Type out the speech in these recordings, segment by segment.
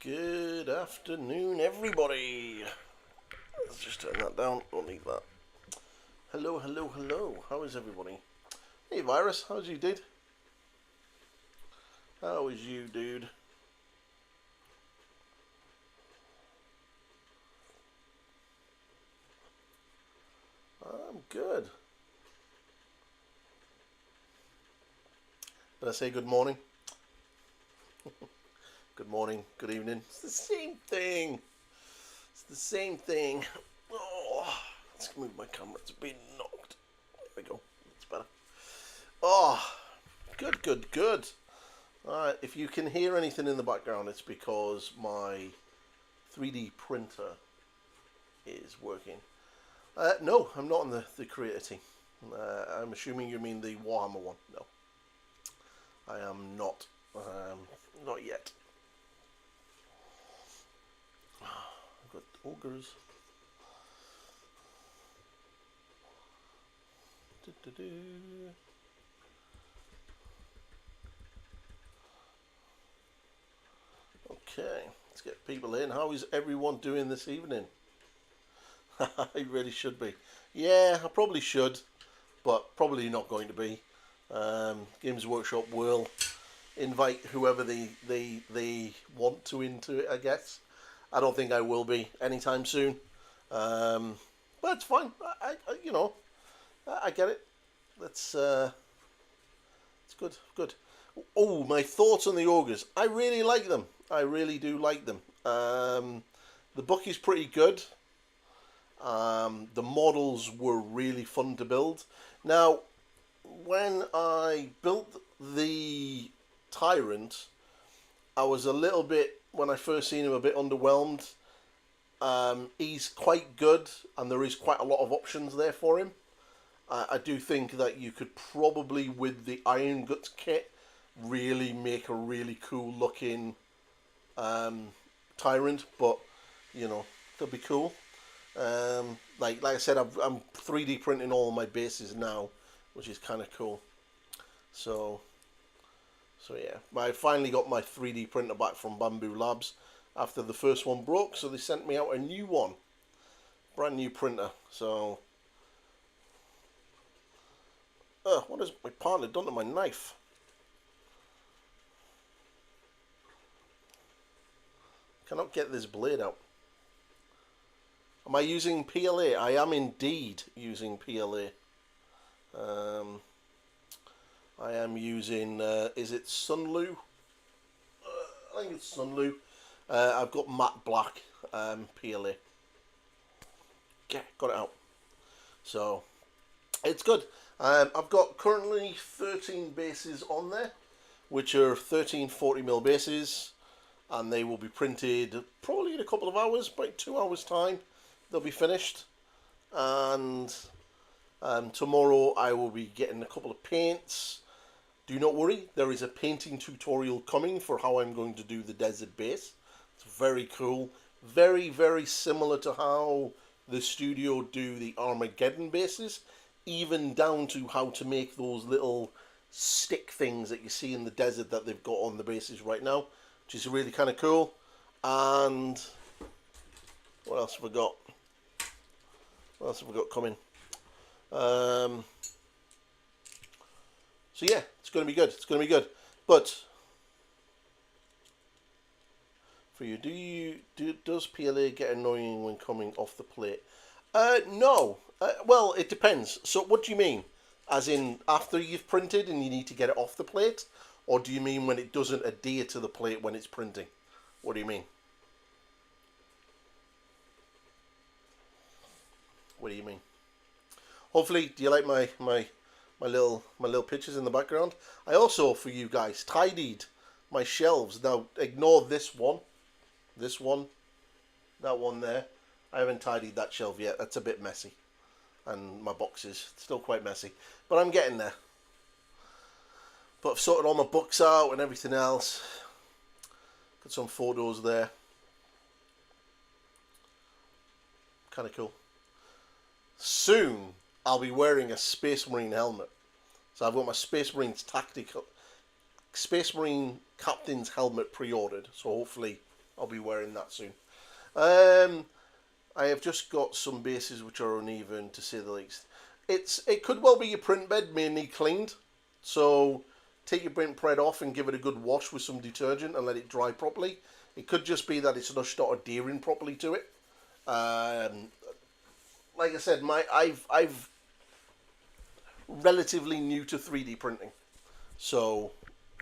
Good afternoon, everybody. Let's just turn that down. Don't need that. Hello, hello, hello. How is everybody? Hey, Virus. How's you, dude? How is you, dude? I'm good. Did I say good morning? Good morning, good evening. It's the same thing. It's the same thing. Oh, let's move my camera. It's been knocked. There we go. It's better. Oh, good, good, good. If you can hear anything in the background, it's because my 3D printer is working. No, I'm not on the Creator team. I'm assuming you mean the Warhammer one. No, I am not. Not yet. I've got ogres. Okay, let's get people in. How is everyone doing this evening? I really should be. Yeah, I probably should, but probably not going to be. Games Workshop will invite whoever they want to into it, I guess. I don't think I will be anytime soon. But it's fine. I get it. It's good, good. Oh, my thoughts on the ogres. I really like them. I really do like them. The book is pretty good. The models were really fun to build. Now, when I built the Tyrant, I was a little bit, when I first seen him, a bit underwhelmed. He's quite good, and there is quite a lot of options there for him. I do think that you could probably, with the Iron Guts kit, really make a really cool looking Tyrant, but, you know, that'd be cool. Like I said, I'm 3D printing all my bases now, which is kind of cool. So yeah, I finally got my 3D printer back from Bamboo Labs after the first one broke, so they sent me out a new one, brand new printer. So, what has my partner done to my knife? Cannot get this blade out. Am I using PLA? I am indeed using PLA. I am using, is it Sunlu? I think it's Sunlu. I've got matte black PLA. Yeah, got it out. So, it's good. I've got currently 13 bases on there, which are 13 40mm bases, and they will be printed probably in a couple of hours, about 2 hours time. They'll be finished, and tomorrow I will be getting a couple of paints. Do not worry, there is a painting tutorial coming for how I'm going to do the desert base. It's very cool, very, very similar to how the studio do the Armageddon bases, even down to how to make those little stick things that you see in the desert that they've got on the bases right now, which is really kind of cool. And what else have we got? What else have we got coming? So yeah, it's going to be good. It's going to be good. But for you, does PLA get annoying when coming off the plate? No. Well, it depends. So what do you mean? As in after you've printed and you need to get it off the plate? Or do you mean when it doesn't adhere to the plate when it's printing? What do you mean? What do you mean? Hopefully, do you like my little pictures in the background? I also, for you guys, tidied my shelves. Now, ignore this one, that one there. I haven't tidied that shelf yet. That's a bit messy, and my boxes still quite messy, but I'm getting there. But I've sorted all my books out and everything else. Got some photos there. Kind of cool. Soon I'll be wearing a Space Marine helmet. So I've got my Space Marine Captain's helmet pre-ordered. So hopefully I'll be wearing that soon. I have just got some bases which are uneven, to say the least. It could well be your print bed may need cleaned, so take your print bed off and give it a good wash with some detergent and let it dry properly. It could just be that it's not started adhering properly to it. Like I said, I've relatively new to 3D printing, so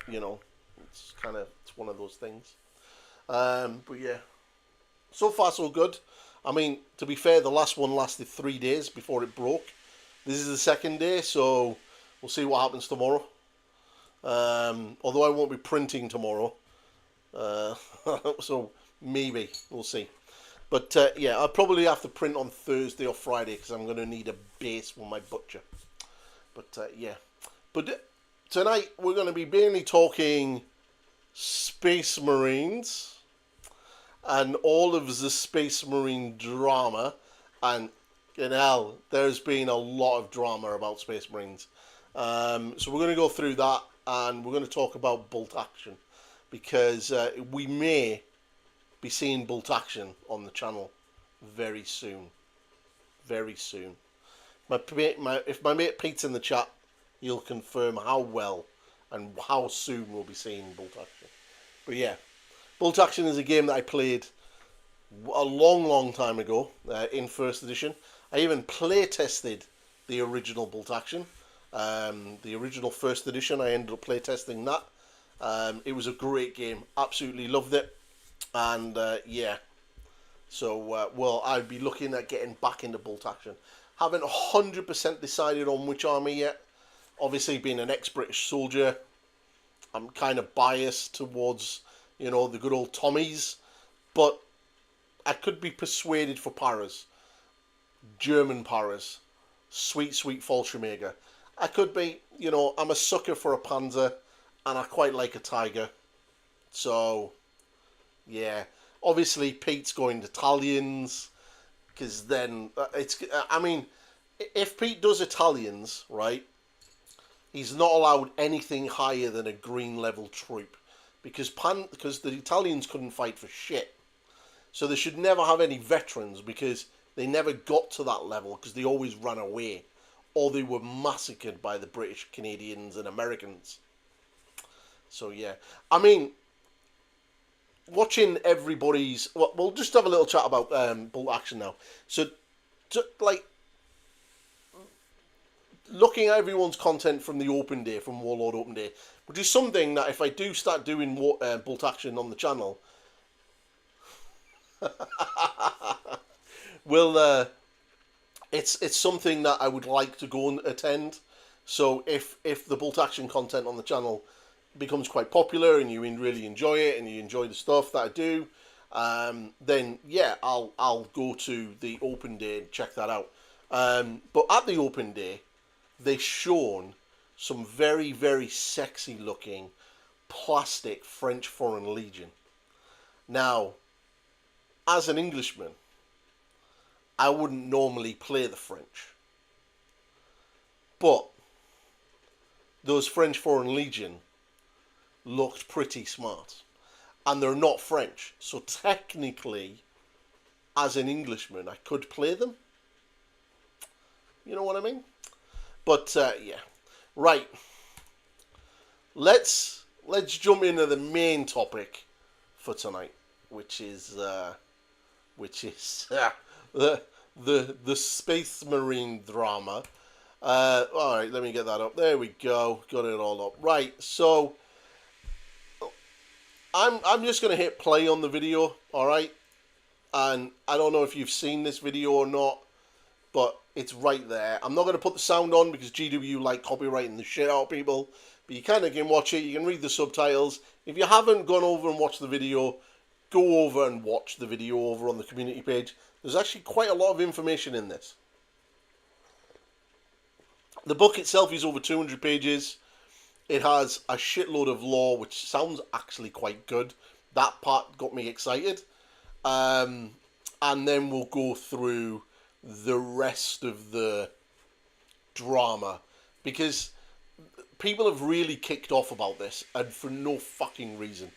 it's one of those things. But yeah, so far so good. I mean, to be fair, the last one lasted 3 days before it broke. This is the second day, so we'll see what happens tomorrow. Although I won't be printing tomorrow, so maybe we'll see. But yeah, I'll probably have to print on Thursday or Friday because I'm going to need a base for my butcher. But yeah, but tonight we're going to be mainly talking Space Marines and all of the Space Marine drama. And there's been a lot of drama about Space Marines. So we're going to go through that, and we're going to talk about bolt action, because we may be seeing bolt action on the channel very soon. Very soon. If my mate Pete's in the chat, he'll confirm how well and how soon we'll be seeing bolt action. But yeah, bolt action is a game that I played a long time ago in first edition. I even play tested the original bolt action, the original first edition. I ended up play testing that. It was a great game. Absolutely loved it. And yeah, so well, I'd be looking at getting back into bolt action. Haven't 100% decided on which army yet. Obviously, being an ex-British soldier, I'm kind of biased towards, the good old Tommies. But I could be persuaded for Paras. German Paras. Sweet Fallschirmjäger. I could be, I'm a sucker for a Panzer, and I quite like a Tiger. So, yeah. Obviously, Pete's going Italians, because then if Pete does Italians, right, he's not allowed anything higher than a green level troop, because the Italians couldn't fight for shit. So they should never have any veterans, because they never got to that level, because they always ran away, or they were massacred by the British, Canadians, and Americans. So yeah, watching everybody's... Well, we'll just have a little chat about bolt action now. So, looking at everyone's content from the open day, from Warlord Open Day, which is something that if I do start doing bolt action on the channel, it's something that I would like to go and attend. So if the bolt action content on the channel becomes quite popular and you really enjoy it and you enjoy the stuff that I do, then yeah, I'll go to the open day and check that out. But at the open day, they've shown some very, very sexy looking plastic French Foreign Legion. Now, as an Englishman, I wouldn't normally play the French, but those French Foreign Legion looked pretty smart, and they're not French, so technically, as an Englishman, I could play them. You know what I mean? But yeah, right. Let's jump into the main topic for tonight, which is the Space Marine drama. All right, let me get that up. There we go. Got it all up. Right. So I'm just gonna hit play on the video. All right. And I don't know if you've seen this video or not, but it's right there. I'm not going to put the sound on because GW like copyrighting the shit out of people. But you kind of can watch it. You can read the subtitles. If you haven't gone over and watched the video, go over and watch the video over on the community page. There's actually quite a lot of information in this. The book itself is over 200 pages. It has a shitload of lore, which sounds actually quite good. That part got me excited. And then we'll go through the rest of the drama, because people have really kicked off about this, and for no fucking reason.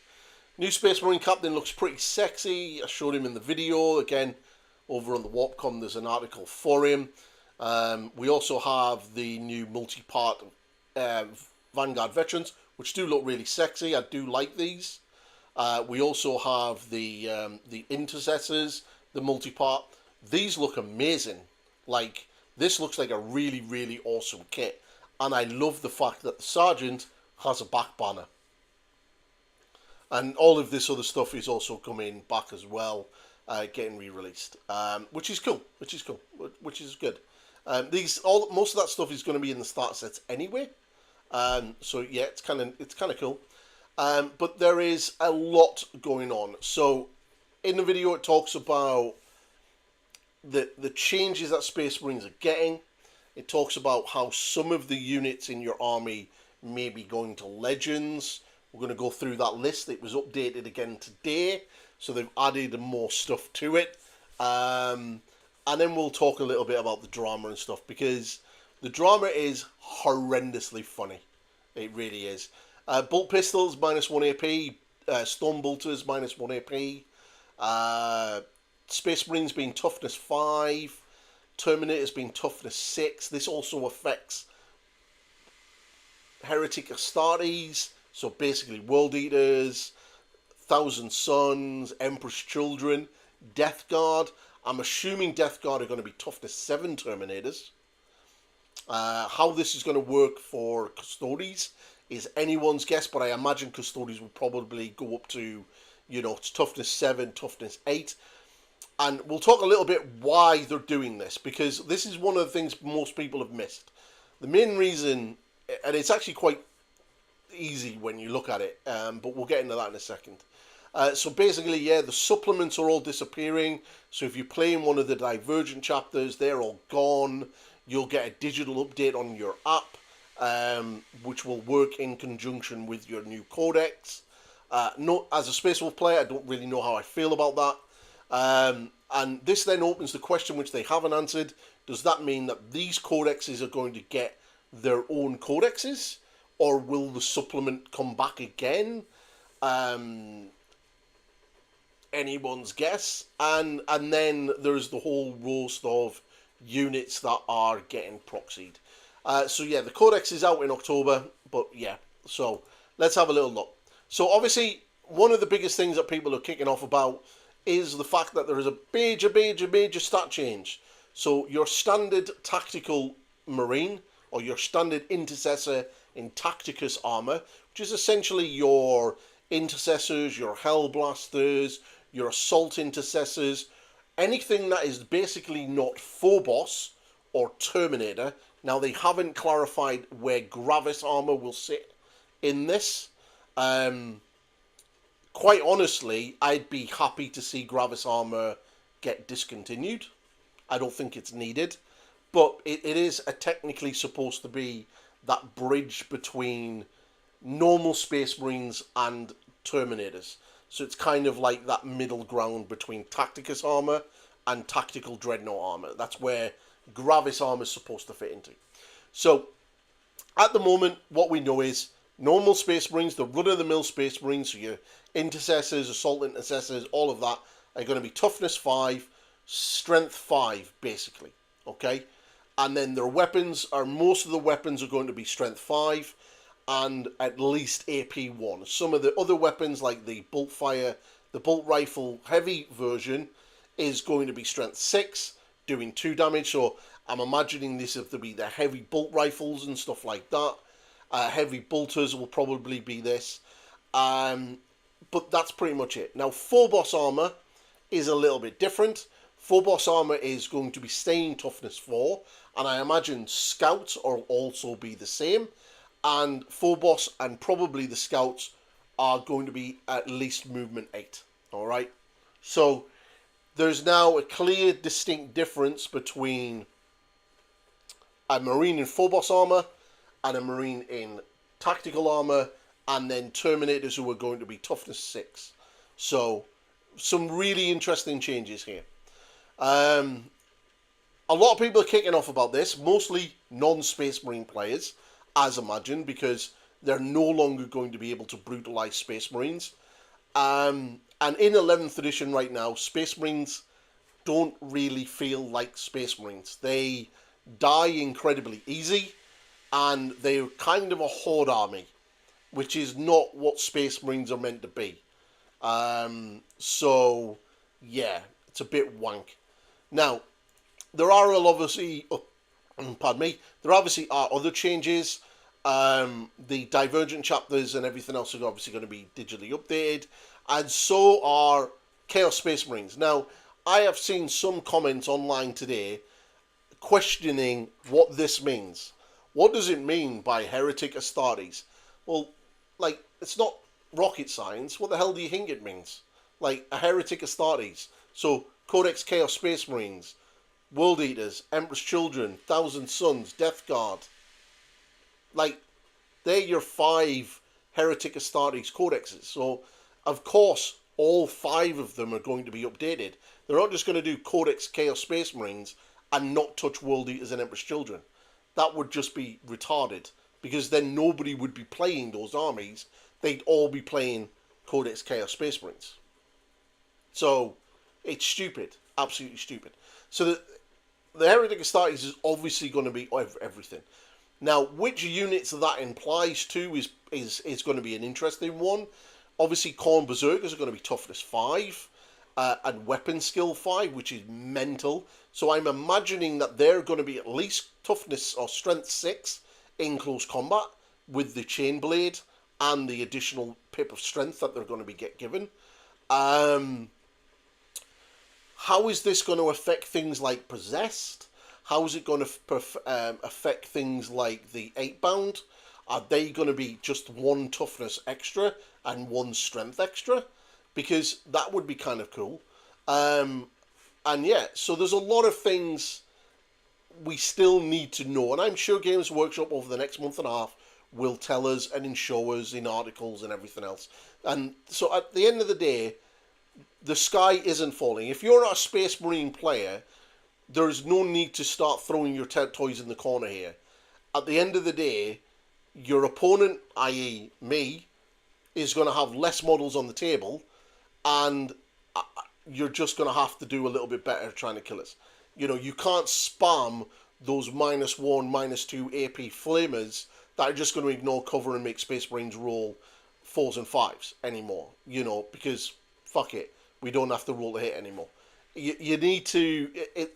New Space Marine Captain looks pretty sexy. I showed him in the video. Again, over on the Warpcom, there's an article for him. We also have the new multi-part Vanguard Veterans, which do look really sexy. I do like these. We also have the Intercessors, the multi-part. These look amazing. Like, this looks like a really, really awesome kit. And I love the fact that the Sergeant has a back banner. And all of this other stuff is also coming back as well, getting re-released, which is cool, which is good. Most of that stuff is going to be in the start sets anyway, so yeah, it's kind of cool. But there is a lot going on. So in the video, it talks about the changes that Space Marines are getting. It talks about how some of the units in your army may be going to Legends. We're going to go through that list. It was updated again today, so they've added more stuff to it. And then we'll talk a little bit about the drama and stuff, because the drama is horrendously funny. It really is. Bolt Pistols, -1 AP. Storm Bolters, -1 AP. Space Marines being Toughness 5. Terminators being Toughness 6. This also affects Heretic Astartes. So basically World Eaters, Thousand Sons, Emperor's Children, Death Guard. I'm assuming Death Guard are going to be Toughness 7 Terminators. How this is going to work for Custodes is anyone's guess, but I imagine Custodes will probably go up to, it's Toughness 7, Toughness 8. And we'll talk a little bit why they're doing this, because this is one of the things most people have missed. The main reason, and it's actually quite easy when you look at it, but we'll get into that in a second. So basically, yeah, the supplements are all disappearing. So if you're playing one of the Divergent chapters, they're all gone. You'll get a digital update on your app, which will work in conjunction with your new codex. As a Space Wolf player, I don't really know how I feel about that. And this then opens the question which they haven't answered. Does that mean that these codexes are going to get their own codexes? Or will the supplement come back again? Anyone's guess. And then there's the whole roast of units that are getting proxied. So yeah, the codex is out in October. But yeah, so let's have a little look. So obviously, one of the biggest things that people are kicking off about is the fact that there is a major stat change. So your standard tactical Marine, or your standard Intercessor in Tacticus armor, which is essentially your Intercessors, your Hellblasters, your Assault Intercessors, anything that is basically not Phobos or Terminator. Now, they haven't clarified where Gravis armor will sit in this. Quite honestly, I'd be happy to see Gravis armor get discontinued. I don't think it's needed, but it is technically supposed to be that bridge between normal Space Marines and Terminators. So it's kind of like that middle ground between Tacticus armor and Tactical Dreadnought armor. That's where Gravis armor is supposed to fit into. So at the moment, what we know is normal Space Marines, the run-of-the-mill Space Marines, so your Intercessors, Assault Intercessors, all of that, are going to be Toughness 5, Strength 5, basically. Okay? And then their weapons most of the weapons are going to be Strength 5 and at least AP 1. Some of the other weapons, like the Bolt Fire, the Bolt Rifle Heavy version, is going to be Strength 6, doing 2 damage. So I'm imagining this to be the heavy bolt rifles and stuff like that. Heavy bolters will probably be this. But that's pretty much it. Now, Phobos armor is a little bit different. Phobos armor is going to be staying Toughness 4, and I imagine Scouts will also be the same. And Phobos and probably the Scouts are going to be at least Movement 8. Alright? So, there's now a clear, distinct difference between a Marine in Phobos armor and a Marine in Tactical armor, and then Terminators who are going to be Toughness 6. So, some really interesting changes here. A lot of people are kicking off about this, mostly non-Space Marine players, as imagined, because they're no longer going to be able to brutalize Space Marines. And in 11th edition right now, Space Marines don't really feel like Space Marines. They die incredibly easy, and they're kind of a horde army, which is not what Space Marines are meant to be. So, yeah, it's a bit wank. Now, there are obviously, pardon me, there obviously are other changes. The Divergent chapters and everything else are obviously going to be digitally updated, and so are Chaos Space Marines. Now, I have seen some comments online today questioning what this means. What does it mean by Heretic Astartes? Well, like, it's not rocket science. What the hell do you think it means? Like, a Heretic Astartes. So, Codex Chaos Space Marines, World Eaters, Emperor's Children, Thousand Sons, Death Guard. Like, they're your 5 Heretic Astartes codexes. So, of course, all 5 of them are going to be updated. They're not just going to do Codex Chaos Space Marines and not touch World Eaters and Emperor's Children. That would just be retarded, because then nobody would be playing those armies. They'd all be playing Codex Chaos Space Marines. So, it's stupid. Absolutely stupid. So, the Heretic Astartes is obviously going to be everything. Now, which units that implies to is going to be an interesting one. Obviously, Khorne Berserkers are going to be Toughness 5 and Weapon Skill 5, which is mental. So I'm imagining that they're going to be at least Toughness or Strength 6 in close combat with the Chain Blade and the additional pip of Strength that they're going to be given. How is this going to affect things like Possessed? How is it going to affect things like the 8-bound? Are they going to be just 1 toughness extra and 1 strength extra? Because that would be kind of cool. And yeah, so there's a lot of things we still need to know. And I'm sure Games Workshop over the next month and a half will tell us and show us in articles and everything else. And so at the end of the day, the sky isn't falling. If you're not a Space Marine player, there is no need to start throwing your toys in the corner here. At the end of the day, your opponent, i.e. me, is going to have less models on the table, and you're just going to have to do a little bit better trying to kill us. You know, you can't spam those -1, -2 AP flamers that are just going to ignore cover and make Space Marines roll 4s and 5s anymore. You know, because, fuck it, we don't have to roll to hit anymore. You need to,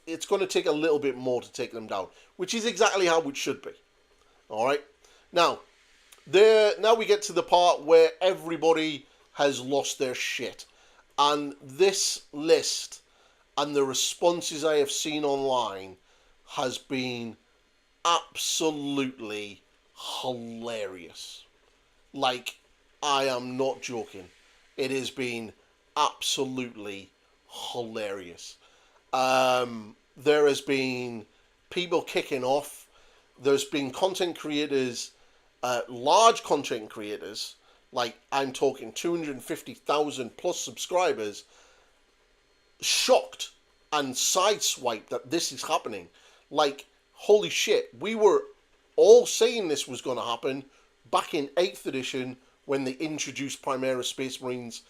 it's going to take a little bit more to take them down, which is exactly how it should be. Alright? Now we get to the part where everybody has lost their shit. And this list and the responses I have seen online has been absolutely hilarious. Like, I am not joking. It has been absolutely hilarious. There has been people kicking off. There's been content creators, large content creators, like I'm talking 250,000 plus subscribers, shocked and sideswiped that this is happening. Like, holy shit, we were all saying this was going to happen back in 8th edition when they introduced Primera Space Marines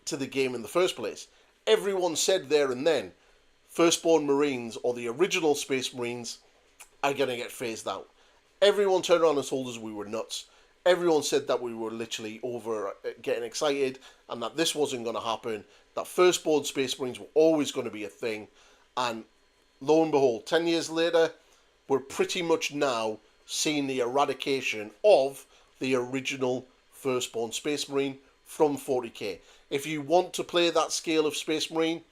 to the game in the first place. Everyone said there and then, Firstborn Marines or the original Space Marines are going to get phased out. Everyone turned around and told us we were nuts. Everyone said that we were literally over getting excited and that this wasn't going to happen, that Firstborn Space Marines were always going to be a thing. And lo and behold, 10 years later, we're pretty much now seeing the eradication of the original Firstborn Space Marine from 40k. If you want to play that scale of Space Marine,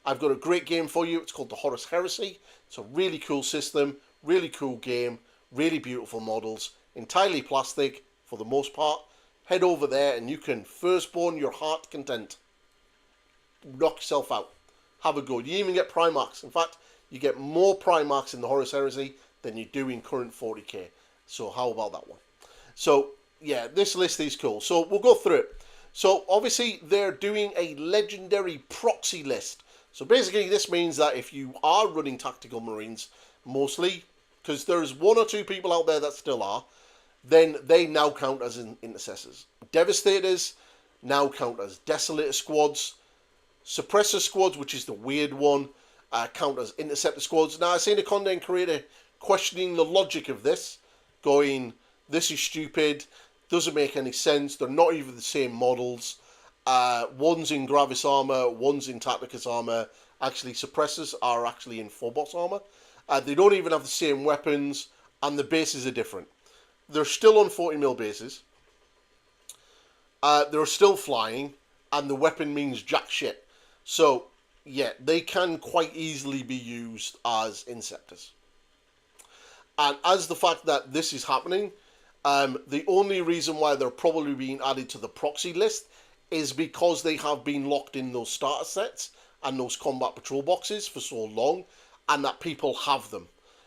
I've got a great game for you. It's called the Horus Heresy. It's a really cool system, really cool game, really beautiful models, entirely plastic for the most part. Head over there and you can Firstborn your heart content. Knock yourself out. Have a go. You even get Primarchs. In fact, you get more Primarchs in the Horus Heresy than you do in current 40k. So how about that one? So yeah, this list is cool. So we'll go through it. So obviously they're doing a legendary proxy list. So basically this means that if you are running Tactical Marines, mostly, because there's 1 or 2 people out there that still are, then they now count as intercessors. Devastators, now count as Desolator squads. Suppressor squads, which is the weird one, count as Interceptor squads. Now, I've seen a content creator questioning the logic of this, going, this is stupid, doesn't make any sense, they're not even the same models. One's in Gravis armor, one's in Tacticus armor. Actually, Suppressors are actually in Phobos armor. They don't even have the same weapons, and the bases are different. They're still on 40mm bases. They're still flying, and the weapon means jack shit. So, yeah, they can quite easily be used as Inceptors. And as the fact that this is happening, the only reason why they're probably being added to the proxy list is because they have been locked in those starter sets and those combat patrol boxes for so long, and that people have them.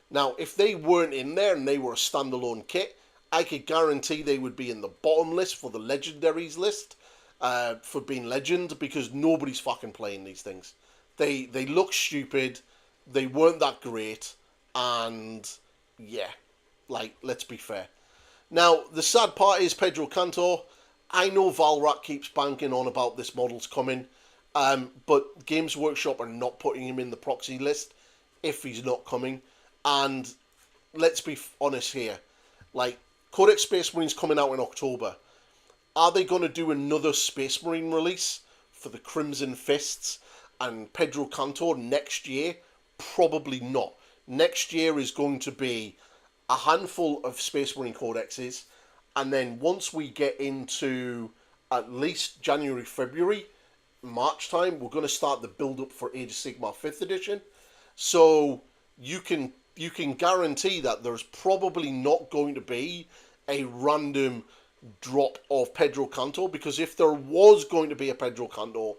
Now, if they weren't in there and they were a standalone kit, I could guarantee they would be in the bottom list for the legendaries list, for being legend, because nobody's fucking playing these things. They look stupid, they weren't that great, and yeah, like, let's be fair. Now, the sad part is Pedro Cantor. I know Valrat keeps banking on about this model's coming, but Games Workshop are not putting him in the proxy list if he's not coming. And let's be honest here, like, Codex Space Marine's coming out in October. Are they going to do another Space Marine release for the Crimson Fists and Pedro Cantor next year? Probably not. Next year is going to be a handful of Space Marine codexes, and then once we get into at least January, February, March time, we're going to start the build-up for Age of Sigmar 5th edition. So you can guarantee that there's probably not going to be a random drop of Pedro Cantor, because if there was going to be a Pedro Cantor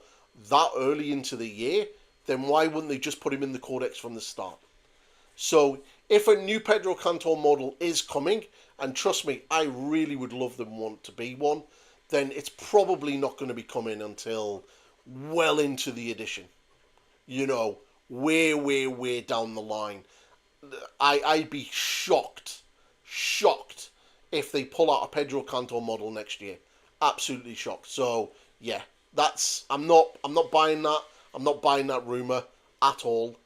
that early into the year, then why wouldn't they just put him in the codex from the start? So if a new Pedro Cantor model is coming, and trust me, I really would love them want to be one, then it's probably not going to be coming until well into the edition. You know, way down the line. I'd be shocked if they pull out a Pedro Cantor model next year. Absolutely shocked. So yeah, I'm not buying that. I'm not buying that rumor at all.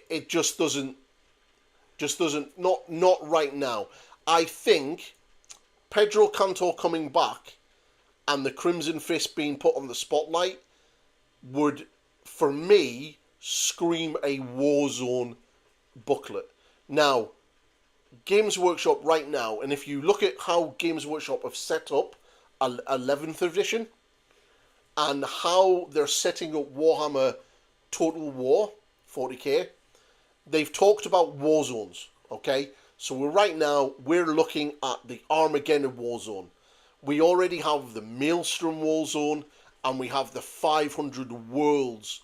It just doesn't not right now. I think Pedro Cantor coming back and the Crimson Fist being put on the spotlight would, for me, scream a Warzone booklet. Now, Games Workshop right now, and if you look at how Games Workshop have set up 11th edition and how they're setting up Warhammer Total War 40k, they've talked about war zones, okay? So we're looking at the Armageddon war zone. We already have the Maelstrom war zone, and we have the 500 Worlds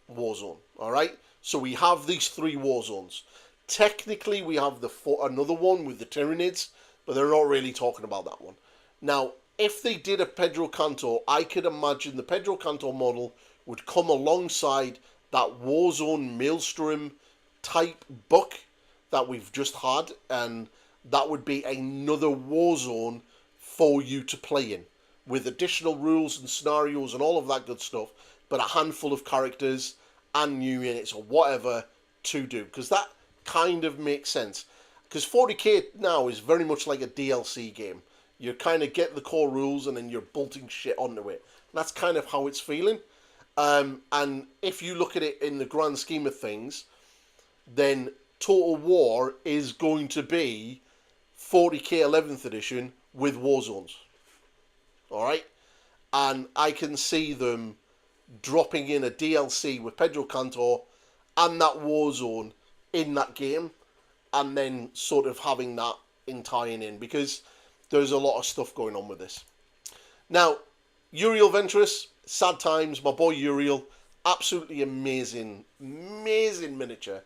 war zone, all right? So we have these three war zones. Technically, we have another one with the Tyranids, but they're not really talking about that one. Now, if they did a Pedro Cantor, I could imagine the Pedro Cantor model would come alongside that Warzone Maelstrom type book that we've just had, and that would be another Warzone for you to play in, with additional rules and scenarios and all of that good stuff, but a handful of characters and new units or whatever to do, because that kind of makes sense. Because 40k now is very much like a DLC game. You kind of get the core rules and then you're bolting shit onto it. That's kind of how it's feeling. And if you look at it in the grand scheme of things, then Total War is going to be 40k 11th edition with war zones. Alright? And I can see them dropping in a DLC with Pedro Cantor and that war zone in that game, and then sort of having that in tying in, because there's a lot of stuff going on with this. Now, Uriel Ventress, sad times, my boy Uriel, absolutely amazing miniature,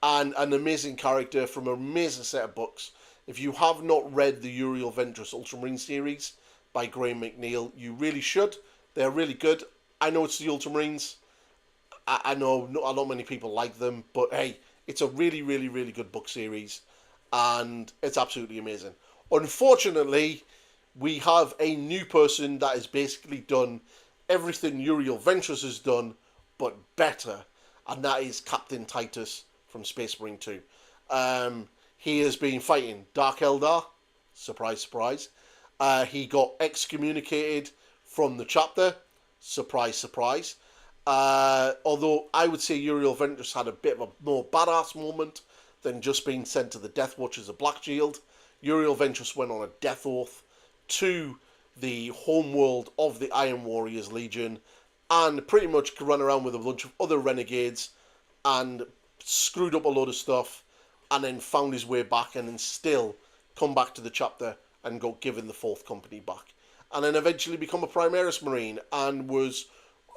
and an amazing character from an amazing set of books. If you have not read the Uriel Ventress Ultramarine series by Graham McNeil, you really should. They're really good. I know it's the Ultramarines. I know not many people like them, but hey, it's a really good book series, and it's absolutely amazing. Unfortunately, we have a new person that has basically done everything Uriel Ventress has done, but better, and that is Captain Titus from Space Marine 2. He has been fighting Dark Eldar, surprise, surprise. He got excommunicated from the chapter, surprise, surprise. Although I would say Uriel Ventress had a bit of a more badass moment than just being sent to the Death Watch as a Black Shield. Uriel Ventress went on a death oath to the homeworld of the Iron Warriors Legion and pretty much ran around with a bunch of other renegades and screwed up a load of stuff, and then found his way back and then still come back to the chapter and got given the 4th Company back. And then eventually become a Primaris Marine and was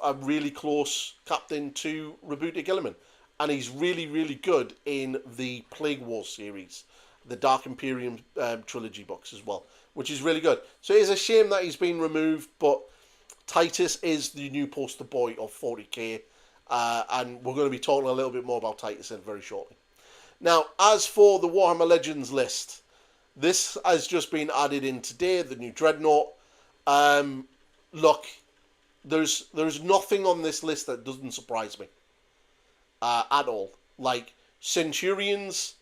a really close captain to Roboute Guilliman. And he's really, really good in the Plague War series, the Dark Imperium trilogy books as well, which is really good. So it is a shame that he's been removed, but Titus is the new poster boy of 40k, and we're going to be talking a little bit more about Titus very shortly. Now, as for the Warhammer Legends list, this has just been added in today, the new Dreadnought. Look, there's nothing on this list that doesn't surprise me at all. Like, Centurions,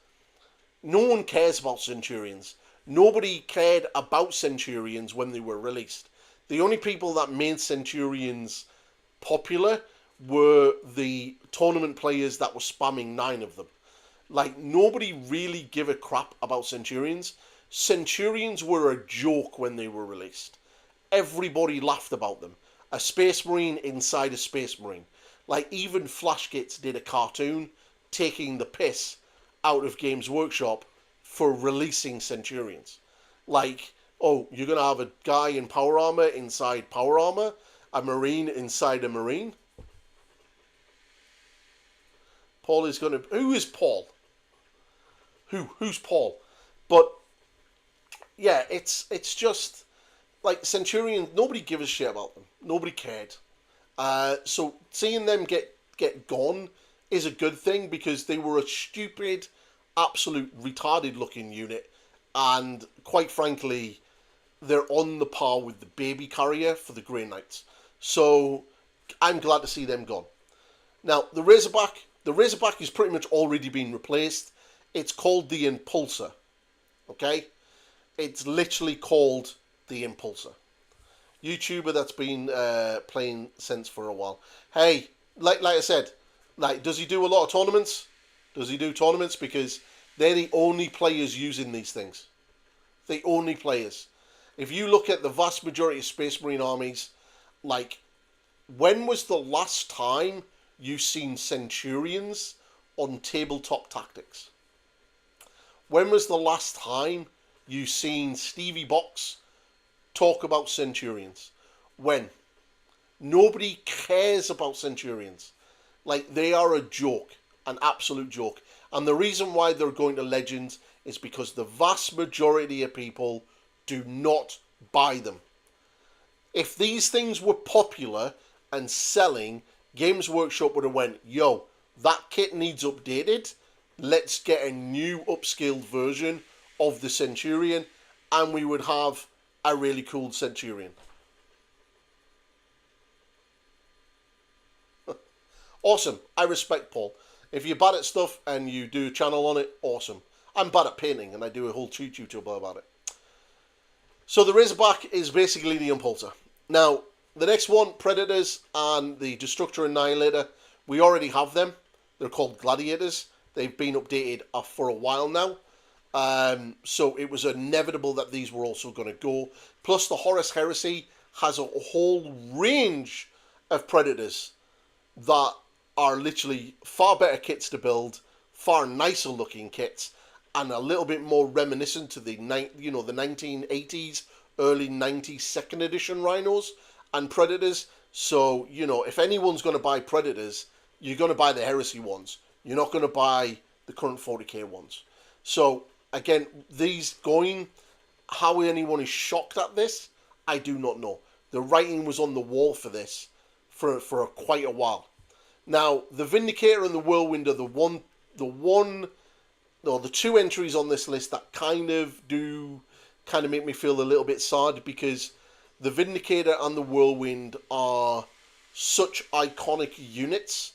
no one cares about Centurions. Nobody cared about Centurions when they were released. The only people that made Centurions popular were the tournament players that were spamming 9 of them. Like, nobody really give a crap about Centurions. Centurions were a joke when they were released. Everybody laughed about them. A Space Marine inside a Space Marine. Like, even Flashgits did a cartoon taking the piss out of Games Workshop for releasing Centurions. Like, oh, you're going to have a guy in power armor inside power armor, a Marine inside a Marine. Paul is going to... Who is Paul? Who's Paul? But, yeah, it's just... Like, Centurions, nobody gave a shit about them. Nobody cared. So, seeing them get gone is a good thing, because they were a stupid, absolute retarded-looking unit. And, quite frankly, they're on the par with the baby carrier for the Grey Knights. So, I'm glad to see them gone. Now, the Razorback has pretty much already been replaced. It's called the Impulsor. Okay? It's literally called the Impulsor. YouTuber that's been playing since for a while. Hey, like I said, like, does he do a lot of tournaments? Does he do tournaments? Because they're the only players using these things. The only players. If you look at the vast majority of Space Marine armies, like, when was the last time you seen Centurions on Tabletop Tactics? When was the last time you seen Stevie Box talk about Centurions? When? Nobody cares about Centurions. Like, they are a joke, an absolute joke. And the reason why they're going to Legends is because the vast majority of people do not buy them. If these things were popular and selling, Games Workshop would have went, yo, that kit needs updated. Let's get a new upscaled version of the Centurion, and we would have a really cool Centurion. Awesome. I respect Paul. If you're bad at stuff and you do a channel on it, awesome. I'm bad at painting, and I do a whole tutorial about it. So the Razorback is basically the Impulsor. Now, the next one, Predators and the Destructor Annihilator, we already have them. They're called Gladiators. They've been updated for a while now. So it was inevitable that these were also going to go. Plus, the Horus Heresy has a whole range of Predators that are literally far better kits to build, far nicer looking kits, and a little bit more reminiscent to the the 1980s, early 90s second edition Rhinos and Predators. So, if anyone's going to buy Predators, you're going to buy the Heresy ones. You're not going to buy the current 40k ones. So, again, these going, how anyone is shocked at this, I do not know. The writing was on the wall for this for quite a while. Now, the Vindicator and the Whirlwind are the two entries on this list that kind of do kind of make me feel a little bit sad, because the Vindicator and the Whirlwind are such iconic units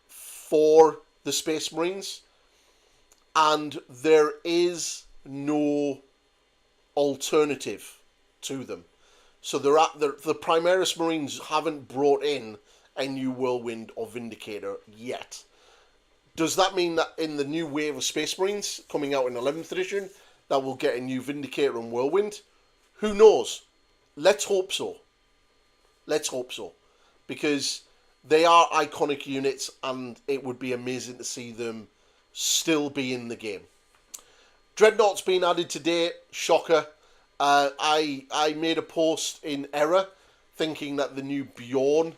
for the Space Marines, and there is no alternative to them. So the Primaris Marines haven't brought in a new Whirlwind or Vindicator yet. Does that mean that in the new wave of Space Marines coming out in 11th edition that we'll get a new Vindicator and Whirlwind? Who knows? Let's hope so. Let's hope so. Because they are iconic units, and it would be amazing to see them still be in the game. Dreadnought's been added today. Shocker. I made a post in error thinking that the new Bjorn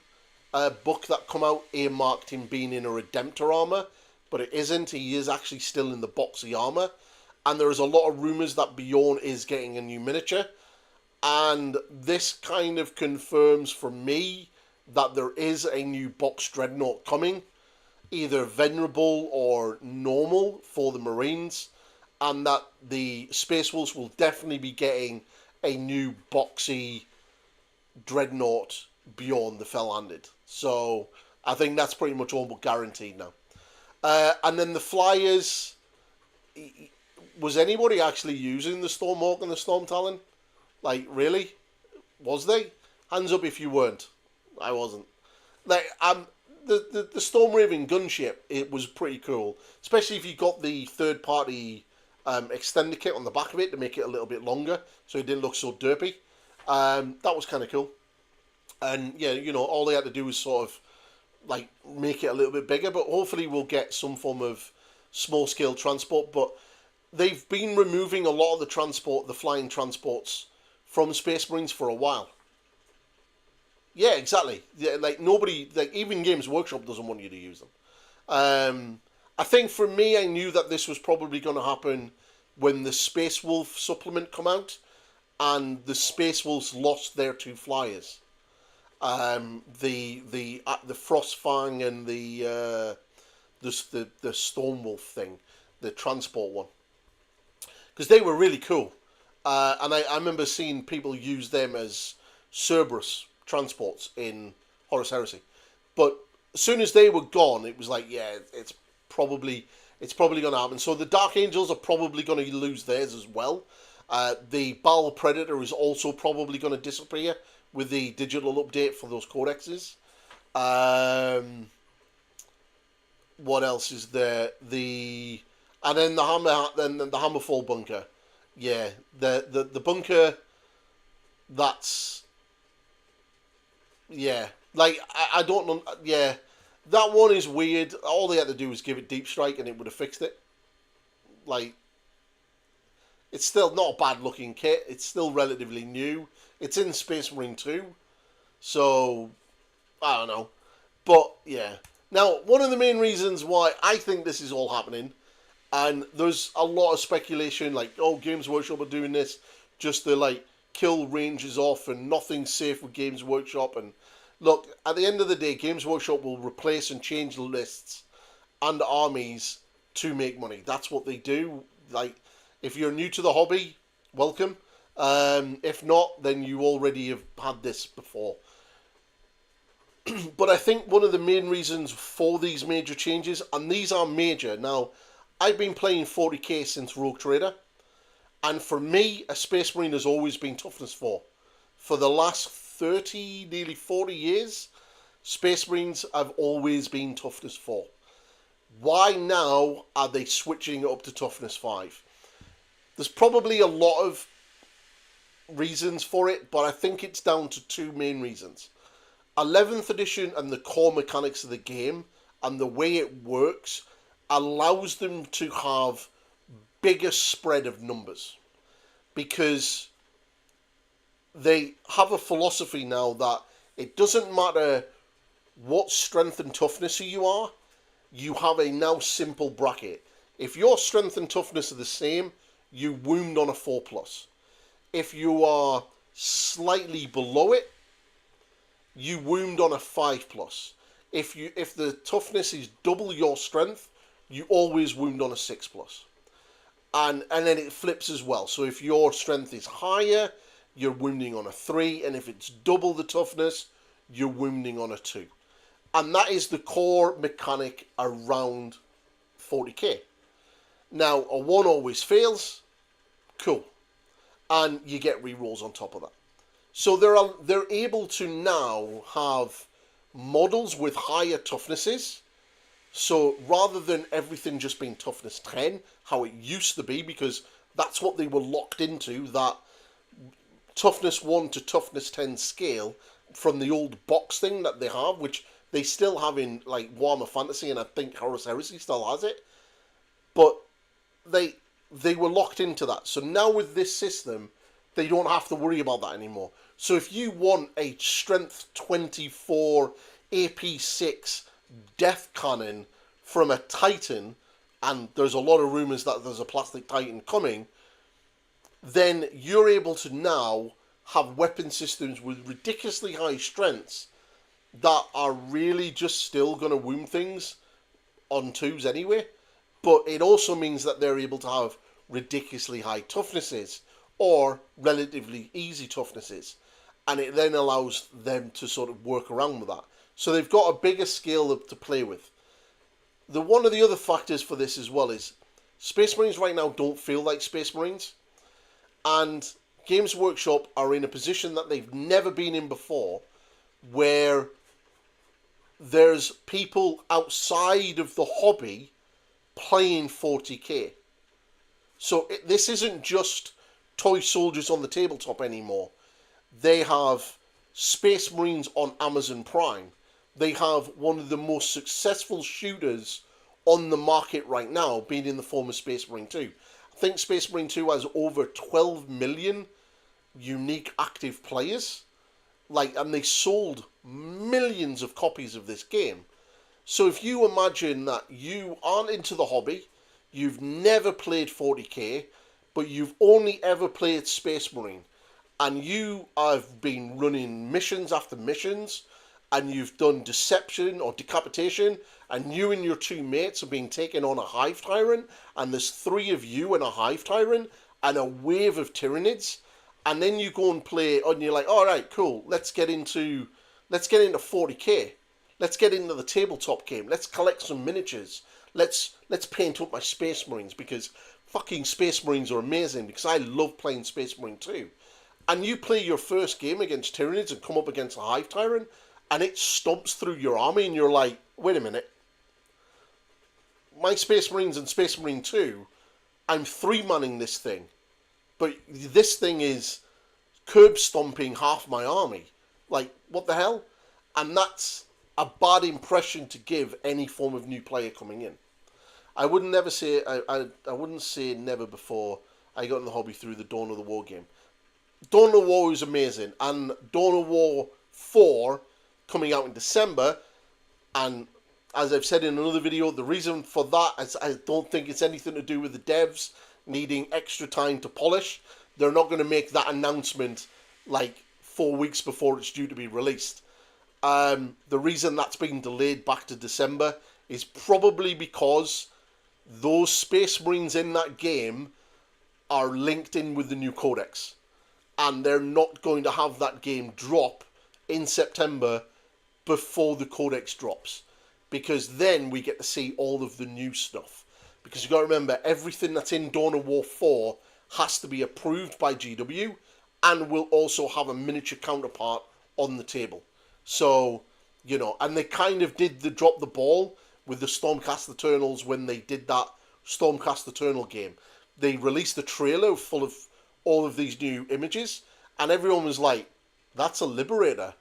book that come out earmarked him being in a Redemptor armor, but it isn't. He is actually still in the boxy armor, and there is a lot of rumors that Bjorn is getting a new miniature, and this kind of confirms for me that there is a new box Dreadnought coming, either Venerable or normal for the Marines, and that the Space Wolves will definitely be getting a new boxy Dreadnought Bjorn the Fell-Handed. So I think that's pretty much all but guaranteed now. And then the Flyers, was anybody actually using the Stormhawk and the Storm Talon? Like, really? Was they? Hands up if you weren't. I wasn't. Like, the Storm Raven gunship, it was pretty cool, especially if you got the third party extender kit on the back of it to make it a little bit longer, so it didn't look so derpy. That was kind of cool. And yeah, you know, all they had to do was sort of like make it a little bit bigger, but hopefully we'll get some form of small scale transport. But they've been removing a lot of the flying transports from Space Marines for a while. Yeah, exactly. Yeah, like nobody, like even Games Workshop doesn't want you to use them. I think for me, I knew that this was probably going to happen when the Space Wolf supplement come out, and the Space Wolves lost their two flyers. The Frostfang and the Storm Wolf thing, the transport one, because they were really cool, and I remember seeing people use them as Cerberus transports in Horus Heresy. But as soon as they were gone, it was like, yeah, it's probably going to happen. So the Dark Angels are probably going to lose theirs as well. The Baal Predator is also probably going to disappear with the digital update for those codexes. What else is there? And then the Hammerfall bunker. Yeah, the bunker. That's, yeah. Like I don't know. Yeah, that one is weird. All they had to do was give it Deep Strike, and it would have fixed it. Like, it's still not a bad looking kit. It's still relatively new. It's in Space Marine 2. So, I don't know. But, yeah. Now, one of the main reasons why I think this is all happening, and there's a lot of speculation, like, oh, Games Workshop are doing this just to, like, kill ranges off, and nothing's safe with Games Workshop. And, look, at the end of the day, Games Workshop will replace and change lists and armies to make money. That's what they do. Like, if you're new to the hobby, welcome. If not, then you already have had this before. But I think one of the main reasons for these major changes, and these are major. Now, I've been playing 40k since Rogue Trader, and for me, a Space Marine has always been Toughness 4. For the last 30, nearly 40 years, Space Marines have always been Toughness 4. Why now are they switching up to Toughness 5? There's probably a lot of reasons for it, but I think it's down to two main reasons. 11th edition and the core mechanics of the game and the way it works allows them to have bigger spread of numbers, because they have a philosophy now that it doesn't matter what strength and toughness you are, you have a now simple bracket. If your strength and toughness are the same, you wound on a 4+. If you are slightly below it, you wound on a 5+. If the toughness is double your strength, you always wound on a 6+. And then it flips as well. So if your strength is higher, you're wounding on a 3. And if it's double the toughness, you're wounding on a 2. And that is the core mechanic around 40k. Now, a 1 always fails. Cool. And you get rerolls on top of that. So they're able to now have models with higher toughnesses. So rather than everything just being toughness 10, how it used to be, because that's what they were locked into, that toughness 1 to toughness 10 scale from the old box thing that they have, which they still have in like Warhammer Fantasy, and I think Horus Heresy still has it. But they were locked into that. So now with this system, they don't have to worry about that anymore. So if you want a strength 24 AP 6 death cannon from a Titan, and there's a lot of rumours that there's a plastic Titan coming, then you're able to now have weapon systems with ridiculously high strengths that are really just still going to wound things on 2s anyway. But it also means that they're able to have ridiculously high toughnesses or relatively easy toughnesses. And it then allows them to sort of work around with that. So they've got a bigger scale to play with. One of the other factors for this as well is Space Marines right now don't feel like Space Marines. And Games Workshop are in a position that they've never been in before, where there's people outside of the hobby playing 40k. So this isn't just toy soldiers on the tabletop anymore. They have Space Marines on Amazon Prime. They have one of the most successful shooters on the market right now, being in the form of Space Marine 2. I think Space Marine 2 has over 12 million unique active players. And they sold millions of copies of this game. So if you imagine that you aren't into the hobby, you've never played 40k, but you've only ever played Space Marine, and you have been running missions after missions, and you've done deception or decapitation, and you and your 2 mates are being taken on a Hive Tyrant, and there's 3 of you and a Hive Tyrant, and a wave of Tyranids, and then you go and play, and you're like, all right, cool, let's get into 40k. Let's get into the tabletop game. Let's collect some miniatures. Let's paint up my Space Marines, because fucking Space Marines are amazing, because I love playing Space Marine 2. And you play your first game against Tyranids and come up against a Hive Tyrant, and it stomps through your army, and you're like, wait a minute. My Space Marines and Space Marine 2, I'm 3-manning this thing. But this thing is curb stomping half my army. Like, what the hell? And that's a bad impression to give any form of new player coming in. I wouldn't say never before I got in the hobby through the Dawn of the War game. Dawn of the War was amazing, and Dawn of War 4 coming out in December, and as I've said in another video, the reason for that is I don't think it's anything to do with the devs needing extra time to polish. They're not going to make that announcement like 4 weeks before it's due to be released. The reason that's been delayed back to December is probably because those Space Marines in that game are linked in with the new codex, and they're not going to have that game drop in September before the codex drops, because then we get to see all of the new stuff. Because you've got to remember, everything that's in Dawn of War 4 has to be approved by GW, and will also have a miniature counterpart on the table. So, and they kind of did drop the ball with the Stormcast Eternals when they did that Stormcast Eternal game. They released a trailer full of all of these new images, and everyone was like, that's a Liberator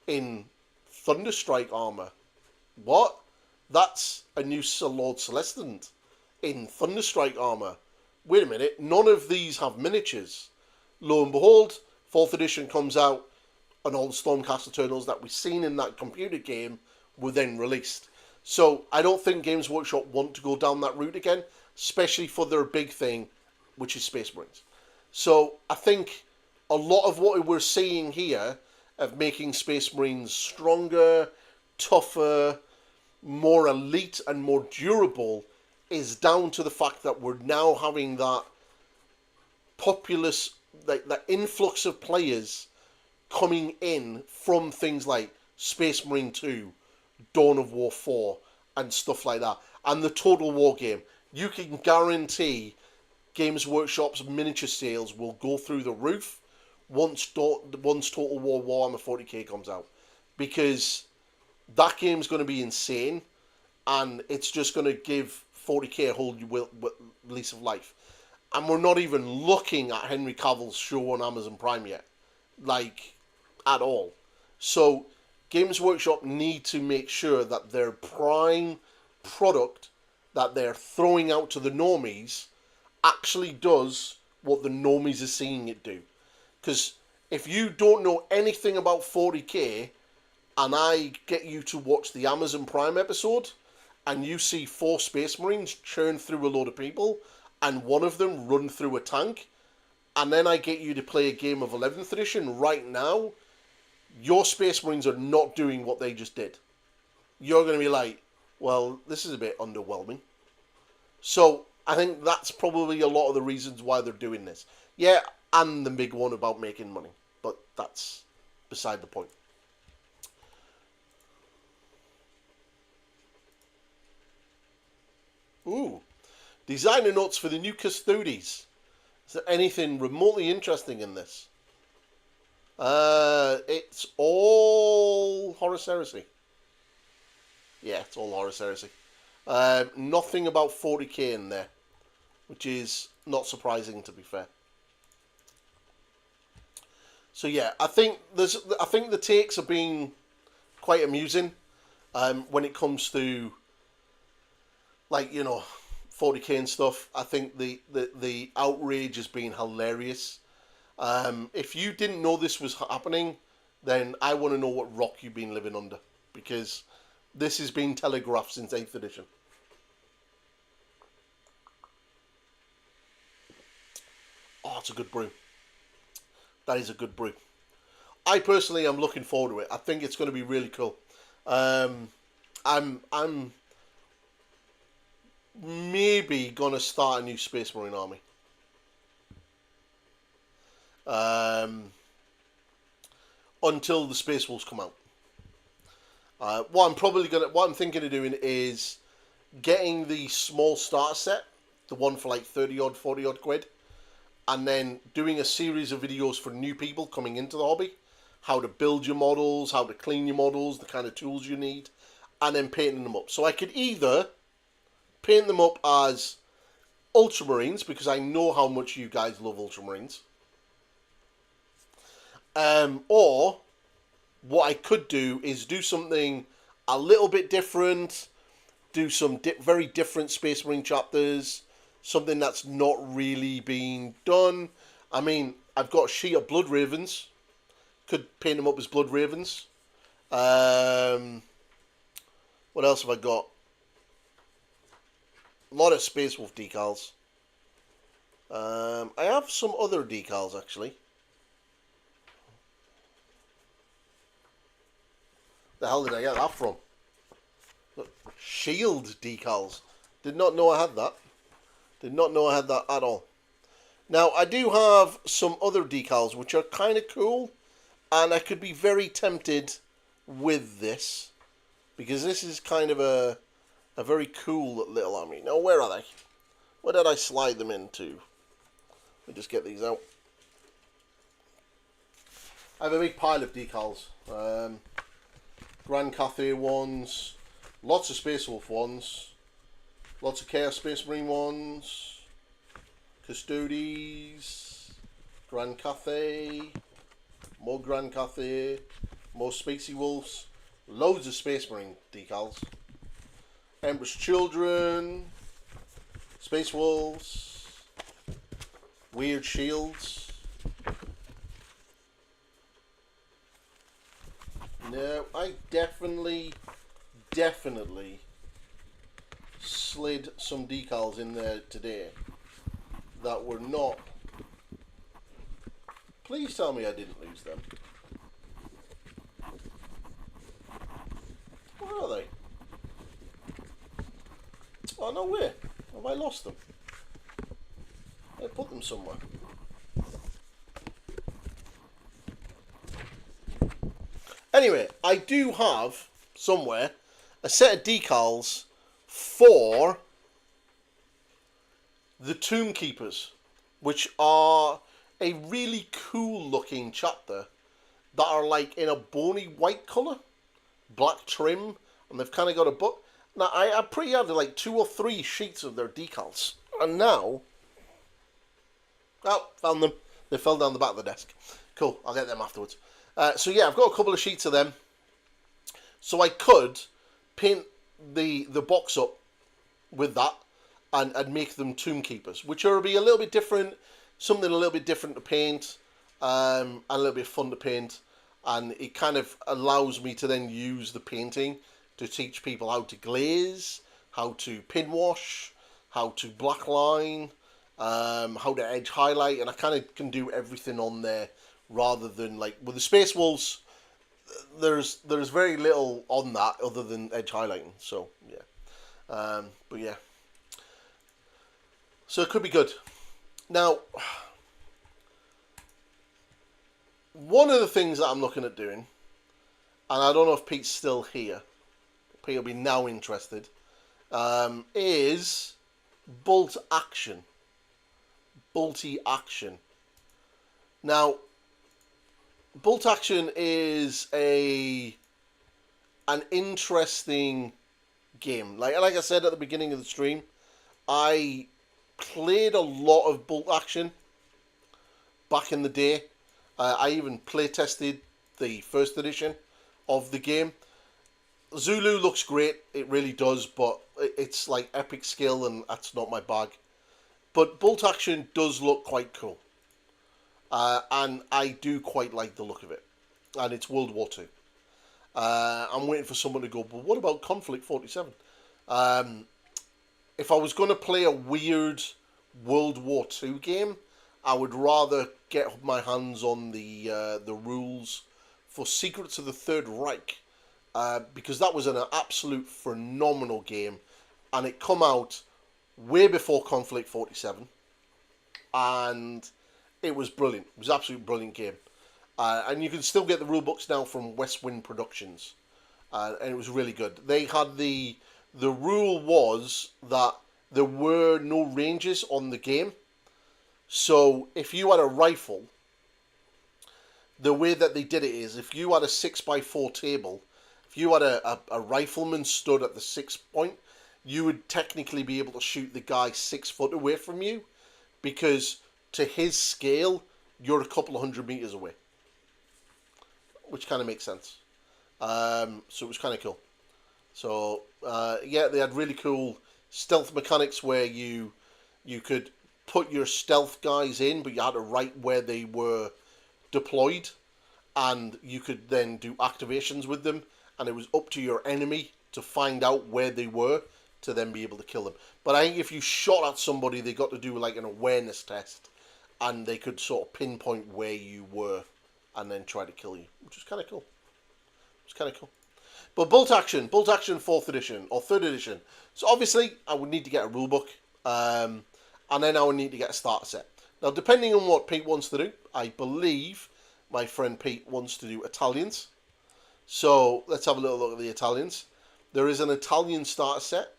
in Thunderstrike armor. What? That's a new Lord Celestant in Thunderstrike armor. Wait a minute, none of these have miniatures. Lo and behold, 4th edition comes out, and all the Stormcast Eternals that we've seen in that computer game were then released. So I don't think Games Workshop want to go down that route again, especially for their big thing, which is Space Marines. So I think a lot of what we're seeing here of making Space Marines stronger, tougher, more elite and more durable is down to the fact that we're now having that populous, like that influx of players coming in from things like Space Marine 2, Dawn of War 4, and stuff like that, and the Total War game. You can guarantee Games Workshop's miniature sales will go through the roof once Total War Warhammer 40k comes out, because that game's going to be insane, and it's just going to give 40k a whole new lease of life. And we're not even looking at Henry Cavill's show on Amazon Prime yet, like, at all. So Games Workshop need to make sure that their prime product that they're throwing out to the normies actually does what the normies are seeing it do. Because if you don't know anything about 40k, and I get you to watch the Amazon Prime episode, and you see 4 Space Marines churn through a load of people, and one of them run through a tank, and then I get you to play a game of 11th edition right now, your Space Marines are not doing what they just did. You're going to be like, well, this is a bit underwhelming. So I think that's probably a lot of the reasons why they're doing this. Yeah, and the big one about making money, but that's beside the point. Ooh, designer notes for the new Custodes. Is there anything remotely interesting in this? It's all Horus Heresy. Yeah, it's all Horus Heresy. Nothing about 40k in there, which is not surprising, to be fair. So yeah, I think the takes are being quite amusing when it comes to, like, you know, 40k and stuff. I think the outrage has been hilarious. If you didn't know this was happening, then I want to know what rock you've been living under, because this has been telegraphed since 8th edition. Oh, it's a good brew. That is a good brew. I personally am looking forward to it. I think it's going to be really cool. I'm maybe going to start a new Space Marine army. Until the Space Wolves come out. What I'm thinking of doing is getting the small starter set, the one for like 30 odd, 40 odd quid, and then doing a series of videos for new people coming into the hobby, how to build your models, how to clean your models, the kind of tools you need, and then painting them up. So I could either paint them up as Ultramarines, because I know how much you guys love Ultramarines, or what I could do is do something a little bit different, do some very different Space Marine chapters, something that's not really been done. I mean, I've got a sheet of Blood Ravens. Could paint them up as Blood Ravens. What else have I got? A lot of Space Wolf decals. I have some other decals, actually. The hell did I get that from? Look, Shield decals. Did not know I had that. Did not know I had that at all. Now, I do have some other decals which are kind of cool, and I could be very tempted with this, because this is kind of a very cool little army. Now, where are they? Where did I slide them into? Let me just get these out. I have a big pile of decals. Grand Cathay ones, lots of Space Wolf ones, lots of Chaos Space Marine ones, Custodes, Grand Cathay, more Grand Cathay, more Spacey Wolves, loads of Space Marine decals, Emperor's Children, Space Wolves, weird shields. No, I definitely slid some decals in there today that were not. Please tell me I didn't lose them. Where are they? Oh, no way. Have I lost them? I put them somewhere. Anyway, I do have somewhere a set of decals for the Tomb Keepers, which are a really cool looking chapter that are like in a bony white colour, black trim, and they've kind of got a book. Now, I pre-ordered like 2 or 3 sheets of their decals, and now, oh, found them. They fell down the back of the desk. Cool, I'll get them afterwards. So yeah, I've got a couple of sheets of them, so I could paint the box up with that and make them Tomb Keepers, which will be a little bit different, something a little bit different to paint, and a little bit fun to paint, and it kind of allows me to then use the painting to teach people how to glaze, how to pin wash, how to blackline, how to edge highlight, and I kind of can do everything on there rather than like with the Space Wolves. There's very little on that other than edge highlighting. So yeah, but yeah, so it could be good. Now, one of the things that I'm looking at doing, and I don't know if Pete's still here. Pete will be now interested. Is bolt action. Bolty action. Now, bolt action is an interesting game. Like I said at the beginning of the stream, I played a lot of bolt action back in the day. I even play tested the first edition of the game. Zulu looks great, it really does, but it's like epic skill and that's not my bag. But bolt action does look quite cool. And I do quite like the look of it. And it's World War II. I'm waiting for someone to go, but what about Conflict 47? If I was going to play a weird World War II game, I would rather get my hands on the rules for Secrets of the Third Reich. Because that was an absolute phenomenal game. And it come out way before Conflict 47. And it was brilliant. It was an absolutely brilliant game. And you can still get the rule books now from West Wind Productions. And it was really good. They had the rule was that there were no ranges on the game. So if you had a rifle, the way that they did it is if you had a 6x4 table, if you had a rifleman stood at the 6 point, you would technically be able to shoot the guy 6 foot away from you, because to his scale, you're a couple of 100 meters away. Which kind of makes sense. So it was kind of cool. So, yeah, they had really cool stealth mechanics where you could put your stealth guys in, but you had to write where they were deployed, and you could then do activations with them, and it was up to your enemy to find out where they were to then be able to kill them. But I think if you shot at somebody, they got to do like an awareness test, and they could sort of pinpoint where you were and then try to kill you, which was kind of cool. It's kind of cool. But Bolt Action 4th edition or 3rd edition. So obviously I would need to get a rulebook, and then I would need to get a starter set. Now, depending on what Pete wants to do, I believe my friend Pete wants to do Italians. So let's have a little look at the Italians. There is an Italian starter set.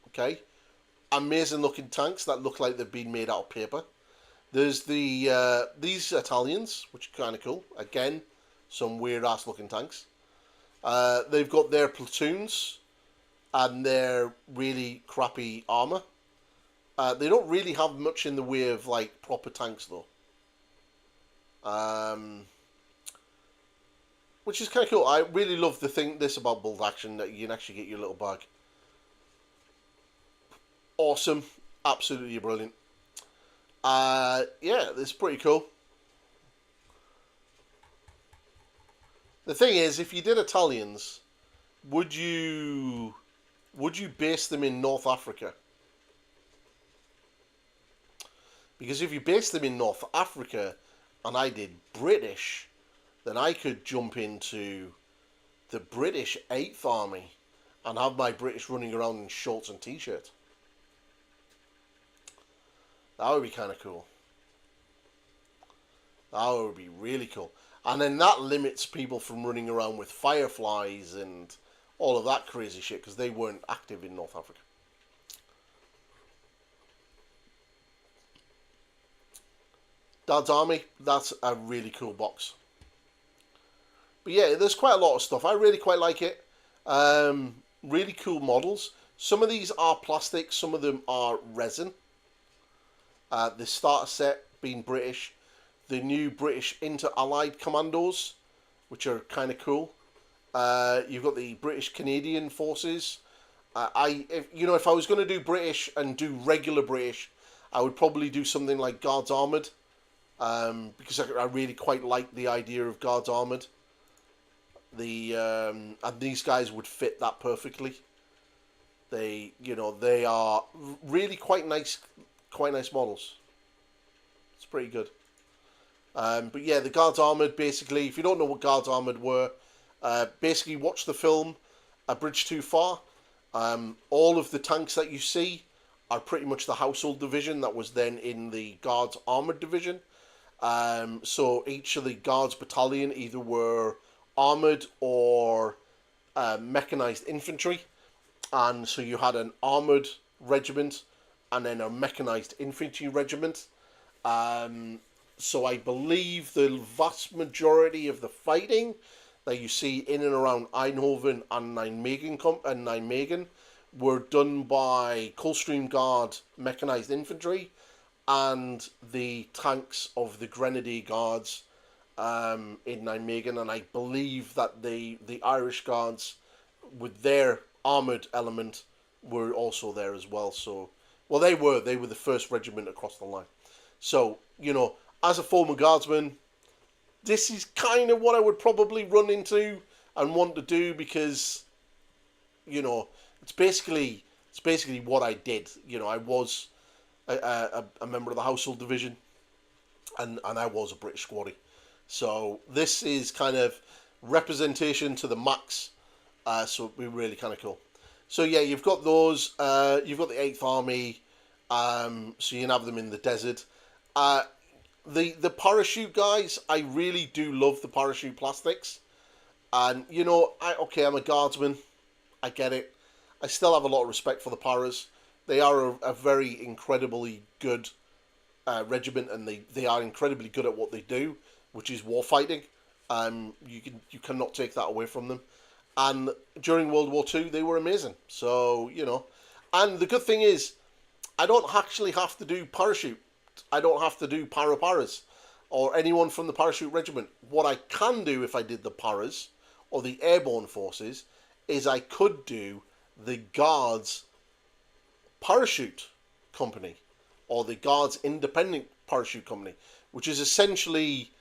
Okay. Amazing looking tanks that look like they've been made out of paper. There's the these Italians, which are kind of cool. Again, some weird ass looking tanks. They've got their platoons and their really crappy armor. They don't really have much in the way of like proper tanks though. Which is kind of cool. I really love this about Bolt Action, that you can actually get your little bag. Awesome. Absolutely brilliant. Yeah, this is pretty cool. The thing is, if you did Italians, would you base them in North Africa? Because if you base them in North Africa, and I did British, then I could jump into the British 8th Army and have my British running around in shorts and t-shirts. That would be kind of cool. That would be really cool. And then that limits people from running around with fireflies and all of that crazy shit because they weren't active in North Africa. Dad's Army, that's a really cool box. But yeah, there's quite a lot of stuff. I really quite like it. Really cool models. Some of these are plastic, some of them are resin. The starter set being British. The new British Inter-Allied Commandos, which are kind of cool. You've got the British Canadian Forces. If I was going to do British and do regular British, I would probably do something like Guards Armoured. Because I really quite like the idea of Guards Armoured. And these guys would fit that perfectly. They are really quite nice models. It's pretty good. But yeah, the Guards Armoured, basically, if you don't know what Guards Armoured were, basically watch the film A Bridge Too Far. All of the tanks that you see are pretty much the Household Division that was then in the Guards Armoured Division. So each of the Guards Battalion either were armoured or mechanised infantry. And so you had an armoured regiment and then a mechanised infantry regiment. So I believe the vast majority of the fighting that you see in and around Eindhoven and Nijmegen were done by Coldstream Guard mechanised infantry and the tanks of the Grenadier Guards in Nijmegen, and I believe that the Irish Guards with their armoured element were also there as well. So, well, they were the first regiment across the line. So, as a former guardsman, this is kind of what I would probably run into and want to do because, it's basically what I did. I was a member of the Household Division, and I was a British squaddy. So this is kind of representation to the max. So it'd be really kind of cool. So yeah, you've got those. You've got the 8th Army. So you can have them in the desert. The parachute guys, I really do love the parachute plastics. And, I'm a guardsman. I get it. I still have a lot of respect for the paras. They are a very incredibly good regiment, and they are incredibly good at what they do, which is warfighting. You cannot take that away from them. And during World War II, they were amazing. So, And the good thing is, I don't actually have to do parachute. I don't have to do paras or anyone from the parachute regiment. What I can do if I did the paras or the airborne forces is I could do the Guards parachute company or the Guards independent parachute company, which is essentially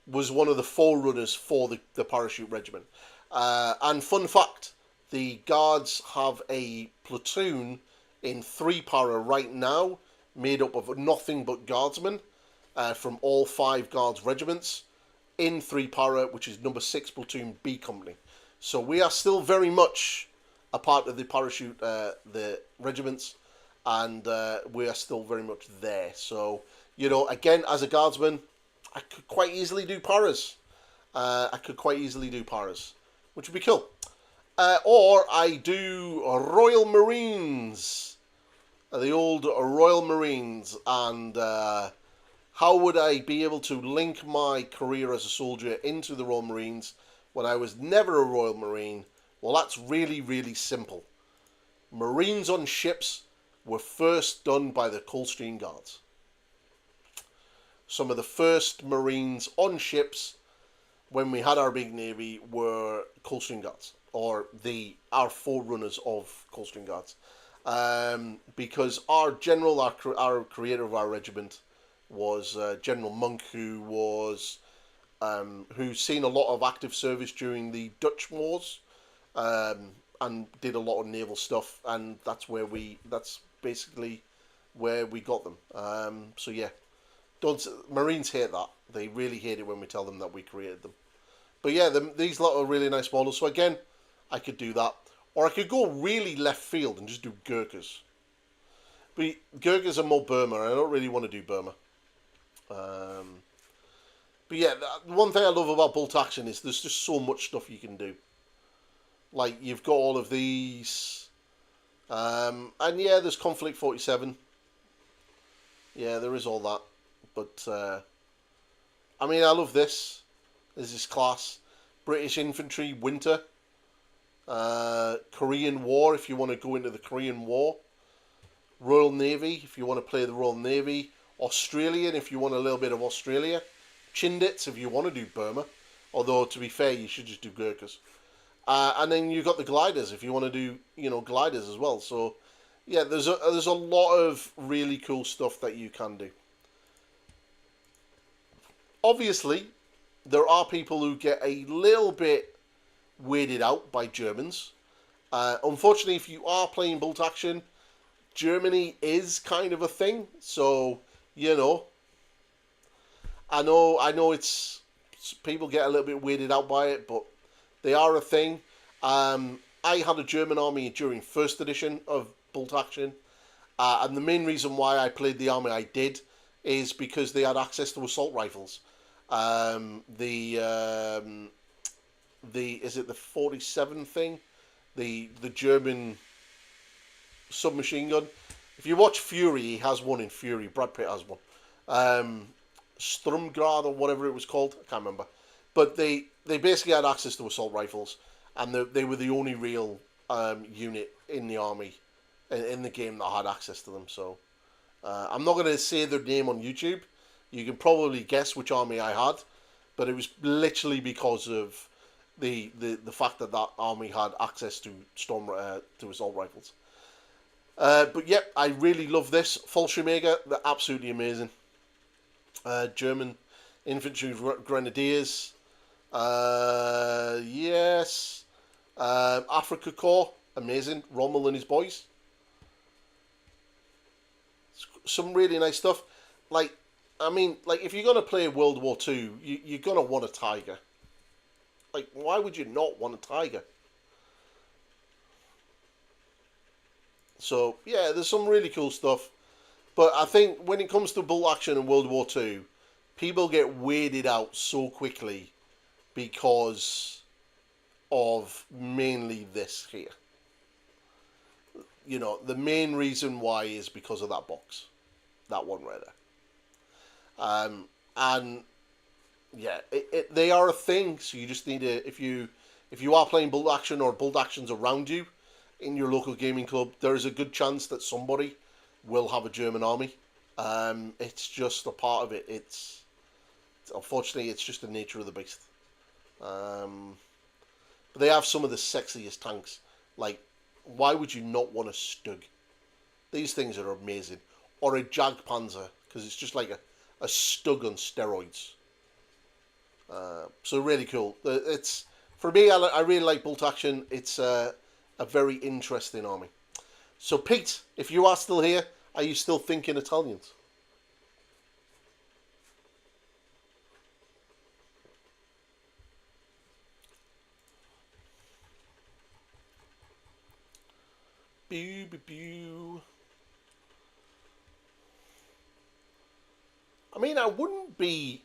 was one of the forerunners for the parachute regiment. And fun fact, the Guards have a platoon in 3 para right now made up of nothing but guardsmen from all 5 Guards regiments in 3 para, which is number 6 platoon B company. So we are still very much a part of the parachute the regiments, and we are still very much there. So, again, as a guardsman, I could quite easily do paras. Which would be cool. Or I do Royal Marines. The old Royal Marines. And how would I be able to link my career as a soldier into the Royal Marines when I was never a Royal Marine? Well, that's really, really simple. Marines on ships were first done by the Coldstream Guards. Some of the first Marines on ships when we had our big navy were Coldstream Guards, or our forerunners of Coldstream Guards, because our general, our creator of our regiment, was General Monk, who's seen a lot of active service during the Dutch wars, and did a lot of naval stuff, and that's basically where we got them. So yeah. Marines hate that. They really hate it when we tell them that we created them. But yeah, these lot are really nice models. So again, I could do that. Or I could go really left field and just do Gurkhas. But Gurkhas are more Burma, and I don't really want to do Burma. But yeah, the one thing I love about bolt action is there's just so much stuff you can do. Like, you've got all of these. And yeah, there's Conflict 47. Yeah, there is all that. But, I mean, I love this. There's this class. British Infantry, Winter. Korean War, if you want to go into the Korean War. Royal Navy, if you want to play the Royal Navy. Australian, if you want a little bit of Australia. Chindits, if you want to do Burma. Although, to be fair, you should just do Gurkhas. And then you've got the gliders, if you want to do, gliders as well. So, yeah, there's a lot of really cool stuff that you can do. Obviously, there are people who get a little bit weirded out by Germans. Unfortunately, if you are playing bolt action, Germany is kind of a thing. So, I know it's people get a little bit weirded out by it, but they are a thing. I had a German army during first edition of bolt action, and the main reason why I played the army I did is because they had access to assault rifles. Is it the 47 thing? The German submachine gun. If you watch Fury, he has one in Fury. Brad Pitt has one. Stromgrad or whatever it was called. I can't remember. But they basically had access to assault rifles, and they were the only real unit in the army, in the game that had access to them. So I'm not going to say their name on YouTube. You can probably guess which army I had, but it was literally because of the fact that army had access to to assault rifles. But yep, I really love this. Fallschirmjäger, they're absolutely amazing. German infantry grenadiers. Yes. Africa Corps, amazing. Rommel and his boys. Some really nice stuff. If you're going to play World War II, you're going to want a Tiger. Why would you not want a Tiger? So, yeah, there's some really cool stuff. But I think when it comes to bolt action in World War II, people get weirded out so quickly because of mainly this here. The main reason why is because of that box. That one right there. And yeah, they are a thing, so you just need to, if you are playing bolt action or bolt actions around you in your local gaming club, there is a good chance that somebody will have a German army. It's just a part of it. Unfortunately, it's just the nature of the beast. But they have some of the sexiest tanks. Why would you not want a Stug? These things are amazing. Or a Jagdpanzer, because it's just like a Stug on steroids. So really cool. For me, I really like bolt action. It's a very interesting army. So Pete, if you are still here, are you still thinking Italians? Pew, pew, pew. I mean, I wouldn't be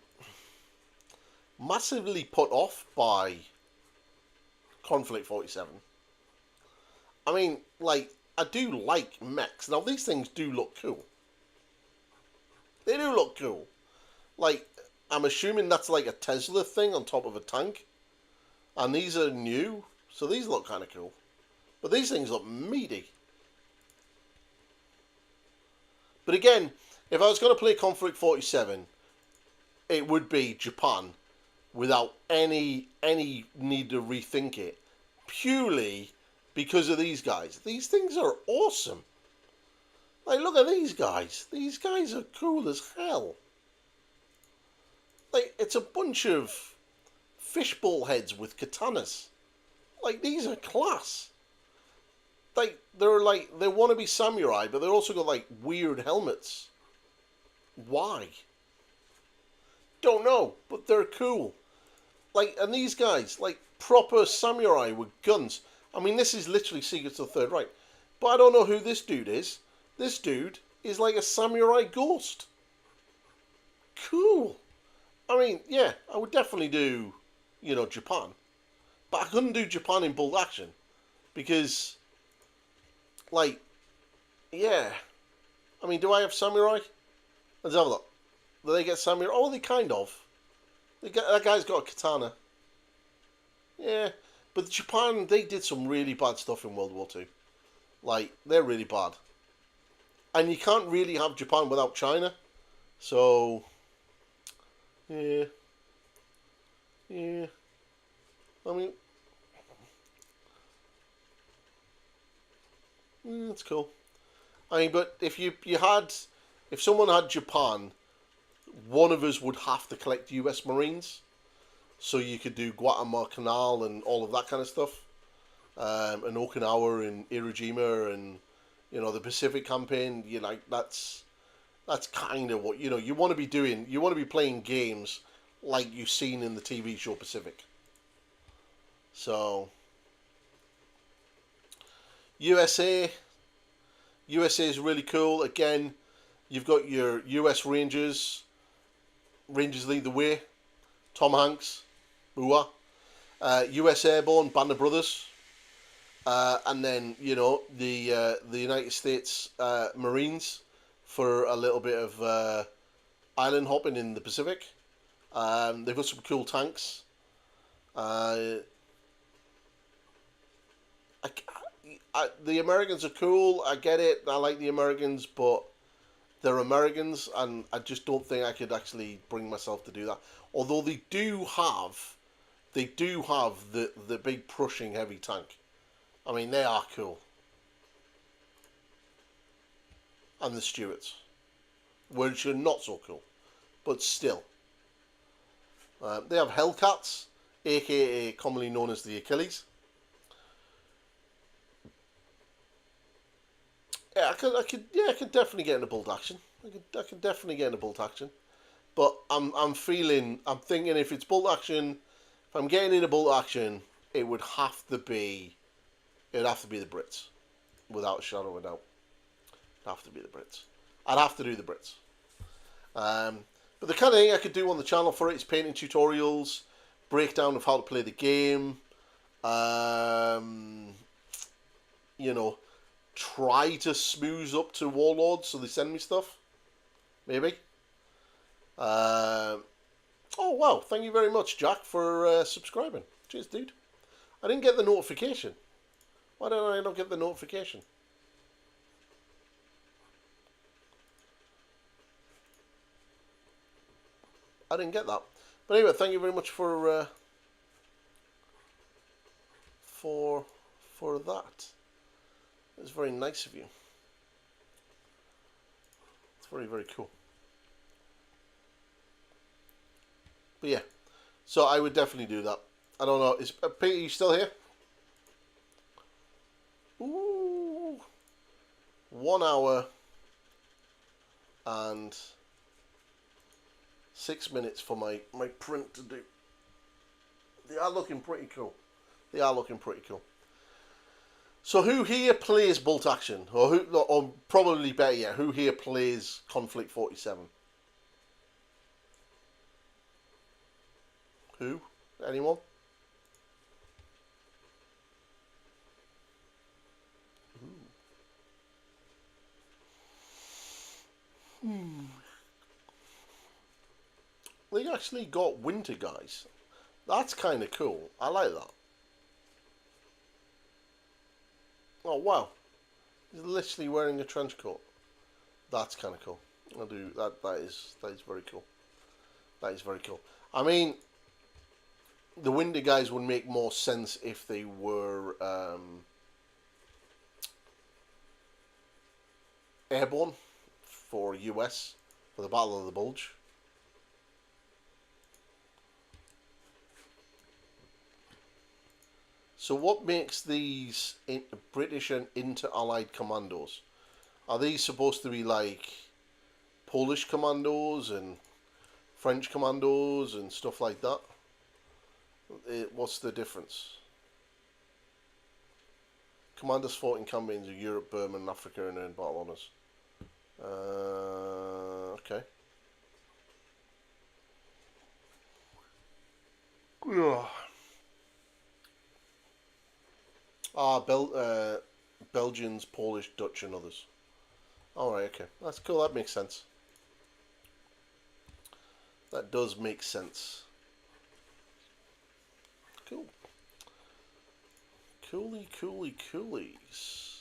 massively put off by Conflict 47. I mean, I do like mechs. Now, these things do look cool. They do look cool. I'm assuming that's like a Tesla thing on top of a tank. And these are new, so these look kind of cool. But these things look meaty. But again, if I was going to play Conflict 47, it would be Japan without any need to rethink it. Purely because of these guys. These things are awesome. Look at these guys. These guys are cool as hell. It's a bunch of fishbowl heads with katanas. These are class. They want to be samurai, but they've also got weird helmets. Why? Don't know, but they're cool. And these guys, proper samurai with guns. I mean, this is literally Secrets of the Third Reich. But I don't know who this dude is. this dude is like a samurai ghost. Cool. I mean, yeah, I would definitely do, Japan. But I couldn't do Japan in bolt action. Because, like, yeah. I mean, do I have samurai? Let's have a look. Do they get samurai? Oh, they kind of. That guy's got a katana. Yeah. But Japan, they did some really bad stuff in World War Two. Like, they're really bad. And you can't really have Japan without China. So, yeah. Yeah. I mean, it's cool. I mean, but if if someone had Japan, one of us would have to collect US Marines. So you could do Guadalcanal and all of that kind of stuff. And Okinawa and Iwo Jima and, the Pacific campaign. That's kind of what, you want to be doing. You want to be playing games like you've seen in the TV show Pacific. So, USA is really cool. Again, you've got your US Rangers lead the way. Tom Hanks, Booah. US Airborne, Band of Brothers. And then, the United States Marines for a little bit of island hopping in the Pacific. They've got some cool tanks. The Americans are cool. I get it. I like the Americans, but they're Americans, and I just don't think I could actually bring myself to do that. Although they do have the big Prussian heavy tank. I mean, they are cool. And the Stuarts, which are not so cool, but still. They have Hellcats, aka commonly known as the Achilles. Yeah, I could definitely get into bolt action. I could definitely get into bolt action. But I'm thinking if it's bolt action, if I'm getting into bolt action, it would have to be the Brits, without a shadow of a doubt. It'd have to be the Brits. I'd have to do the Brits. But the kind of thing I could do on the channel for it is painting tutorials, breakdown of how to play the game, try to smooth up to Warlords so they send me stuff. Maybe. Oh, wow. Thank you very much, Jack, for subscribing. Cheers, dude. I didn't get the notification. Why did I not get the notification? I didn't get that. But anyway, thank you very much for that. It's very nice of you. It's very, very cool. But yeah, so I would definitely do that. I don't know. Is Pete, are you still here? Ooh, 1 hour and 6 minutes for my print to do. They are looking pretty cool. So who here plays bolt action, or probably better yet, who here plays Conflict 47? Who? Anyone? They actually got winter guys. That's kind of cool. I like that. Oh wow, he's literally wearing a trench coat. That's kind of cool. I do that. That is very cool. That is very cool. I mean, the winter guys would make more sense if they were airborne for US for the Battle of the Bulge. So what makes these British and inter-allied commandos? Are these supposed to be like Polish commandos and French commandos and stuff like that? What's the difference? Commanders fought in campaigns of Europe, Burma and Africa and earned battle honours. Okay. Ugh. Belgians, Polish, Dutch, and others. All right, okay, that's cool. That makes sense. That does make sense. Cool. Coolies.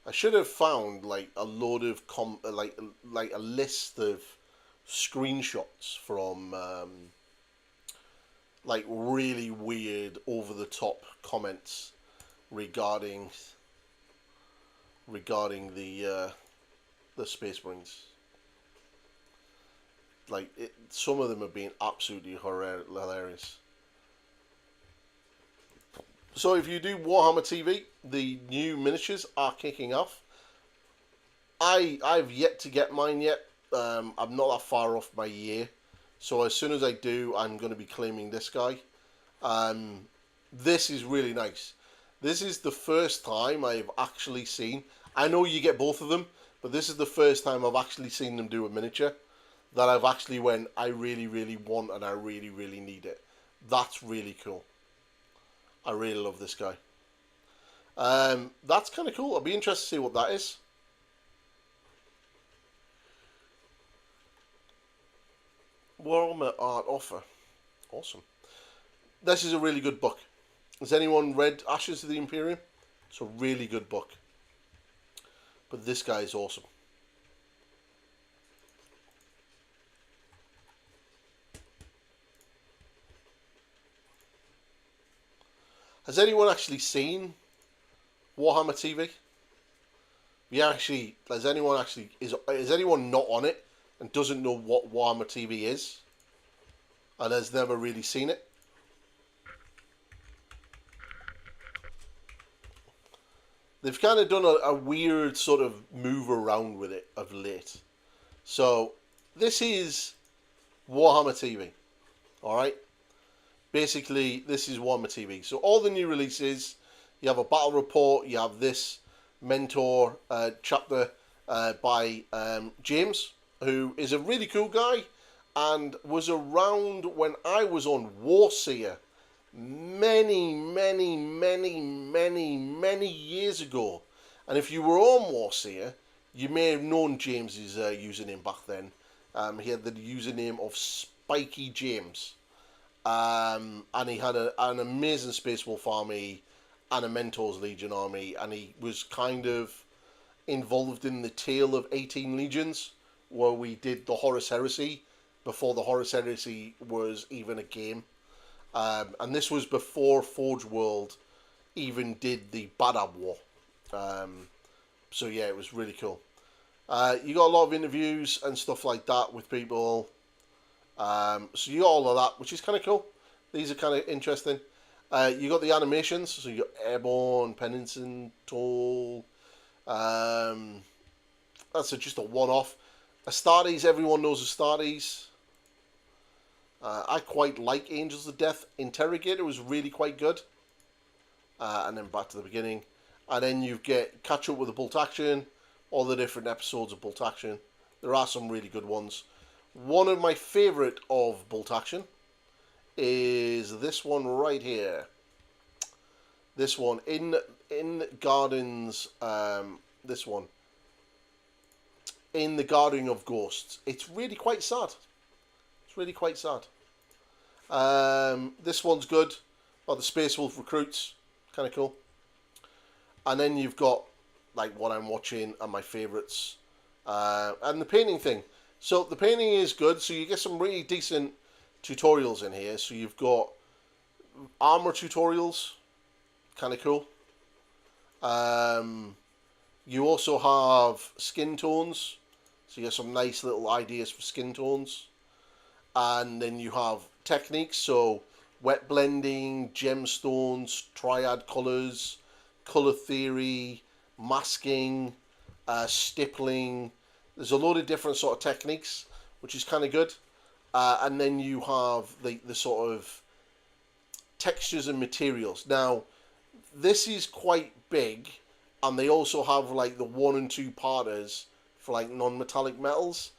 I should have found like a load of like a list of screenshots from like really weird over the top comments regarding the Space Marines. Like some of them have been absolutely hilarious. So if you do Warhammer TV, the new miniatures are kicking off. I've yet to get mine yet. I'm not that far off my year, so as soon as I do, I'm going to be claiming this guy. This is really nice. This is the first time I've actually seen. I know you get both of them, but this is the first time I've actually seen them do a miniature that I've actually went, I really, really want and I really, really need it. That's really cool. I really love this guy. That's kind of cool. I'll be interested to see what that is. Warhammer Art Offer. Awesome. This is a really good book. Has anyone read Ashes of the Imperium? It's a really good book. But this guy is awesome. Has anyone actually seen Warhammer TV? Is anyone not on it and doesn't know what Warhammer TV is and has never really seen it? They've kind of done a weird sort of move around with it of late. So this is Warhammer TV. Alright? Basically, this is Warhammer TV. So all the new releases, you have a battle report, you have this mentor chapter by James, who is a really cool guy and was around when I was on Warseer many years ago. And if you were on Warseer, you may have known James's username back then. He had the username of Spiky James. And he had an amazing Space Wolf army and a Mentors Legion army, and he was kind of involved in the Tale of 18 Legions, where we did the Horus Heresy before the Horus Heresy was even a game. And this was before Forge World even did the Badab War. So yeah, it was really cool. You got a lot of interviews and stuff like that with people. So you got all of that, which is kind of cool. These are kind of interesting. You got the animations, so you got Airborne, Peninsula, Toll. That's just a one-off. Astartes, everyone knows Astartes. I quite like Angels of Death. Interrogator was really quite good. And then back to the beginning. And then you get catch up with the Bolt Action, all the different episodes of Bolt Action. There are some really good ones. One of my favourite of Bolt Action is this one right here. This one in Gardens. This one in the Guarding of Ghosts. It's really quite sad. It's really quite sad. This one's good. About the Space Wolf recruits, kind of cool. And then you've got like what I'm watching and my favourites, and the painting thing. So the painting is good. So you get some really decent tutorials in here. So you've got armor tutorials, kind of cool. You also have skin tones. So you get some nice little ideas for skin tones. And then you have techniques. So wet blending, gemstones, triad colours, colour theory, masking, stippling. There's a load of different sort of techniques, which is kind of good. And then you have the sort of textures and materials. Now, this is quite big, and they also have like the 1 and 2 parters for like non-metallic metals,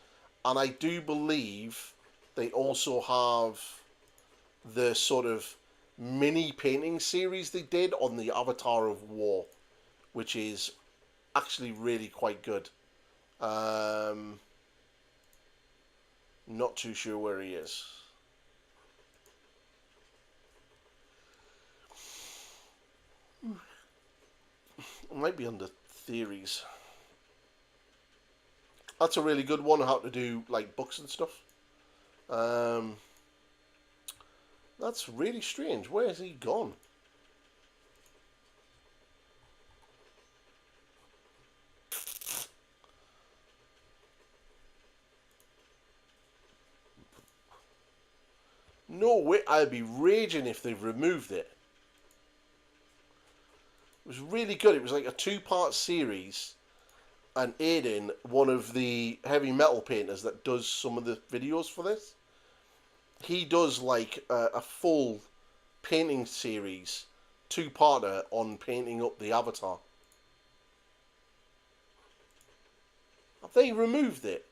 and I do believe they also have the sort of mini painting series they did on the Avatar of War, which is actually really quite good. Not too sure where he is. It might be under theories. That's a really good one, how to do like books and stuff. That's really strange. Where has he gone? No way, I'd be raging if they've removed it. It was really good. It was like a 2-part series, and Aiden, one of the heavy metal painters that does some of the videos for this, he does like a full painting series, 2-parter on painting up the Avatar. Have they removed it?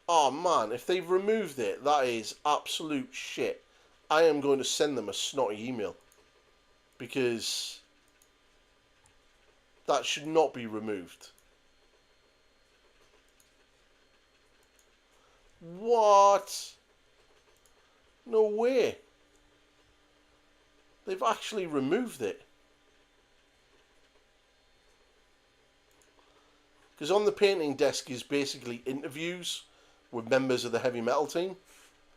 Oh man, if they've removed it, that is absolute shit. I am going to send them a snotty email, because that should not be removed. What? No way. They've actually removed it. Because on the painting desk is basically interviews with members of the heavy metal team.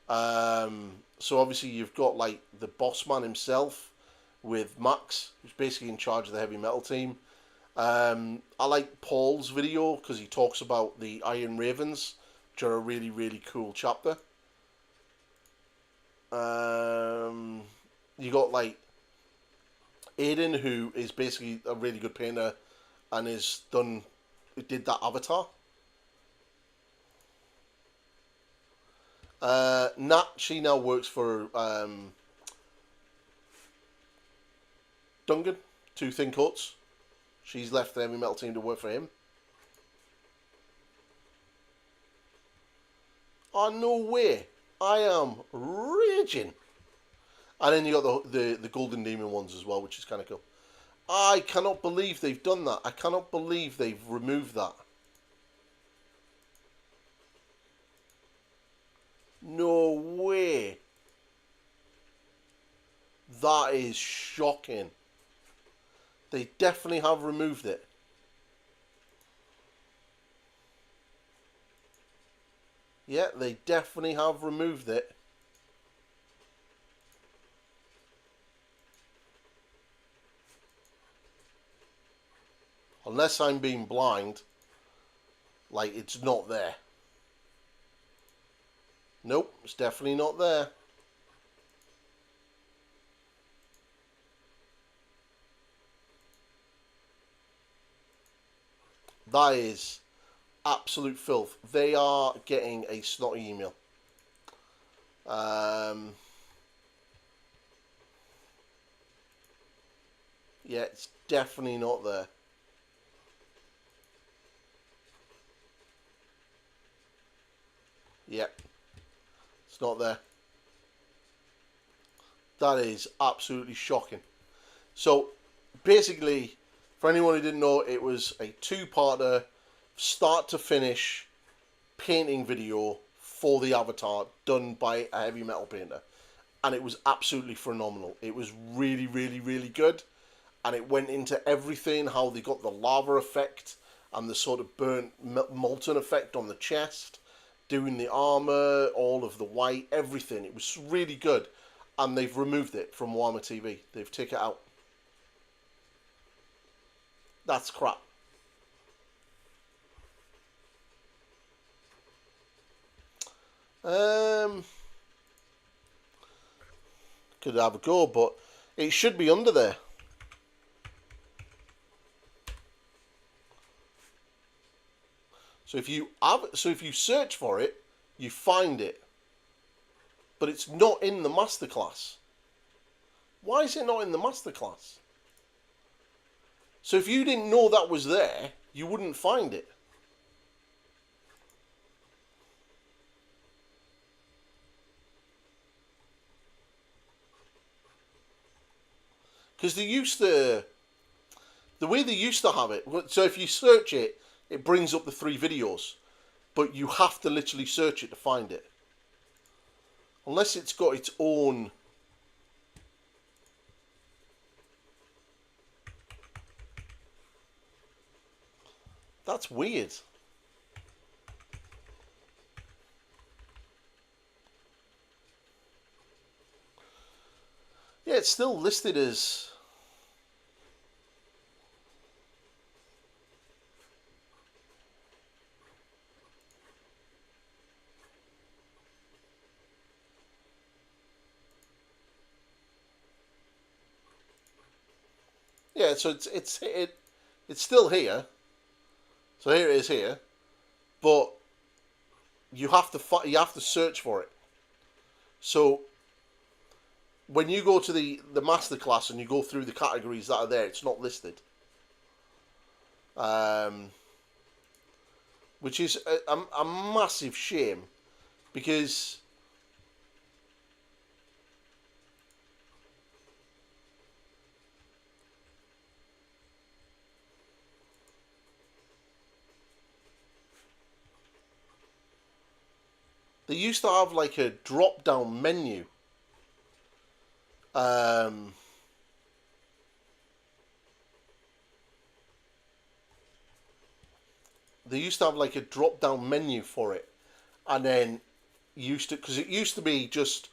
So obviously you've got like the boss man himself with Max, who's basically in charge of the heavy metal team. I like Paul's video because he talks about the Iron Ravens, which are a really, really cool chapter. You got like Aiden, who is basically a really good painter and did that Avatar. Nat, she now works for Duncan, Two Thin Coats. She's left the heavy metal team to work for him. Oh, no way. I am raging. And then you got the Golden Demon ones as well, which is kind of cool. I cannot believe they've done that. I cannot believe they've removed that. No way. That is shocking. They definitely have removed it. Yeah, they definitely have removed it. Unless I'm being blind, like it's not there. Nope, it's definitely not there. That is absolute filth. They are getting a snotty email. Yeah, it's definitely not there. Yep, it's not there. That is absolutely shocking. So, basically, for anyone who didn't know, it was a 2-parter, start to finish painting video for the Avatar done by a heavy metal painter. And it was absolutely phenomenal. It was really, really, really good. And it went into everything, how they got the lava effect and the sort of burnt molten effect on the chest, doing the armor, all of the white, everything. It was really good. And they've removed it from Warhammer TV. They've taken it out. That's crap. Could have a go, but it should be under there. So if you search for it, you find it. But it's not in the masterclass. Why is it not in the masterclass? So if you didn't know that was there, you wouldn't find it. Because they used to, the way they used to have it, so if you search it, it brings up the 3 videos. But you have to literally search it to find it. Unless it's got its own... That's weird. Yeah, it's still listed as... Yeah, so it's still here. So here it is here, but you have to search for it. So when you go to the masterclass and you go through the categories that are there, it's not listed. Which is a massive shame, because they used to have like a drop down menu. They used to have like a drop down menu for it, and then because it used to be just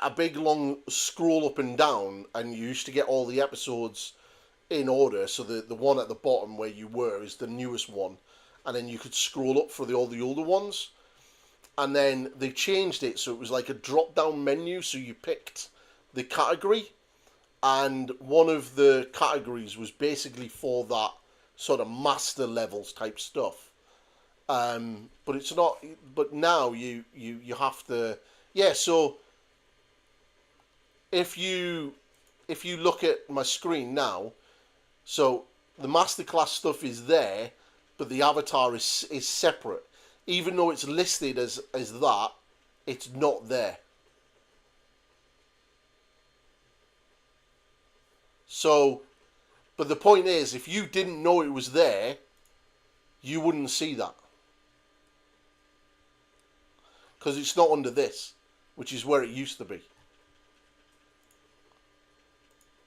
a big long scroll up and down, and you used to get all the episodes in order. So the one at the bottom where you were is the newest one, and then you could scroll up for all the older ones. And then they changed it so it was like a drop down menu, so you picked the category, and one of the categories was basically for that sort of master levels type stuff. But it's not. But now you have to. Yeah. So if you look at my screen now, so the masterclass stuff is there, but the avatar is separate. Even though it's listed as that, it's not there. So, but the point is, if you didn't know it was there, you wouldn't see that. Because it's not under this, which is where it used to be.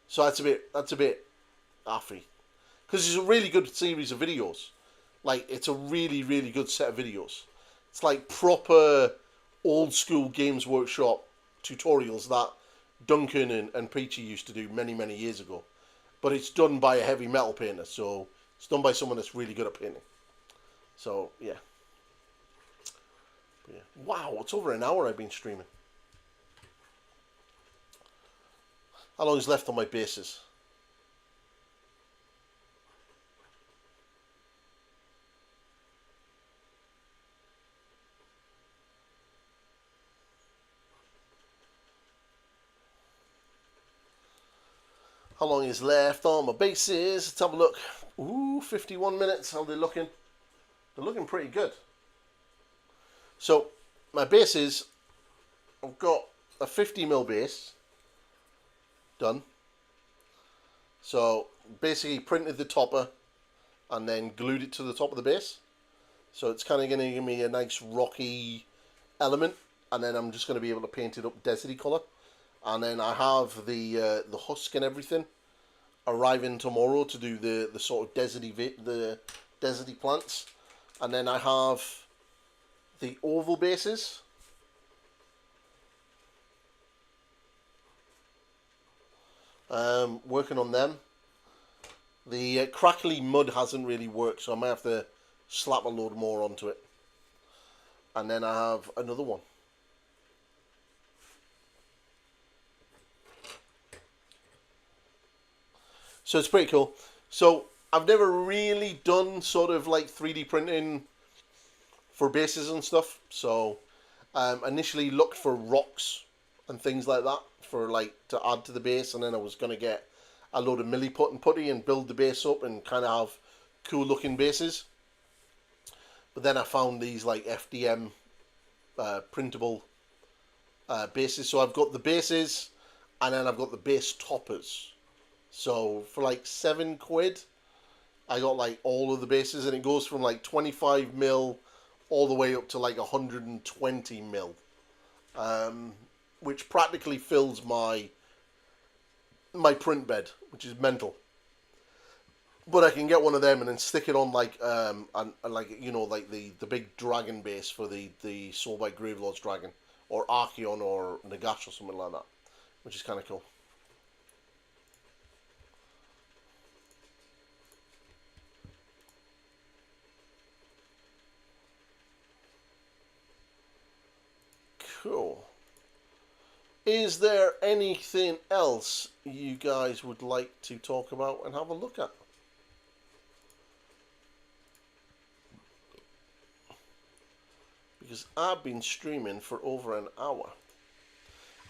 So that's a bit affy. Because it's a really good series of videos. Like, it's a really, really good set of videos. It's like proper old school Games Workshop tutorials that Duncan and Peachy used to do many, many years ago. But it's done by a heavy metal painter, so it's done by someone that's really good at painting. So, yeah. But yeah. Wow, it's over an hour I've been streaming. How long is left on my bases? How long is left on my bases? Let's have a look. Ooh, 51 minutes. How are they looking? They're looking pretty good. So, my bases, I've got a 50mm base done. So, basically printed the topper and then glued it to the top of the base. So, it's kind of going to give me a nice rocky element. And then I'm just going to be able to paint it up deserty colour. And then I have the husk and everything arriving tomorrow to do the sort of deserty plants. And then I have the oval bases. Working on them. The crackly mud hasn't really worked, so I might have to slap a load more onto it. And then I have another one. So it's pretty cool. So I've never really done sort of like 3D printing for bases and stuff. So initially looked for rocks and things like that for like to add to the base, and then I was going to get a load of milliput and putty and build the base up and kind of have cool looking bases. But then I found these like FDM printable bases. So I've got the bases and then I've got the base toppers. So for like £7, I got like all of the bases, and it goes from like 25 mil all the way up to like 120 mil, which practically fills my print bed, which is mental. But I can get one of them and then stick it on like like, you know, like the big dragon base for the Soulbite Gravelord's dragon, or Archeon or Nagash or something like that, which is kind of cool. Cool. Is there anything else you guys would like to talk about and have a look at? Because I've been streaming for over an hour.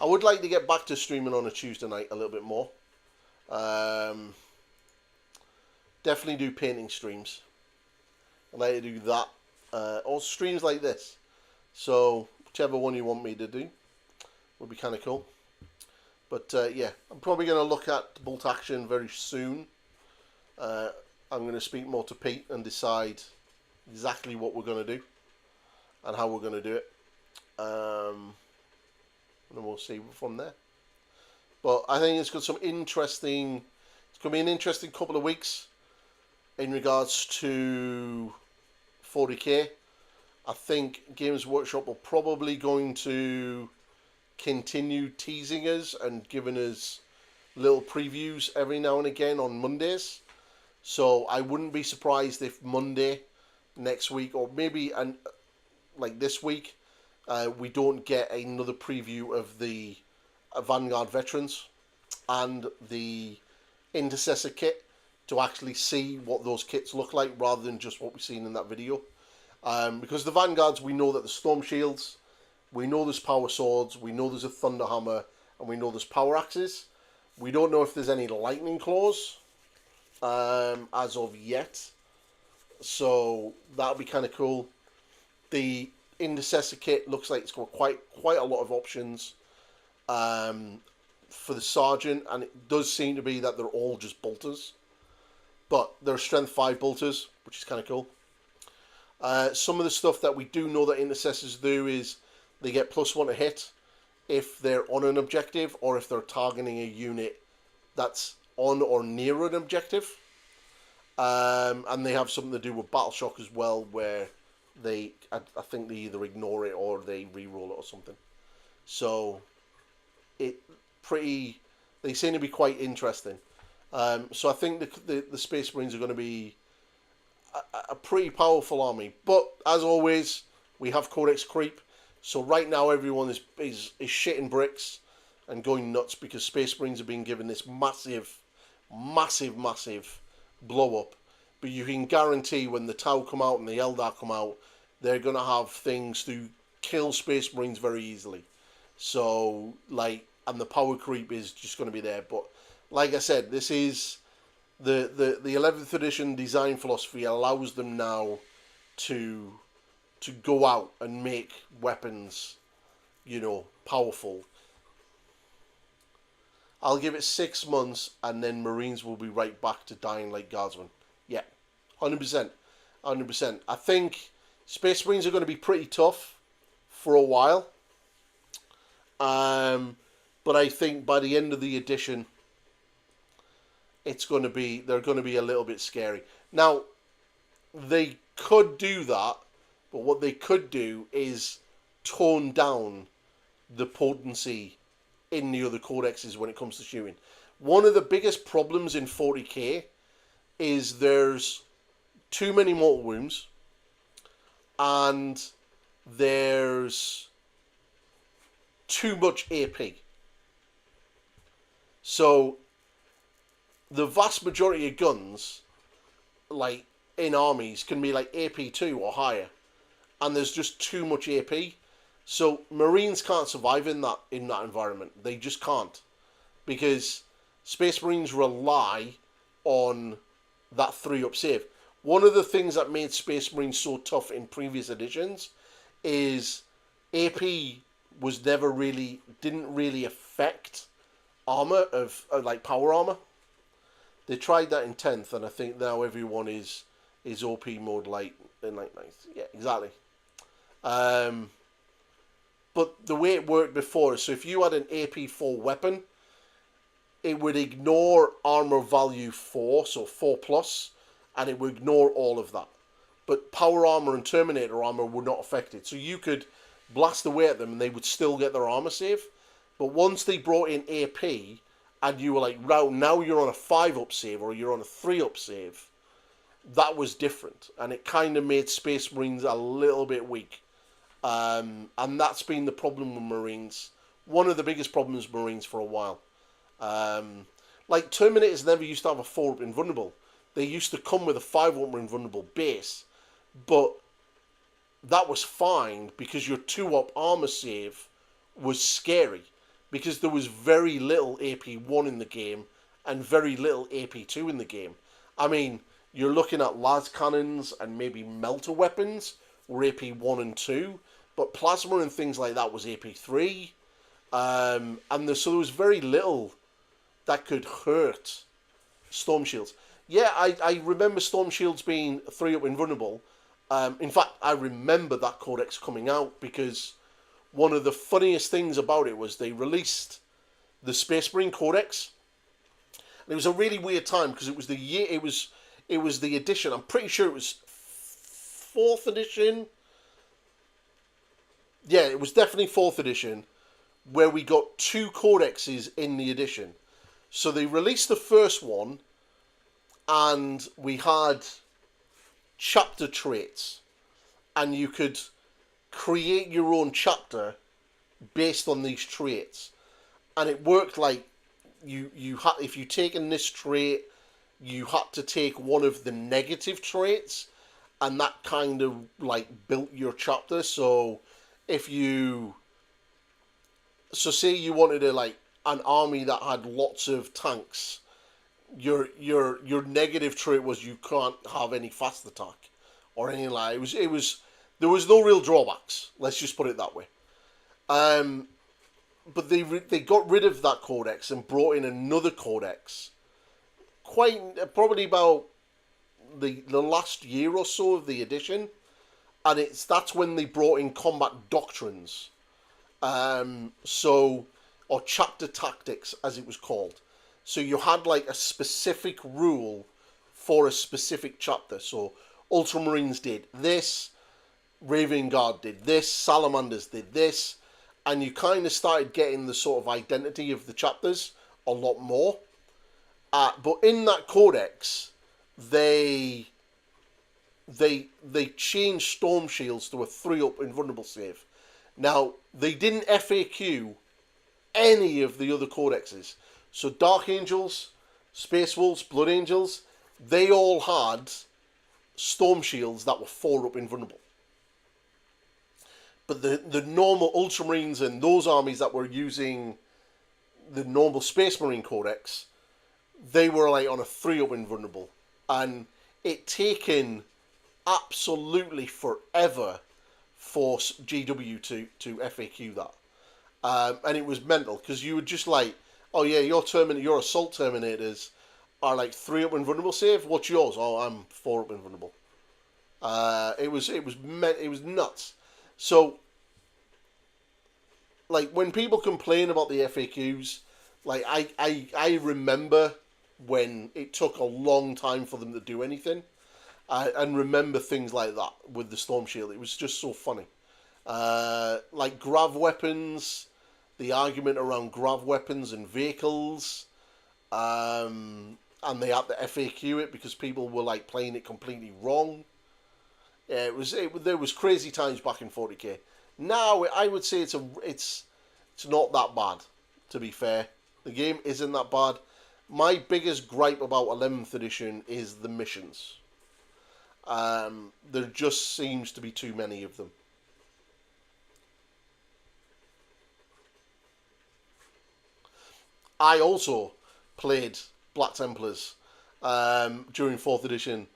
I would like to get back to streaming on a Tuesday night a little bit more. Definitely do painting streams. I'd like to do that. Or streams like this. So, whichever one you want me to do would be kind of cool. But yeah, I'm probably going to look at bolt action very soon. I'm going to speak more to Pete and decide exactly what we're going to do and how we're going to do it. And then we'll see from there. But I think it's got some interesting... It's going to be an interesting couple of weeks in regards to 40k. I think Games Workshop are probably going to continue teasing us and giving us little previews every now and again on Mondays. So I wouldn't be surprised if Monday next week, or maybe like this week, we don't get another preview of the Vanguard Veterans and the Intercessor kit to actually see what those kits look like rather than just what we've seen in that video. Because the Vanguards, we know that the Storm Shields, we know there's Power Swords, we know there's a Thunder Hammer, and we know there's Power Axes. We don't know if there's any Lightning Claws as of yet. So that'll be kind of cool. The Intercessor kit looks like it's got quite a lot of options for the Sergeant, and it does seem to be that they're all just bolters. But they're Strength 5 bolters, which is kind of cool. Some of the stuff that we do know that Intercessors do is they get +1 to hit if they're on an objective or if they're targeting a unit that's on or near an objective. And they have something to do with Battle Shock as well, where I think they either ignore it or they re-roll it or something. So they seem to be quite interesting. So I think the Space Marines are going to be a pretty powerful army. But as always, we have Codex creep. So right now everyone is shitting bricks and going nuts because Space Marines have been given this massive blow up. But you can guarantee when the Tau come out and the Eldar come out, they're going to have things to kill Space Marines very easily. So, and the power creep is just going to be there. But like I said, this is the 11th edition design philosophy allows them now to go out and make weapons, powerful. I'll give it 6 months and then Marines will be right back to dying like Guardsmen. Yeah, 100%. 100%. I think Space Marines are going to be pretty tough for a while. But I think by the end of the edition, they're going to be a little bit scary. Now, they could do that, but what they could do is tone down the potency in the other codexes when it comes to shooting. One of the biggest problems in 40k is there's too many mortal wounds and there's too much AP. So the vast majority of guns, like in armies, can be like AP 2 or higher, and there's just too much AP. So Marines can't survive in that environment. They just can't, because Space Marines rely on that 3-up save. One of the things that made Space Marines so tough in previous editions is AP was never really, didn't really affect armor of like power armor. They tried that in 10th, and I think now everyone is OP mode light in like 9th. Yeah, exactly. But the way it worked before is, so if you had an AP 4 weapon, it would ignore armor value 4, so 4 plus, and it would ignore all of that. But power armor and Terminator armor were not affected. So you could blast away at them and they would still get their armor save. But once they brought in AP and you were like, now you're on a 5-up save or you're on a 3-up save, that was different. And it kind of made Space Marines a little bit weak. And that's been the problem with Marines. One of the biggest problems with Marines for a while. Like Terminators never used to have a 4-up invulnerable. They used to come with a 5-up invulnerable base. But that was fine because your 2-up armor save was scary. Because there was very little AP1 in the game and very little AP2 in the game. I mean, you're looking at las cannons and maybe melter weapons were AP1 and 2. But plasma and things like that was AP3. So there was very little that could hurt Storm Shields. Yeah, I remember Storm Shields being 3-up invulnerable. In fact, I remember that codex coming out because one of the funniest things about it was they released the Space Marine Codex. And it was a really weird time because it was the year, it was the edition. I'm pretty sure it was 4th edition. Yeah, it was definitely 4th edition where we got 2 codexes in the edition. So they released the first one and we had chapter traits, and you could create your own chapter based on these traits, and it worked like you had, if you taken this trait, you had to take one of the negative traits, and that kind of like built your chapter. So if you, so say you wanted a like an army that had lots of tanks, your negative trait was you can't have any fast attack or anything like that. It was there was no real drawbacks. Let's just put it that way. But they got rid of that codex and brought in another codex. Probably about the last year or so of the edition, and that's when they brought in combat doctrines. Or chapter tactics, as it was called. So you had like a specific rule for a specific chapter. So Ultramarines did this, Raven Guard did this, Salamanders did this, and you kind of started getting the sort of identity of the chapters a lot more. But in that codex, they changed Storm Shields to a 3-up invulnerable save. Now, they didn't FAQ any of the other codexes. So Dark Angels, Space Wolves, Blood Angels, they all had Storm Shields that were 4-up invulnerable. But the normal Ultramarines and those armies that were using the normal Space Marine Codex, they were like on a 3-up invulnerable. And it taken absolutely forever for GW to FAQ that. And it was mental, because you would just like, oh yeah, your assault Terminators are like 3-up invulnerable save. What's yours? Oh, I'm 4-up invulnerable. It was nuts. So, like, when people complain about the FAQs, like I remember when it took a long time for them to do anything, and remember things like that with the Storm Shield. It was just so funny. Like grav weapons, the argument around grav weapons and vehicles, and they had to FAQ it because people were like playing it completely wrong. Yeah, there was crazy times back in 40k. Now I would say it's not that bad. To be fair, the game isn't that bad. My biggest gripe about 11th edition is the missions. There just seems to be too many of them. I also played Black Templars during 4th edition,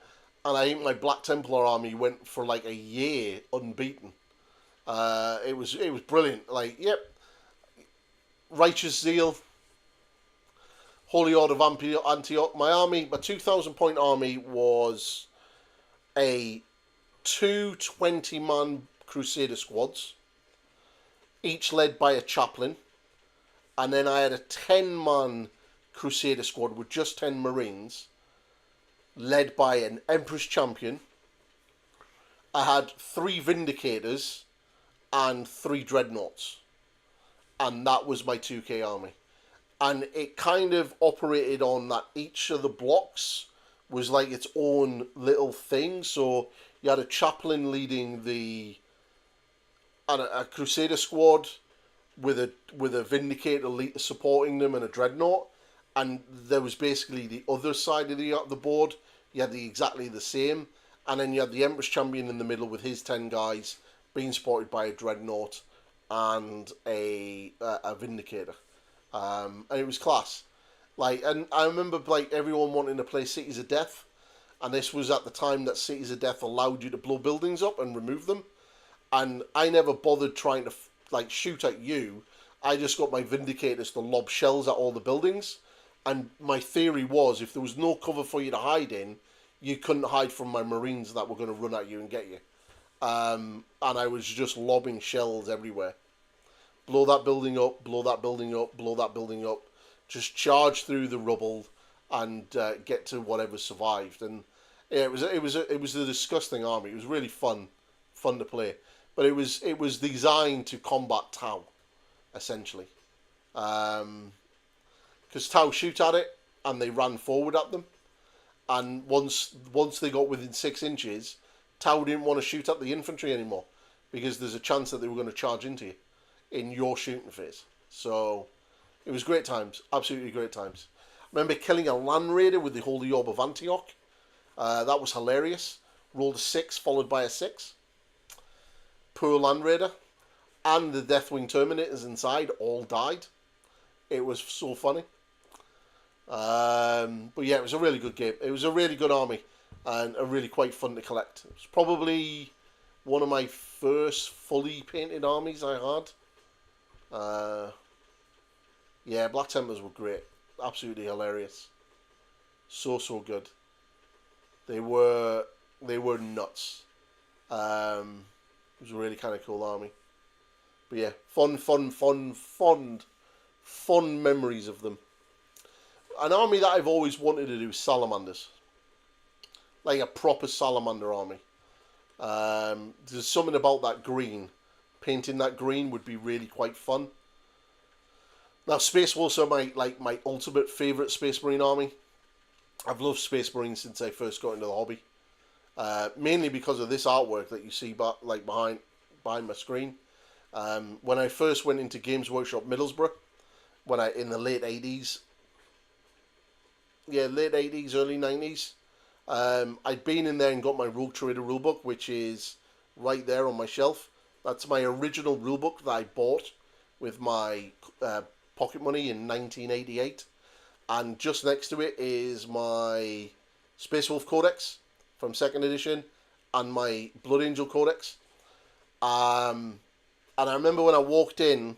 and I think my Black Templar army went for like a year unbeaten. It was brilliant. Like, yep, Righteous Zeal, Holy Order of Antioch. My army, my 2,000 point army was a 220-man Crusader squads, each led by a chaplain, and then I had a 10-man Crusader squad with just 10 Marines, led by an Empress Champion. I had 3 Vindicators and 3 Dreadnoughts, and that was my 2K army. And it kind of operated on that each of the blocks was like its own little thing. So you had a chaplain leading a Crusader squad with a Vindicator supporting them and a Dreadnought, and there was basically the other side of the board. You had exactly the same, and then you had the Empress Champion in the middle with his 10 guys being supported by a Dreadnought and a Vindicator, and it was class. Like, and I remember like everyone wanting to play Cities of Death, and this was at the time that Cities of Death allowed you to blow buildings up and remove them, and I never bothered trying to like shoot at you. I just got my Vindicators to lob shells at all the buildings, and my theory was if there was no cover for you to hide in, you couldn't hide from my Marines that were going to run at you and get you. And I was just lobbing shells everywhere. Blow that building up, blow that building up, blow that building up. Just charge through the rubble and get to whatever survived. And yeah, it was a disgusting army. It was really fun to play. But it was designed to combat Tau, essentially. Because Tau shoot at it and they ran forward at them. And once they got within 6 inches, Tau didn't want to shoot at the infantry anymore because there's a chance that they were going to charge into you in your shooting phase. So it was great times, absolutely great times. I remember killing a Land Raider with the Holy Orb of Antioch. That was hilarious. Rolled a 6 followed by a 6. Poor Land Raider. And the Deathwing Terminators inside all died. It was so funny. But yeah, it was a really good game. It was a really good army and a really quite fun to collect. It was probably one of my first fully painted armies I had. Yeah, Black Templars were great. Absolutely hilarious. So good. They were nuts. It was a really kind of cool army. But yeah, fond memories of them. An army that I've always wanted to do is Salamanders. Like a proper Salamander army. There's something about that green. Painting that green would be really quite fun. Now, Space Wolves are my ultimate favourite Space Marine army. I've loved Space Marines since I first got into the hobby. Mainly because of this artwork that you see behind my screen. When I first went into Games Workshop Middlesbrough, in the late 80s, late 80s, early 90s, I'd been in there and got my Rogue Trader rulebook, which is right there on my shelf. That's my original rulebook that I bought with my pocket money in 1988. And just next to it is my Space Wolf Codex from 2nd edition and my Blood Angel Codex. And I remember when I walked in,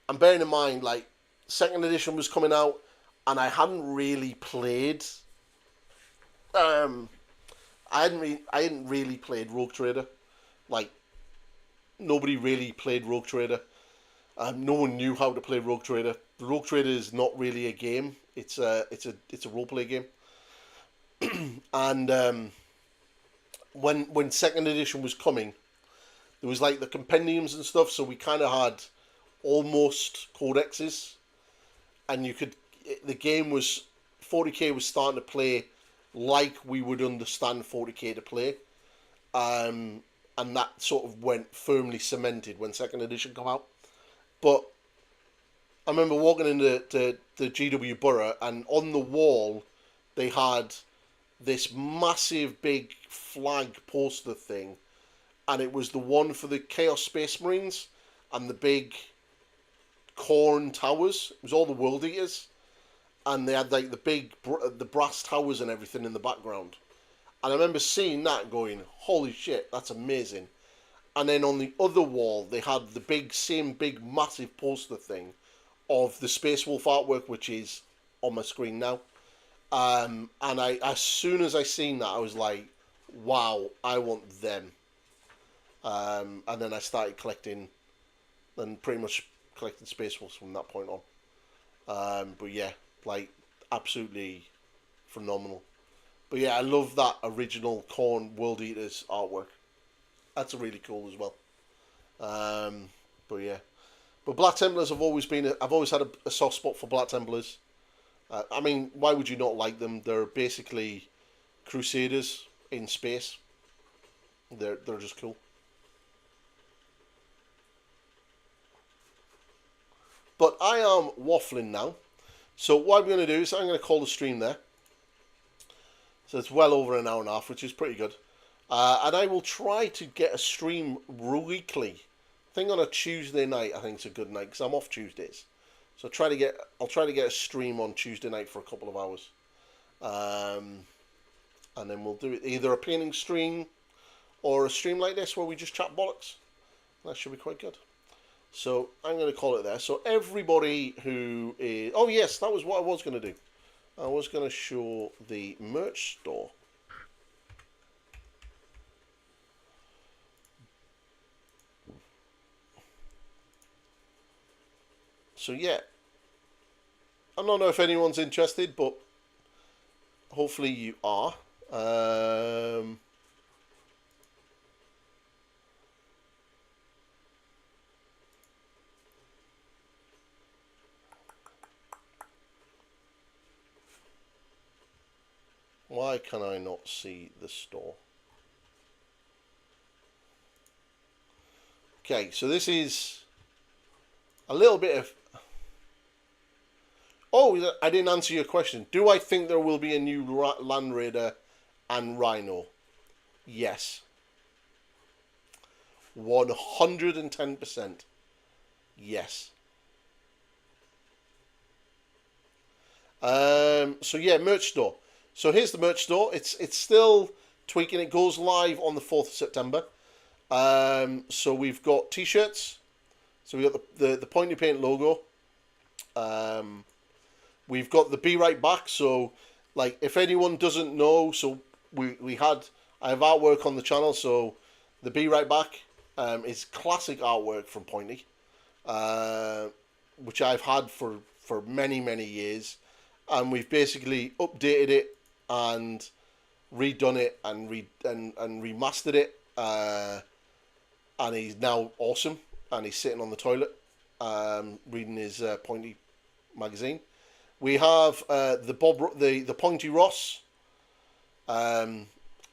and bearing in mind, like, 2nd edition was coming out, and I hadn't really played. I hadn't really played Rogue Trader. Like, nobody really played Rogue Trader. No one knew how to play Rogue Trader. The Rogue Trader is not really a game. It's a roleplay game. And when 2nd edition was coming, there was like the compendiums and stuff, so we kind of had almost codexes, and the game was 40k was starting to play like we would understand 40k to play, and that sort of went firmly cemented when 2nd edition came out. But I remember walking into the GW Borough, and on the wall they had this massive big flag poster thing, and it was the one for the Chaos Space Marines and the big Khorne towers. It was all the World Eaters, and they had like the brass towers and everything in the background. And I remember seeing that, going, "Holy shit, that's amazing!" And then on the other wall, they had the same big, massive poster thing of the Space Wolf artwork, which is on my screen now. And as soon as I seen that, I was like, "Wow, I want them." And then I started collecting, and pretty much collecting Space Wolves from that point on. But yeah, like, absolutely phenomenal. But yeah, I love that original Khorne World Eaters artwork. That's really cool as well. But yeah, but Black Templars have always been. I've always had a soft spot for Black Templars. I mean, why would you not like them? They're basically Crusaders in space. They're just cool. But I am waffling now. So what I'm going to do is I'm going to call the stream there. So it's well over an hour and a half, which is pretty good. And I will try to get a stream weekly. I think on a Tuesday night, I think it's a good night because I'm off Tuesdays. So I'll try to get a stream on Tuesday night for a couple of hours. And then we'll do it either a painting stream or a stream like this where we just chat bollocks. That should be quite good. So I'm going to call it there. So everybody who is... Oh yes, that was what I was going to do. I was going to show the merch store. So yeah, I don't know if anyone's interested, but hopefully you are. Why can I not see the store? Okay, so this is a little bit of... Oh, I didn't answer your question. Do I think there will be a new Land Raider and Rhino? Yes. 110%. Yes. So yeah, merch store. So here's the merch store. It's still tweaking. It goes live on the 4th of September. So we've got t-shirts. So we've got the Pointy Paint logo. We've got the Be Right Back. So, like, if anyone doesn't know, so I have artwork on the channel. So the Be Right Back is classic artwork from Pointy, which I've had for many, many years. And we've basically updated it and redone it and remastered it. And he's now awesome. And he's sitting on the toilet reading his Pointy magazine. We have the Pointy Ross,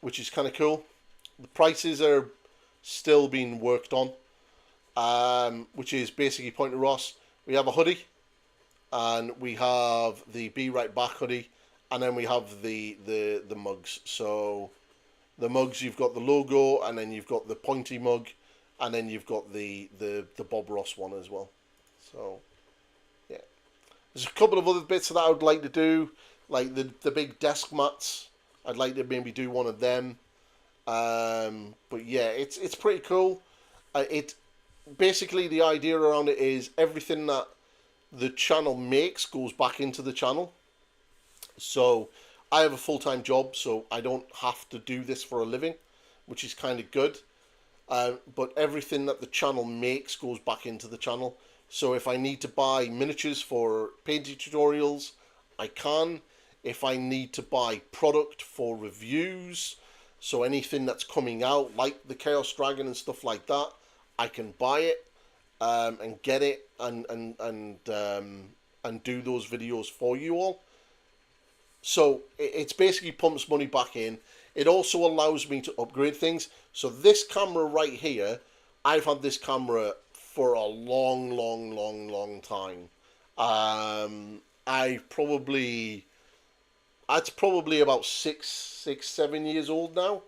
which is kind of cool. The prices are still being worked on, which is basically Pointy Ross. We have a hoodie, and we have the Be Right Back hoodie, and then we have the mugs. So the mugs, you've got the logo, and then you've got the Pointy mug, and then you've got the Bob Ross one as well. So yeah, there's a couple of other bits that I would like to do, like the big desk mats. I'd like to maybe do one of them. But yeah, it's pretty cool. It basically, the idea around it is everything that the channel makes goes back into the channel. So I have a full-time job, so I don't have to do this for a living, which is kind of good. But everything that the channel makes goes back into the channel. So if I need to buy miniatures for painting tutorials, I can. If I need to buy product for reviews, so anything that's coming out, like the Chaos Dragon and stuff like that, I can buy it and get it and do those videos for you all. So it's basically pumps money back in. It also allows me to upgrade things. So this camera right here, I've had this camera for a long time. It's probably about 7 years old now.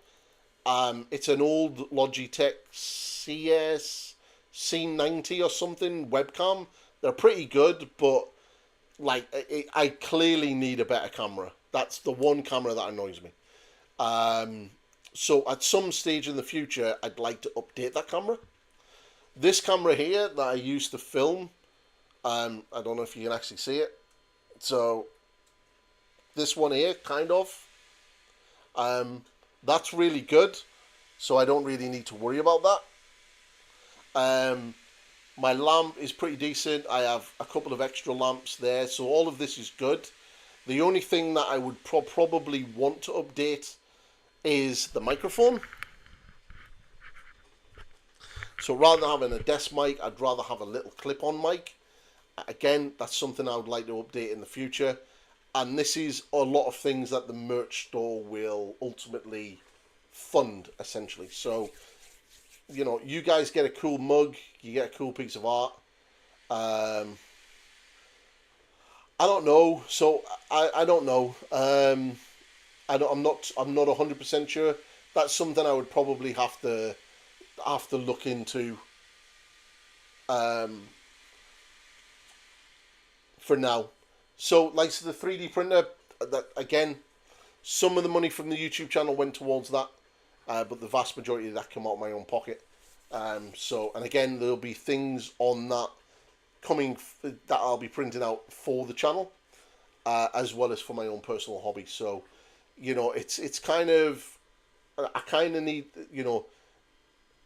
It's an old Logitech CS C90 or something webcam. They're pretty good, but like, I clearly need a better camera. That's the one camera that annoys me. So at some stage in the future, I'd like to update that camera. This camera here that I used to film, I don't know if you can actually see it. So this one here, kind of, that's really good. So I don't really need to worry about that. My lamp is pretty decent. I have a couple of extra lamps there. So all of this is good. The only thing that I would probably want to update is the microphone. So rather than having a desk mic, I'd rather have a little clip-on mic. Again, that's something I would like to update in the future. And this is a lot of things that the merch store will ultimately fund, essentially. So, you know, you guys get a cool mug, you get a cool piece of art. I don't know. So I don't know. I'm not 100% sure. That's something I would probably have to look into. For now. So, like the 3D printer, that again, some of the money from the YouTube channel went towards that, but the vast majority of that came out of my own pocket. So, and again, there'll be things on that coming that I'll be printing out for the channel, as well as for my own personal hobby. So, you know, it's kind of, I kind of need, you know,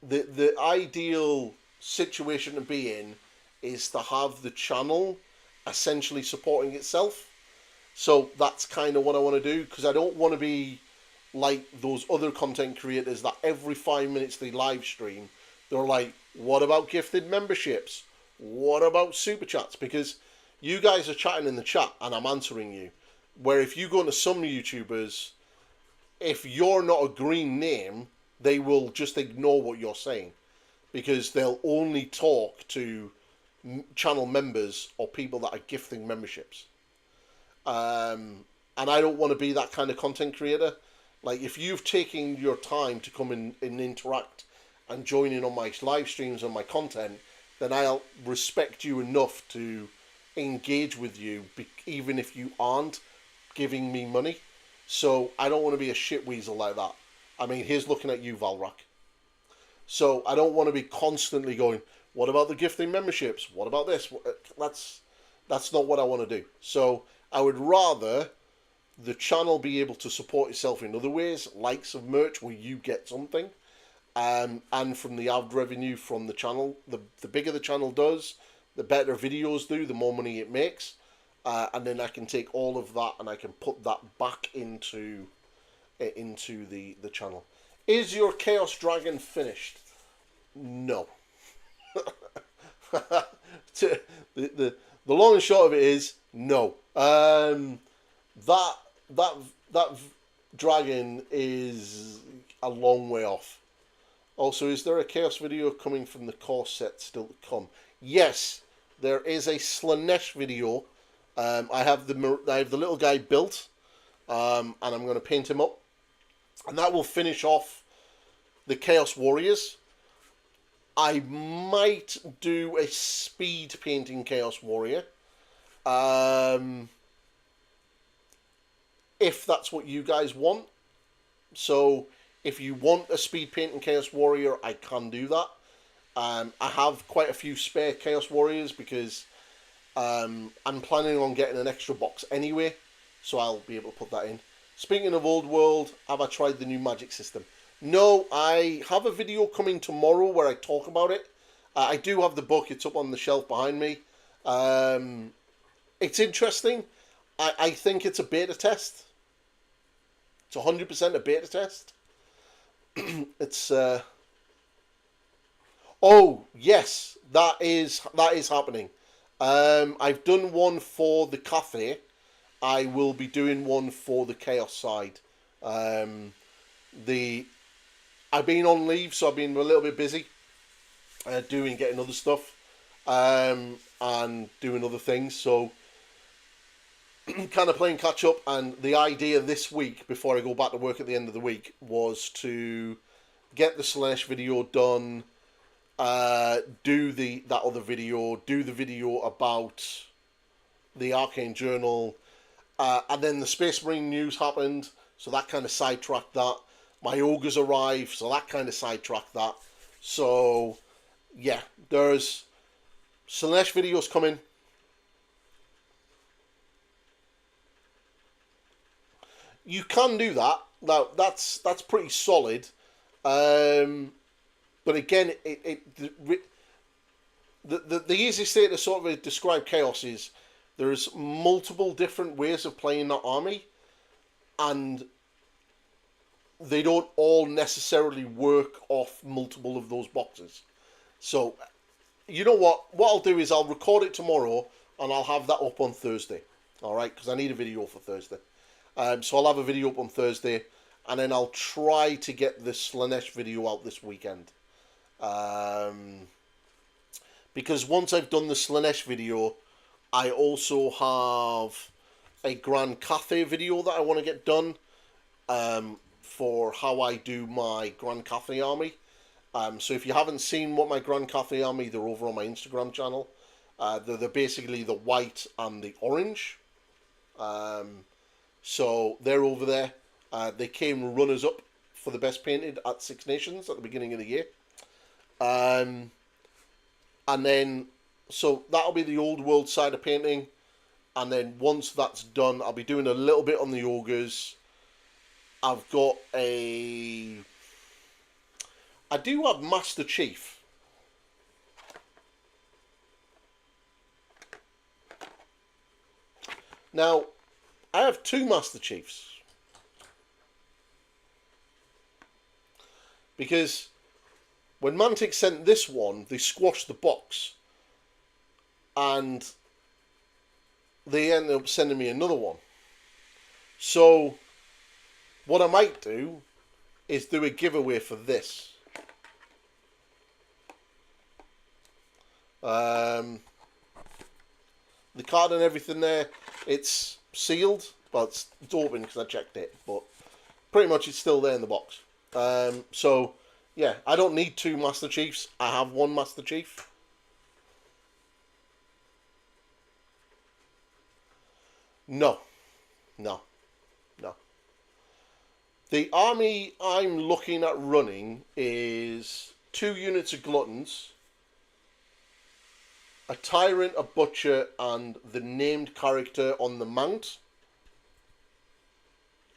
the ideal situation to be in is to have the channel essentially supporting itself. So that's kind of what I want to do, because I don't want to be like those other content creators that every 5 minutes they live stream, they're like, what about gifted memberships? What about super chats? Because you guys are chatting in the chat and I'm answering you. Where if you go into some YouTubers, if you're not a green name, they will just ignore what you're saying, because they'll only talk to channel members or people that are gifting memberships. And I don't want to be that kind of content creator. Like, if you've taken your time to come in and interact and join in on my live streams and my content, then I'll respect you enough to engage with you, even if you aren't giving me money. So I don't want to be a shit weasel like that. I mean, here's looking at you, Valrak. So I don't want to be constantly going, what about the gifting memberships? What about this? That's not what I want to do. So I would rather the channel be able to support itself in other ways, likes of merch where you get something, and from the ad revenue from the channel. The bigger the channel does, the better videos do, the more money it makes. And then I can take all of that and I can put that back into the channel. Is your Chaos Dragon finished? No. the long and short of it is no. That dragon is a long way off. Also, is there a Chaos video coming from the core set still to come? Yes, there is a Slanesh video. I have the little guy built, and I'm going to paint him up, and that will finish off the Chaos Warriors. I might do a speed painting Chaos Warrior, if that's what you guys want. So if you want a speed painting Chaos Warrior, I can do that. I have quite a few spare Chaos Warriors because I'm planning on getting an extra box anyway, so I'll be able to put that in. Speaking of Old World, have I tried the new magic system? No, I have a video coming tomorrow where I talk about it. I do have the book. It's up on the shelf behind me. It's interesting. I think it's a beta test. It's 100% a beta test. It's... Oh, yes, that is happening. I've done one for the cafe. I will be doing one for the Chaos side. I've been on leave, so I've been a little bit busy getting other stuff, and doing other things. So kind of playing catch up. And the idea this week, before I go back to work at the end of the week, was to get the Slash video done, do that other video, do the video about the Arcane Journal, and then the Space Marine news happened, so that kind of sidetracked that. My ogres arrived, so that kind of sidetracked that. So, yeah, there's Slaanesh videos coming. You can do that. Now, that's pretty solid. But again, the easiest way to sort of describe chaos is there's multiple different ways of playing that army, and they don't all necessarily work off multiple of those boxes. So, you know what I'll do is I'll record it tomorrow, and I'll have that up on Thursday. Alright, because I need a video for Thursday. So I'll have a video up on Thursday, and then I'll try to get the Slaanesh video out this weekend. Because once I've done the Slaanesh video, I also have a Grand Cathay video that I want to get done for how I do my Grand Cathay army. So if you haven't seen what my Grand Cathay army, they're over on my Instagram channel. They're basically the white and the orange. So they're over there. They came runners-up for the best painted at Six Nations at the beginning of the year. And then, so that'll be the old world side of painting. And then once that's done, I'll be doing a little bit on the ogres. I do have Master Chief. Now, I have two Master Chiefs. Because when Mantic sent this one, they squashed the box. And they ended up sending me another one. So, what I might do is do a giveaway for this. The card and everything there, it's sealed, but it's open because I checked it. But pretty much it's still there in the box. So, yeah, I don't need two Master Chiefs. I have one Master Chief. No. The army I'm looking at running is 2 units of Gluttons, a Tyrant, a Butcher, and the named character on the mount.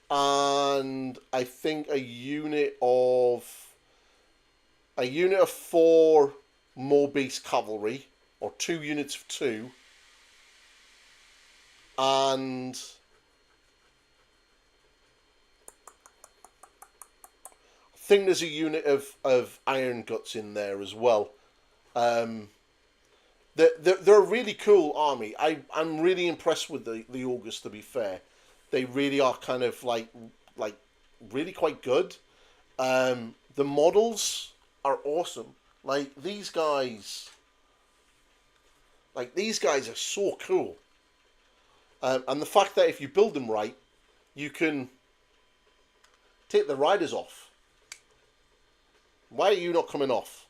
And I think a unit of 4 Moorbeast Cavalry, or 2 units of 2, and I think there's a unit of Iron Guts in there as well. They're a really cool army. I'm really impressed with the ogres, to be fair. They really are kind of like really quite good. The models are awesome. Like these guys are so cool. And the fact that if you build them right, you can take the riders off. Why are you not coming off?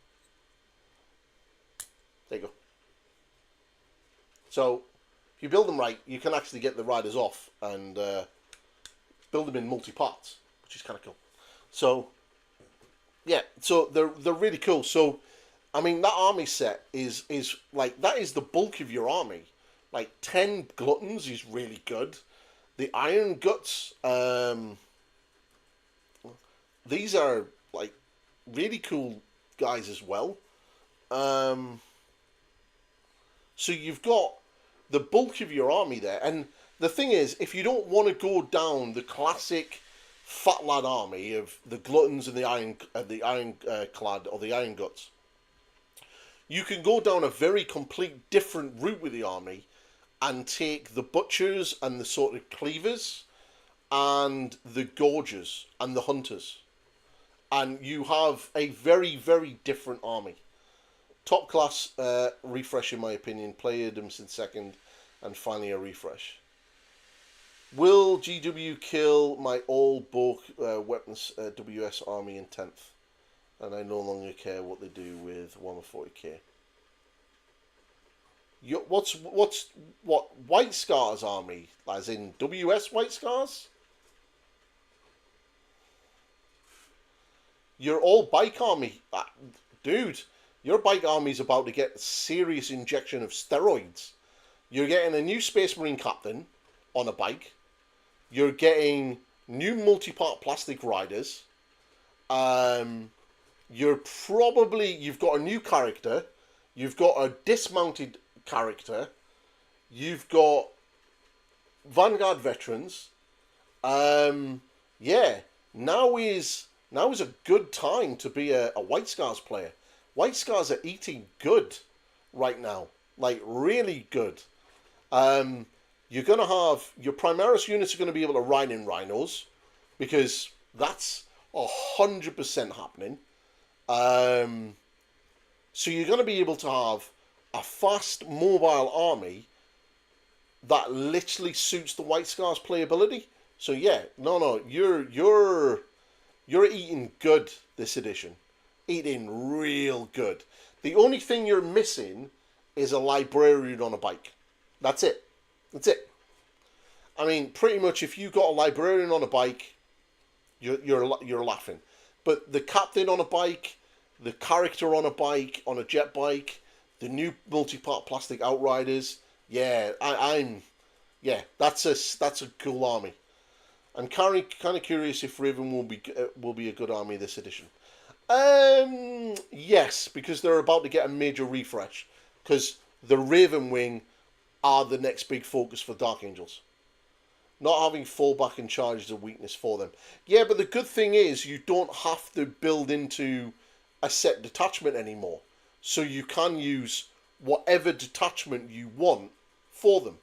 There you go. So, if you build them right, you can actually get the riders off and build them in multi-parts, which is kind of cool. So, yeah, so they're really cool. So, I mean, that army set is like, that is the bulk of your army. Like, 10 Gluttons is really good. The Iron Guts, these are, like, really cool guys as well. So you've got the bulk of your army there. And the thing is, if you don't want to go down the classic fat lad army of the Gluttons and the Iron Clad or the Iron Guts, you can go down a very complete different route with the army and take the Butchers and the sort of Cleavers and the Gorgers and the Hunters. And you have a very, very different army. Top class refresh, in my opinion. Played them since second, and finally a refresh. Will GW kill my all bulk weapons WS army in 10th? And I no longer care what they do with 140k. What White Scars army, as in WS White Scars? Your all bike army, dude. Your bike army's about to get a serious injection of steroids. You're getting a new Space Marine captain on a bike. You're getting new multi-part plastic riders. You've got a new character. You've got a dismounted character. You've got Vanguard veterans. Yeah, now is a good time to be a White Scars player. White Scars are eating good right now, like really good. You're gonna have your Primaris units are gonna be able to ride in rhinos because that's 100% happening. So you're gonna be able to have a fast mobile army that literally suits the White Scars playability. So yeah, no, you're eating good this edition, eating real good. The only thing you're missing is a librarian on a bike. That's it. That's it. I mean, pretty much if you got a librarian on a bike, you're laughing. But the captain on a bike, the character on a bike, on a jet bike, the new multi-part plastic outriders, yeah, yeah, that's a cool army. I'm kind of curious if Raven will be a good army this edition. Yes, because they're about to get a major refresh. Because the Raven Wing are the next big focus for Dark Angels. Not having fallback and charge is a weakness for them. Yeah, but the good thing is you don't have to build into a set detachment anymore. So you can use whatever detachment you want for them.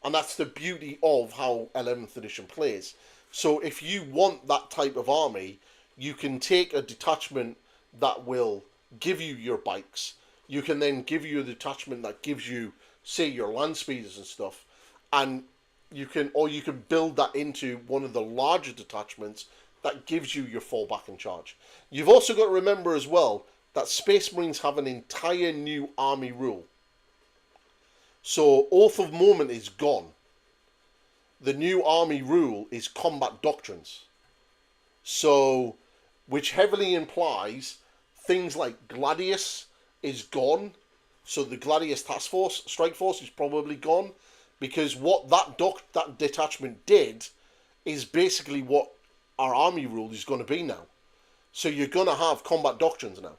And that's the beauty of how 11th edition plays. So if you want that type of army, you can take a detachment that will give you your bikes. You can then give you a detachment that gives you, say, your land speeders and stuff. And you can build that into one of the larger detachments that gives you your fallback and charge. You've also got to remember as well that Space Marines have an entire new army rule. So Oath of Moment is gone. The new army rule is combat doctrines. So, which heavily implies things like Gladius is gone. So the Gladius Task Force, Strike Force is probably gone. Because what that detachment did is basically what our army rule is going to be now. So you're going to have combat doctrines now.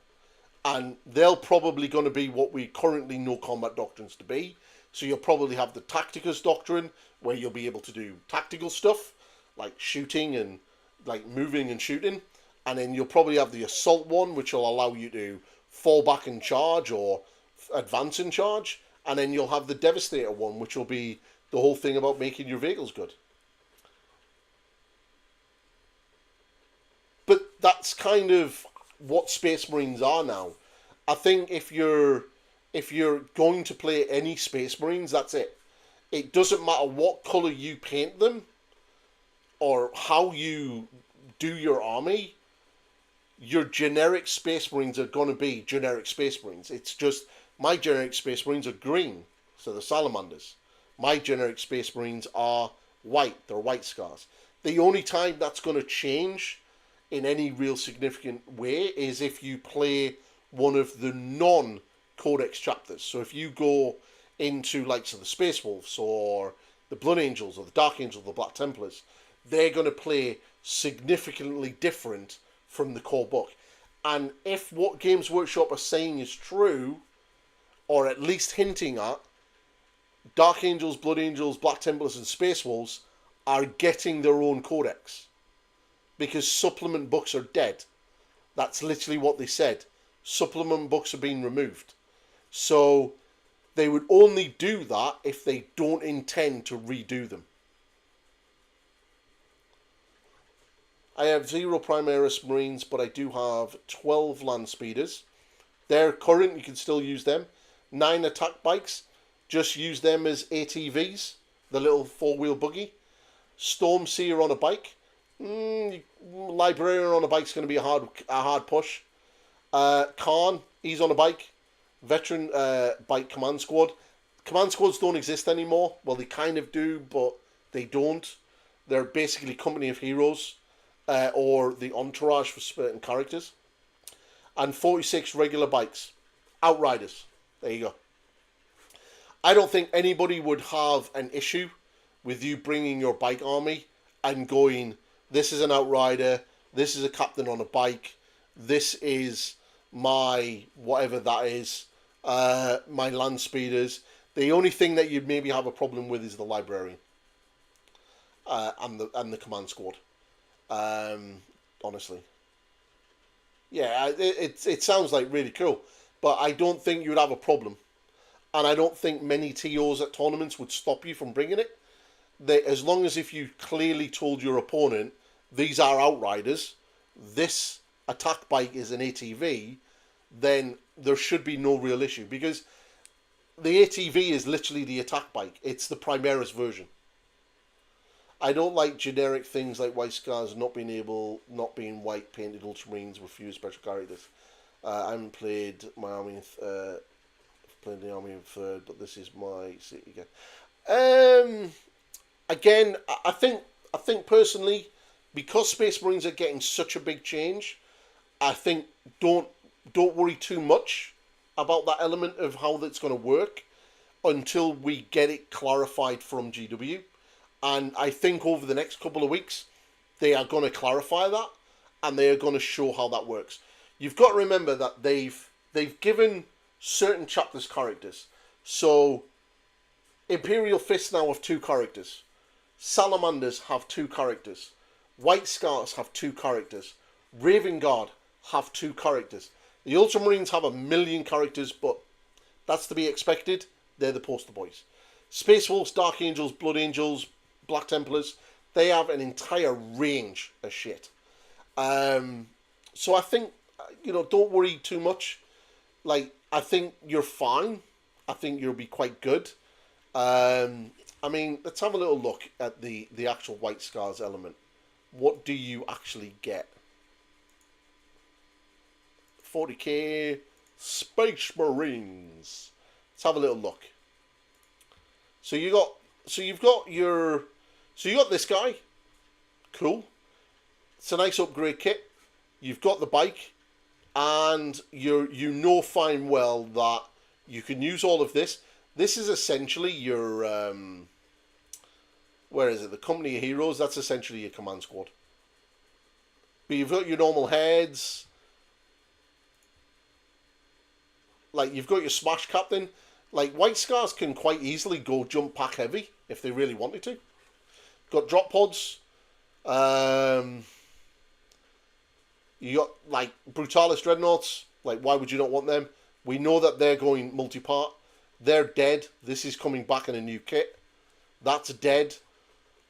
And they're probably going to be what we currently know combat doctrines to be. So you'll probably have the Tacticus Doctrine, where you'll be able to do tactical stuff, like shooting and like moving and shooting. And then you'll probably have the Assault one, which will allow you to fall back and charge or advance and charge. And then you'll have the Devastator one, which will be the whole thing about making your vehicles good. But that's kind of what Space Marines are now. I think if you're going to play any Space Marines, that's it. It doesn't matter what colour you paint them or how you do your army. Your generic Space Marines are going to be generic Space Marines. It's just my generic Space Marines are green, so they're Salamanders. My generic Space Marines are white, they're White Scars. The only time that's going to change in any real significant way is if you play one of the non-codex chapters. So if you go into like the Space Wolves or the Blood Angels or the Dark Angels or the Black Templars, they're going to play significantly different from the core book. And if what Games Workshop are saying is true, or at least hinting at, Dark Angels, Blood Angels, Black Templars and Space Wolves are getting their own codex. Because supplement books are dead. That's literally what they said. Supplement books are being removed. So they would only do that if they don't intend to redo them. I have 0 Primaris Marines, but I do have 12 Land Speeders. They're current, you can still use them. 9 attack bikes, just use them as ATVs, the little 4-wheel buggy. Stormseer on a bike. Librarian on a bike is going to be a hard push. Khan, he's on a bike. Veteran bike command squad. Command squads don't exist anymore. Well, they kind of do, but they don't. They're basically company of heroes, or the entourage for certain characters. And 46 regular bikes. Outriders. There you go. I don't think anybody would have an issue with you bringing your bike army and going, this is an outrider, this is a captain on a bike, this is my whatever that is, my land speeders. The only thing that you'd maybe have a problem with is the librarian, and the command squad. Honestly, yeah, it sounds like really cool, but I don't think you'd have a problem, and I don't think many TOs at tournaments would stop you from bringing it. As long as if you clearly told your opponent, these are outriders, this attack bike is an ATV, then there should be no real issue, because the ATV is literally the attack bike. It's the Primaris version. I don't like generic things like White Scars not being white painted Ultramarines with few special characters. I haven't played my army played the army in third, but this is my city again. Again, I think personally, because Space Marines are getting such a big change, I think don't worry too much about that element of how that's going to work until we get it clarified from GW. And I think over the next couple of weeks, they are going to clarify that, and they are going to show how that works. You've got to remember that they've given certain chapters characters. So Imperial Fists now have 2 characters. Salamanders have 2 characters. White Scars have 2 characters. Raven Guard have 2 characters. The Ultramarines have 1,000,000 characters, but that's to be expected. They're the poster boys. Space Wolves, Dark Angels, Blood Angels, Black Templars, they have an entire range of shit. So I think, don't worry too much. Like, I think you're fine. I think you'll be quite good. I mean, let's have a little look at the actual White Scars element. What do you actually get? 40k Space Marines. Let's have a little look. So you've got this guy. Cool. It's a nice upgrade kit. You've got the bike, and you know fine well that you can use all of this. This is essentially your where is it? The Company of Heroes. That's essentially your command squad. But you've got your normal heads. Like, you've got your Smash Captain. Like, White Scars can quite easily go jump pack heavy if they really wanted to. Got drop pods. You got, like, Brutalis Dreadnoughts. Like, why would you not want them? We know that they're going multi-part. They're dead. This is coming back in a new kit. That's dead.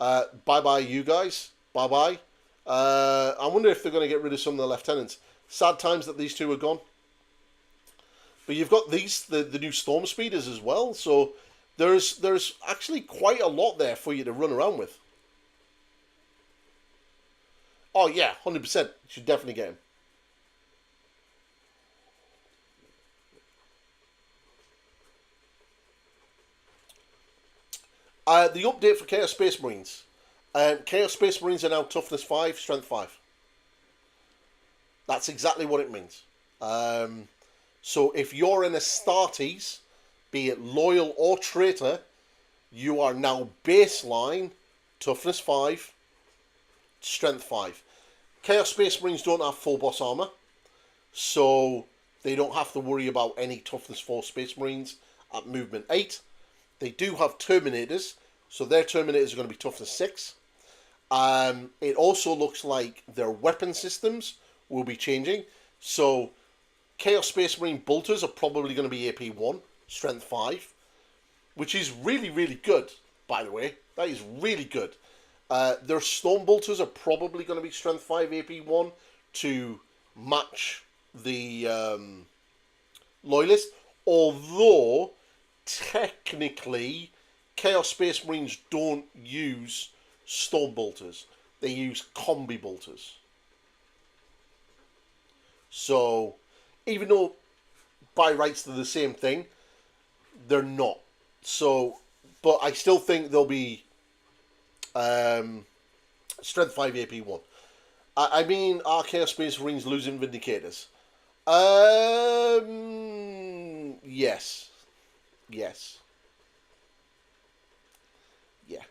Bye-bye, you guys. Bye-bye. I wonder if they're going to get rid of some of the lieutenants. Sad times that these 2 are gone. But you've got the new Storm Speeders as well. So there's actually quite a lot there for you to run around with. Oh, yeah, 100%. You should definitely get him. The update for Chaos Space Marines. Chaos Space Marines are now Toughness 5, Strength 5. That's exactly what it means. So if you're in Astartes, be it Loyal or Traitor, you are now baseline Toughness 5, Strength 5. Chaos Space Marines don't have full boss armor, so they don't have to worry about any Toughness 4 Space Marines at Movement 8. They do have Terminators, so their Terminators are going to be Toughness 6. It also looks like their weapon systems will be changing. So Chaos Space Marine Bolters are probably going to be AP 1, Strength 5, which is really, really good, by the way. That is really good. Their Storm Bolters are probably going to be Strength 5, AP 1 to match the Loyalist. Although, technically, Chaos Space Marines don't use Storm Bolters. They use Combi Bolters. So, even though by rights they're the same thing, they're not. So, but I still think there'll be Strength 5 AP 1. I mean, are Chaos Space Marines losing Vindicators? Yes. Yes. Yeah.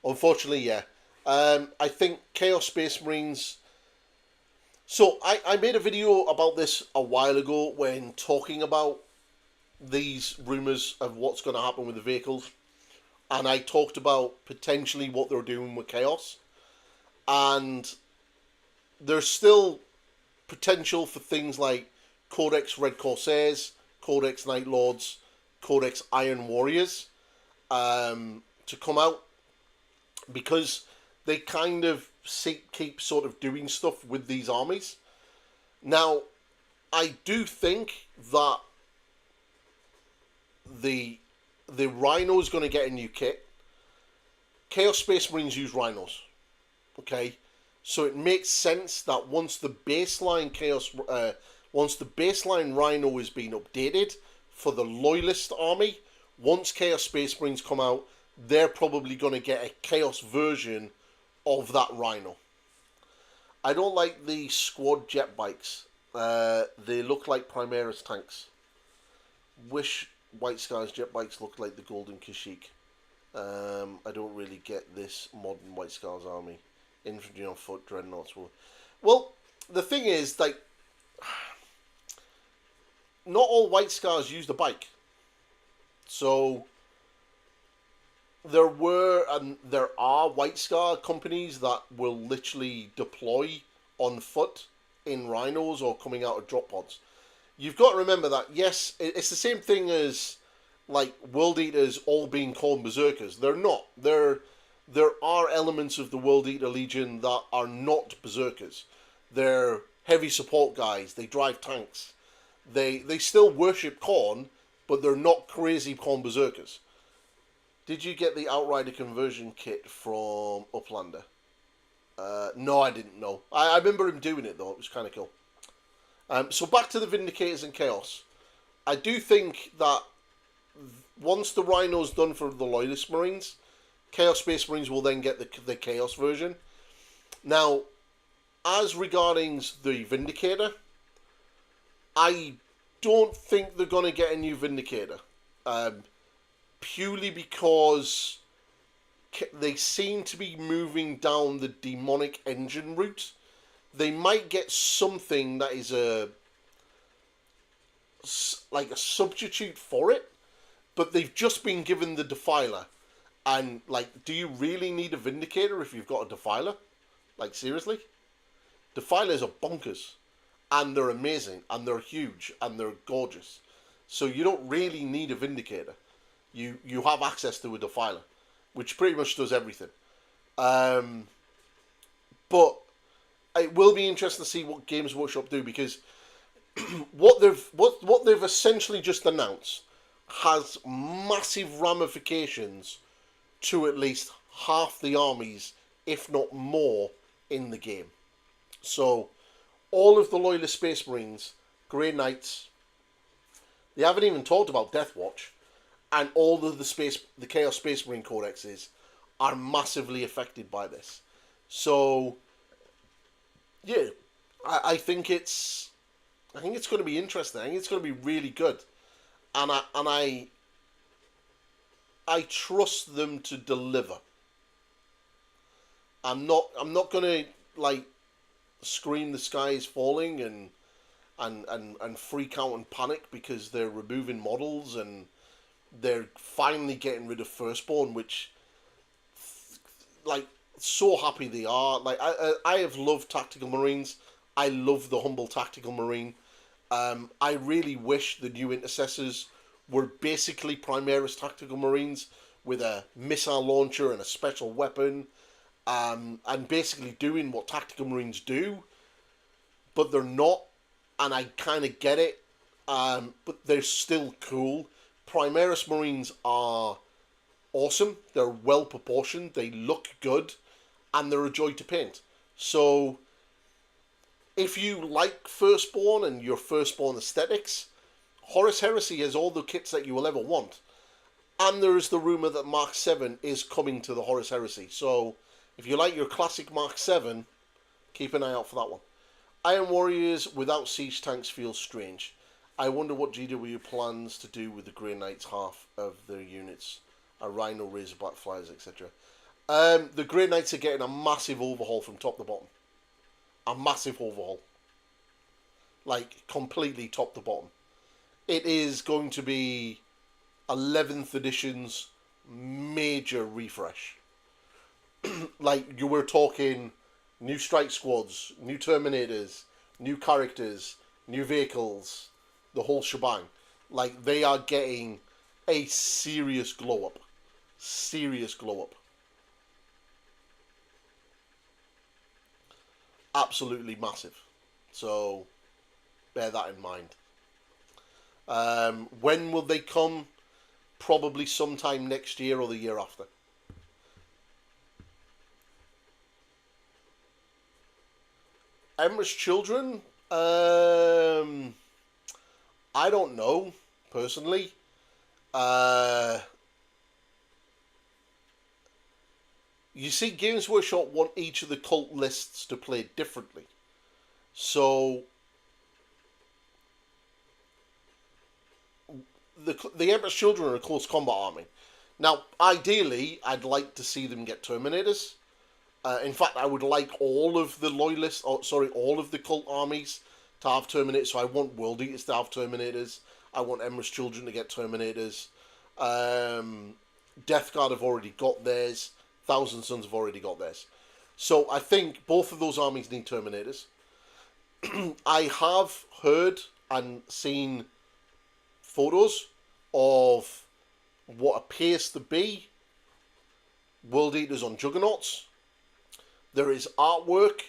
Unfortunately, yeah. I think Chaos Space Marines. So I made a video about this a while ago when talking about these rumours of what's going to happen with the vehicles. And I talked about potentially what they're doing with Chaos. And there's still potential for things like Codex Red Corsairs, Codex Night Lords, Codex Iron Warriors to come out because they kind of keep sort of doing stuff with these armies. Now, I do think that the Rhino is going to get a new kit. Chaos Space Marines use Rhinos, okay? So it makes sense that once the baseline Rhino is being updated for the Loyalist army, once Chaos Space Marines come out, they're probably going to get a Chaos version of that Rhino. I don't like the squad jet bikes. They look like Primaris tanks. Wish White Scar's jet bikes looked like the Golden Kashyyyk. I don't really get this modern White Scars army. Infantry on foot, dreadnoughts. Well, the thing is, like, not all White Scars use the bike. So there were and there are White Scar companies that will literally deploy on foot in Rhinos or coming out of drop pods. You've got to remember that, yes, it's the same thing as like World Eaters all being called Berserkers. They're not. There are elements of the World Eater Legion that are not Berserkers. They're heavy support guys. They drive tanks. They still worship Khorne, but they're not crazy Khorne Berserkers. Did you get the Outrider conversion kit from Uplander? No, I didn't know. I remember him doing it, though. It was kind of cool. So back to the Vindicators and Chaos. I do think that once the Rhino's done for the Loyalist Marines, Chaos Space Marines will then get the Chaos version. Now, as regarding the Vindicator, I don't think they're going to get a new Vindicator. Purely because they seem to be moving down the demonic engine route. They might get something that is like a substitute for it, but they've just been given the Defiler. And, like, do you really need a Vindicator if you've got a Defiler? Like, seriously? Defilers are bonkers. And they're amazing. And they're huge. And they're gorgeous. So you don't really need a Vindicator. You have access to a Defiler, which pretty much does everything. But it will be interesting to see what Games Workshop do, because what they've essentially just announced has massive ramifications to at least half the armies, if not more, in the game. So all of the Loyalist Space Marines, Grey Knights, they haven't even talked about Death Watch, and all of the Chaos Space Marine codexes are massively affected by this. So yeah, I think it's going to be interesting. I think it's going to be really good, and I trust them to deliver. I'm not going to like scream the sky is falling and freak out and panic because they're removing models and they're finally getting rid of Firstborn, which, like, so happy they are. Like, I have loved Tactical Marines. I love the Humble Tactical Marine. I really wish the new Intercessors were basically Primaris Tactical Marines with a missile launcher and a special weapon, and basically doing what Tactical Marines do, but they're not, and I kind of get it, but they're still cool. Primaris Marines are awesome. They're well proportioned. They look good, and they're a joy to paint. So if you like Firstborn and your Firstborn aesthetics, Horus Heresy has all the kits that you will ever want. And there is the rumour that Mark 7 is coming to the Horus Heresy. So, if you like your classic Mark 7, keep an eye out for that one. Iron Warriors without siege tanks feels strange. I wonder what GW plans to do with the Grey Knights half of their units. A Rhino, Razorback Flyers, etc. The Grey Knights are getting a massive overhaul from top to bottom. A massive overhaul. Like, completely top to bottom. It is going to be 11th edition's major refresh. Like, you were talking new strike squads, new Terminators, new characters, new vehicles, the whole shebang. Like, they are getting a serious glow up. Serious glow up. Absolutely massive. So, bear that in mind. When will they come? Probably sometime next year or the year after. Emma's Children? I don't know, personally. You see, Games Workshop want each of the cult lists to play differently. So, the Emperor's Children are a close combat army. Now, ideally, I'd like to see them get Terminators. In fact, I would like all of the Loyalists, all of the cult armies to have Terminators. So I want World Eaters to have Terminators. I want Emperor's Children to get Terminators. Death Guard have already got theirs. Thousand Sons have already got theirs. So I think both of those armies need Terminators. I have heard and seen photos of what appears to be World Eaters on Juggernauts. There is artwork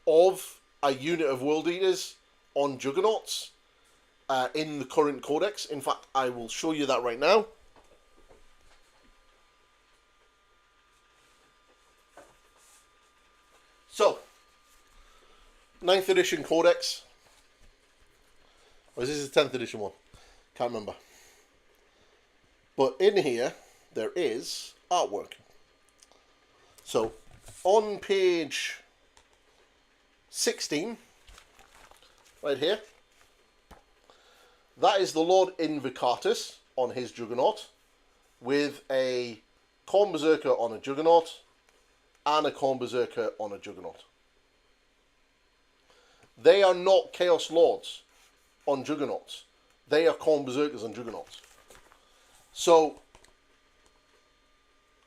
of a unit of World Eaters on Juggernauts in the current codex. In fact, I will show you that right now. So, 9th edition codex. Or is this the 10th edition one? Can't remember. But in here, there is artwork. So, on page 16, right here, that is the Lord Invocatus on his Juggernaut, with a Khorne Berserker on a Juggernaut, and a Khorne Berserker on a Juggernaut. They are not Chaos Lords on Juggernauts. They are Khorne Berserkers on Juggernauts. So,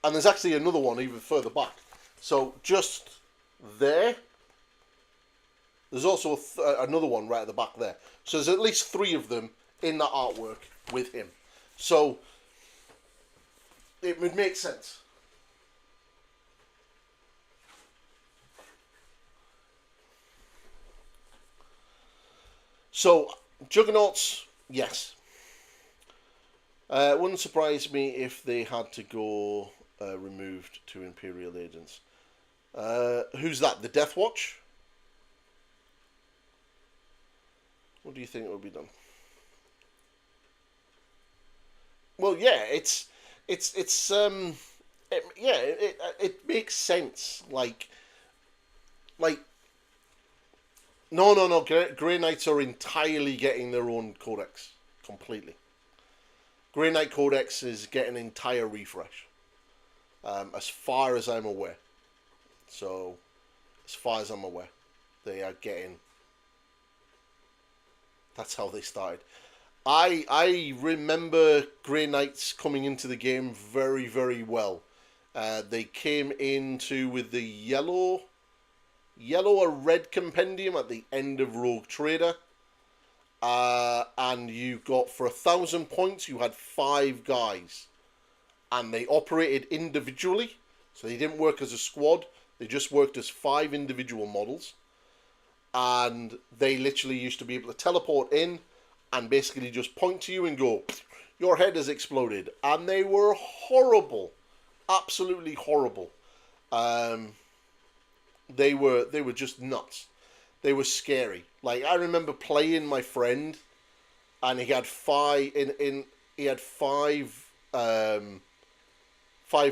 and there's actually another one even further back. So, just there, there's also another one right at the back there. So, there's at least 3 of them in that artwork with him. So, it would make sense. So, Juggernauts, yes. It wouldn't surprise me if they had to go removed to Imperial Agents. Who's that? The Death Watch? What do you think would be done? Well, yeah, it makes sense. Like, no. Grey Knights are entirely getting their own codex, completely. Grey Knight Codex is getting an entire refresh, as far as I'm aware. So, as far as I'm aware, they are getting. That's how they started. I remember Grey Knights coming into the game very, very well. They came into with the yellow or red compendium at the end of Rogue Trader. And you got, for 1,000 points, you had 5 guys. And they operated individually. So they didn't work as a squad. They just worked as 5 individual models. And they literally used to be able to teleport in and basically just point to you and go, your head has exploded. And they were horrible. Absolutely horrible. They were just nuts. They were scary. Like, I remember playing my friend and he had five he had five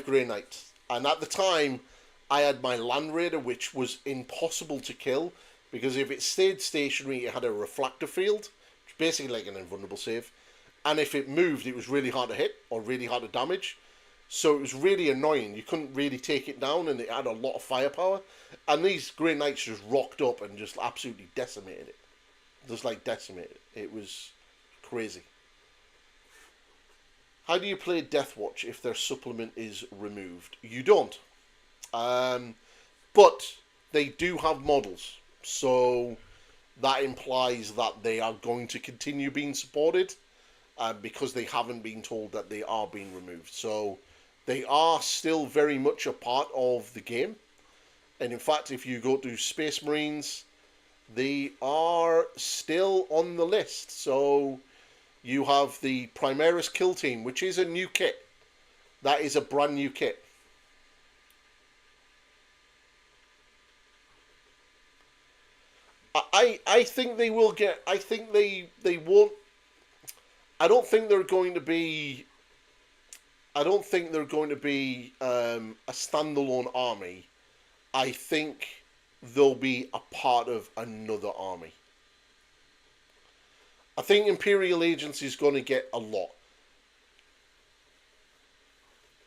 Grey Knights, and at the time I had my Land Raider, which was impossible to kill because if it stayed stationary, it had a reflector field, which is basically like an invulnerable save, and if it moved, it was really hard to hit or really hard to damage. So it was really annoying. You couldn't really take it down, and it had a lot of firepower. And these Grey Knights just rocked up and just absolutely decimated it. Just like decimated it. It was crazy. How do you play Deathwatch if their supplement is removed? You don't. But they do have models. So that implies that they are going to continue being supported because they haven't been told that they are being removed. So they are still very much a part of the game. And in fact, if you go to Space Marines, they are still on the list. So you have the Primaris Kill Team, which is a new kit. That is a brand new kit. I think they will get... I think they won't... I don't think they're going to be... I don't think they're going to be a standalone army. I think they'll be a part of another army. I think Imperial Agency is going to get a lot.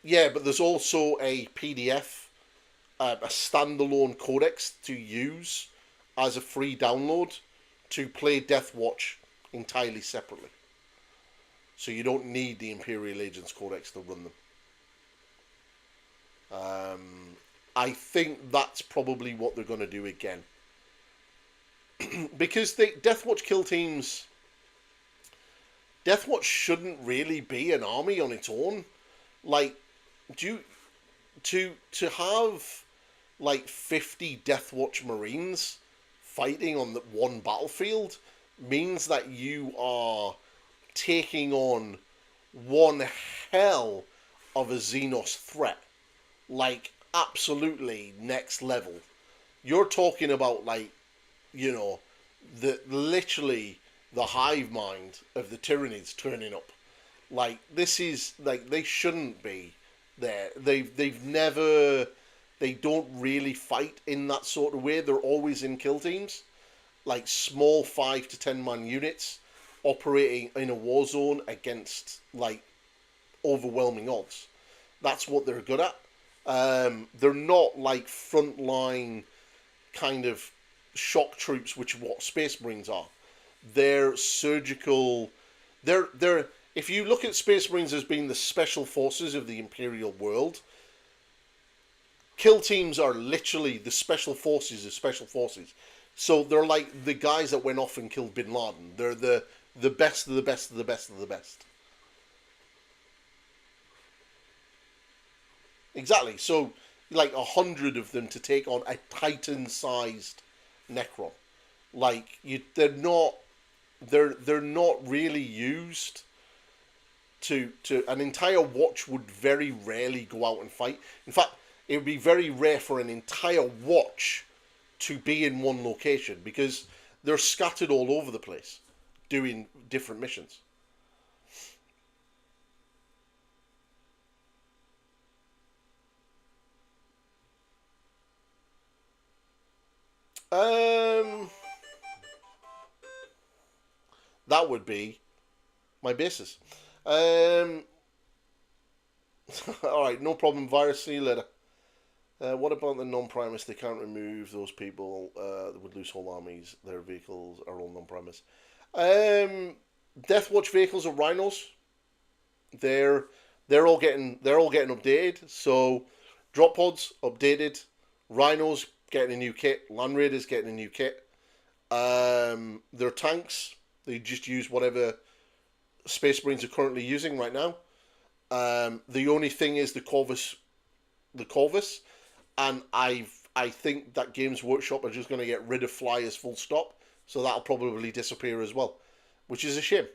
Yeah, but there's also a PDF, a standalone codex to use as a free download to play Deathwatch entirely separately. So you don't need the Imperial Agents Codex to run them. I think that's probably what they're going to do again. Because Deathwatch kill teams... Deathwatch shouldn't really be an army on its own. Like, to have like 50 Deathwatch Marines fighting on the one battlefield means that you are taking on one hell of a Xenos threat. Like, absolutely next level. You're talking about, like, you know, literally the hive mind of the Tyranids turning up. Like, this is, like, they shouldn't be there. They've never... They don't really fight in that sort of way. They're always in kill teams. Like, small 5 to 10 man units operating in a war zone against, like, overwhelming odds. That's what they're good at. They're not like frontline kind of shock troops, which is what Space Marines are. They're surgical. They're if you look at Space Marines as being the special forces of the Imperial world, kill teams are literally the special forces of special forces. So they're like the guys that went off and killed Bin Laden. They're the best of the best of the best of the best. Exactly. So, like 100 of them to take on a Titan-sized Necron. Like they're not really used to an entire watch would very rarely go out and fight. In fact, it would be very rare for an entire watch to be in one location because they're scattered all over the place doing different missions. That would be my basis. Alright, no problem, Virus. See you later. What about the non-Primus? They can't remove those people that would lose whole armies. Their vehicles are all non-Primus. Deathwatch vehicles are rhinos. They're all getting updated. So drop pods updated. Rhinos getting a new kit. Land Raiders getting a new kit. Their tanks, they just use whatever Space Marines are currently using right now. The only thing is the Corvus, and I think that Games Workshop are just going to get rid of flyers full stop, so that'll probably disappear as well, which is a shame.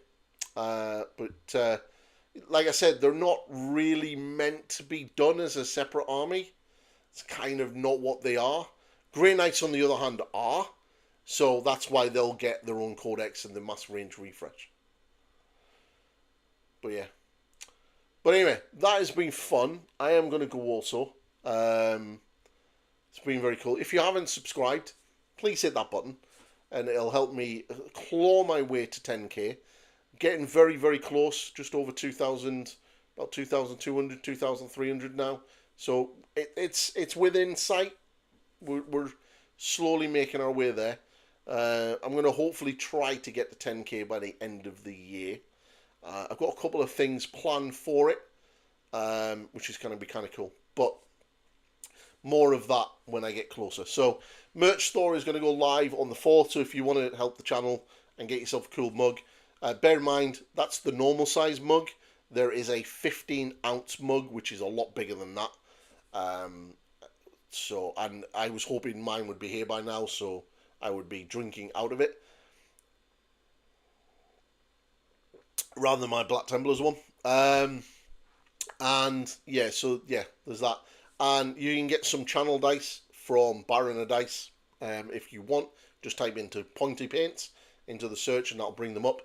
But like I said, they're not really meant to be done as a separate army. It's kind of not what they are. Grey Knights, on the other hand, are. So that's why they'll get their own codex and the mass range refresh. But yeah. But anyway, that has been fun. I am going to go also. It's been very cool. If you haven't subscribed, please hit that button, and it'll help me claw my way to 10k. Getting very, very close, just over 2,000, about 2,200, 2,300 now. So it's within sight. We're slowly making our way there. I'm going to hopefully try to get to 10k by the end of the year. I've got a couple of things planned for it, which is going to be kind of cool. But more of that when I get closer. So merch store is going to go live on the 4th. So if you want to help the channel and get yourself a cool mug, bear in mind that's the normal size mug. There is a 15-ounce mug, which is a lot bigger than that. And I was hoping mine would be here by now, so I would be drinking out of it rather than my Black Templars one. And yeah, so yeah, there's that. And you can get some channel dice from Baron of Dice if you want. Just type into Pointy Paints into the search and that'll bring them up.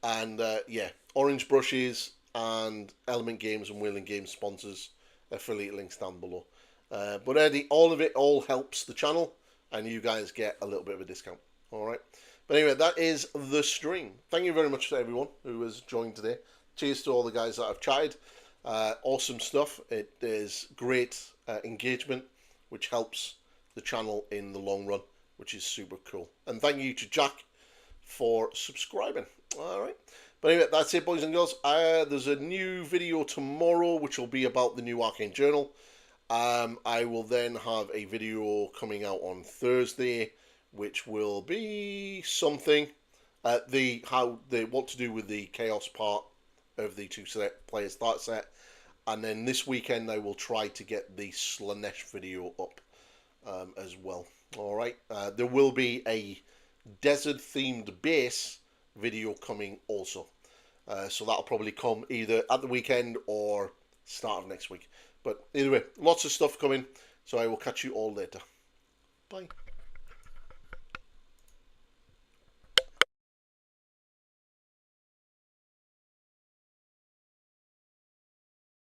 And yeah, Orange Brushes and Element Games and Whaling Games sponsors, affiliate links down below. But Eddie, all of it all helps the channel and you guys get a little bit of a discount. Alright. But anyway, that is the stream. Thank you very much to everyone who has joined today. Cheers to all the guys that have chatted. Awesome stuff. It is great engagement, which helps the channel in the long run, which is super cool. And thank you to Jack for subscribing. All right. But anyway, that's it, boys and girls. There's a new video tomorrow, which will be about the new Arcane Journal. I will then have a video coming out on Thursday, which will be something what to do with the Chaos part of the 2-player start set. And then this weekend I will try to get the Slanesh video up as well. Alright, there will be a desert themed base video coming also. So that'll probably come either at the weekend or start of next week. But either way, lots of stuff coming. So I will catch you all later. Bye.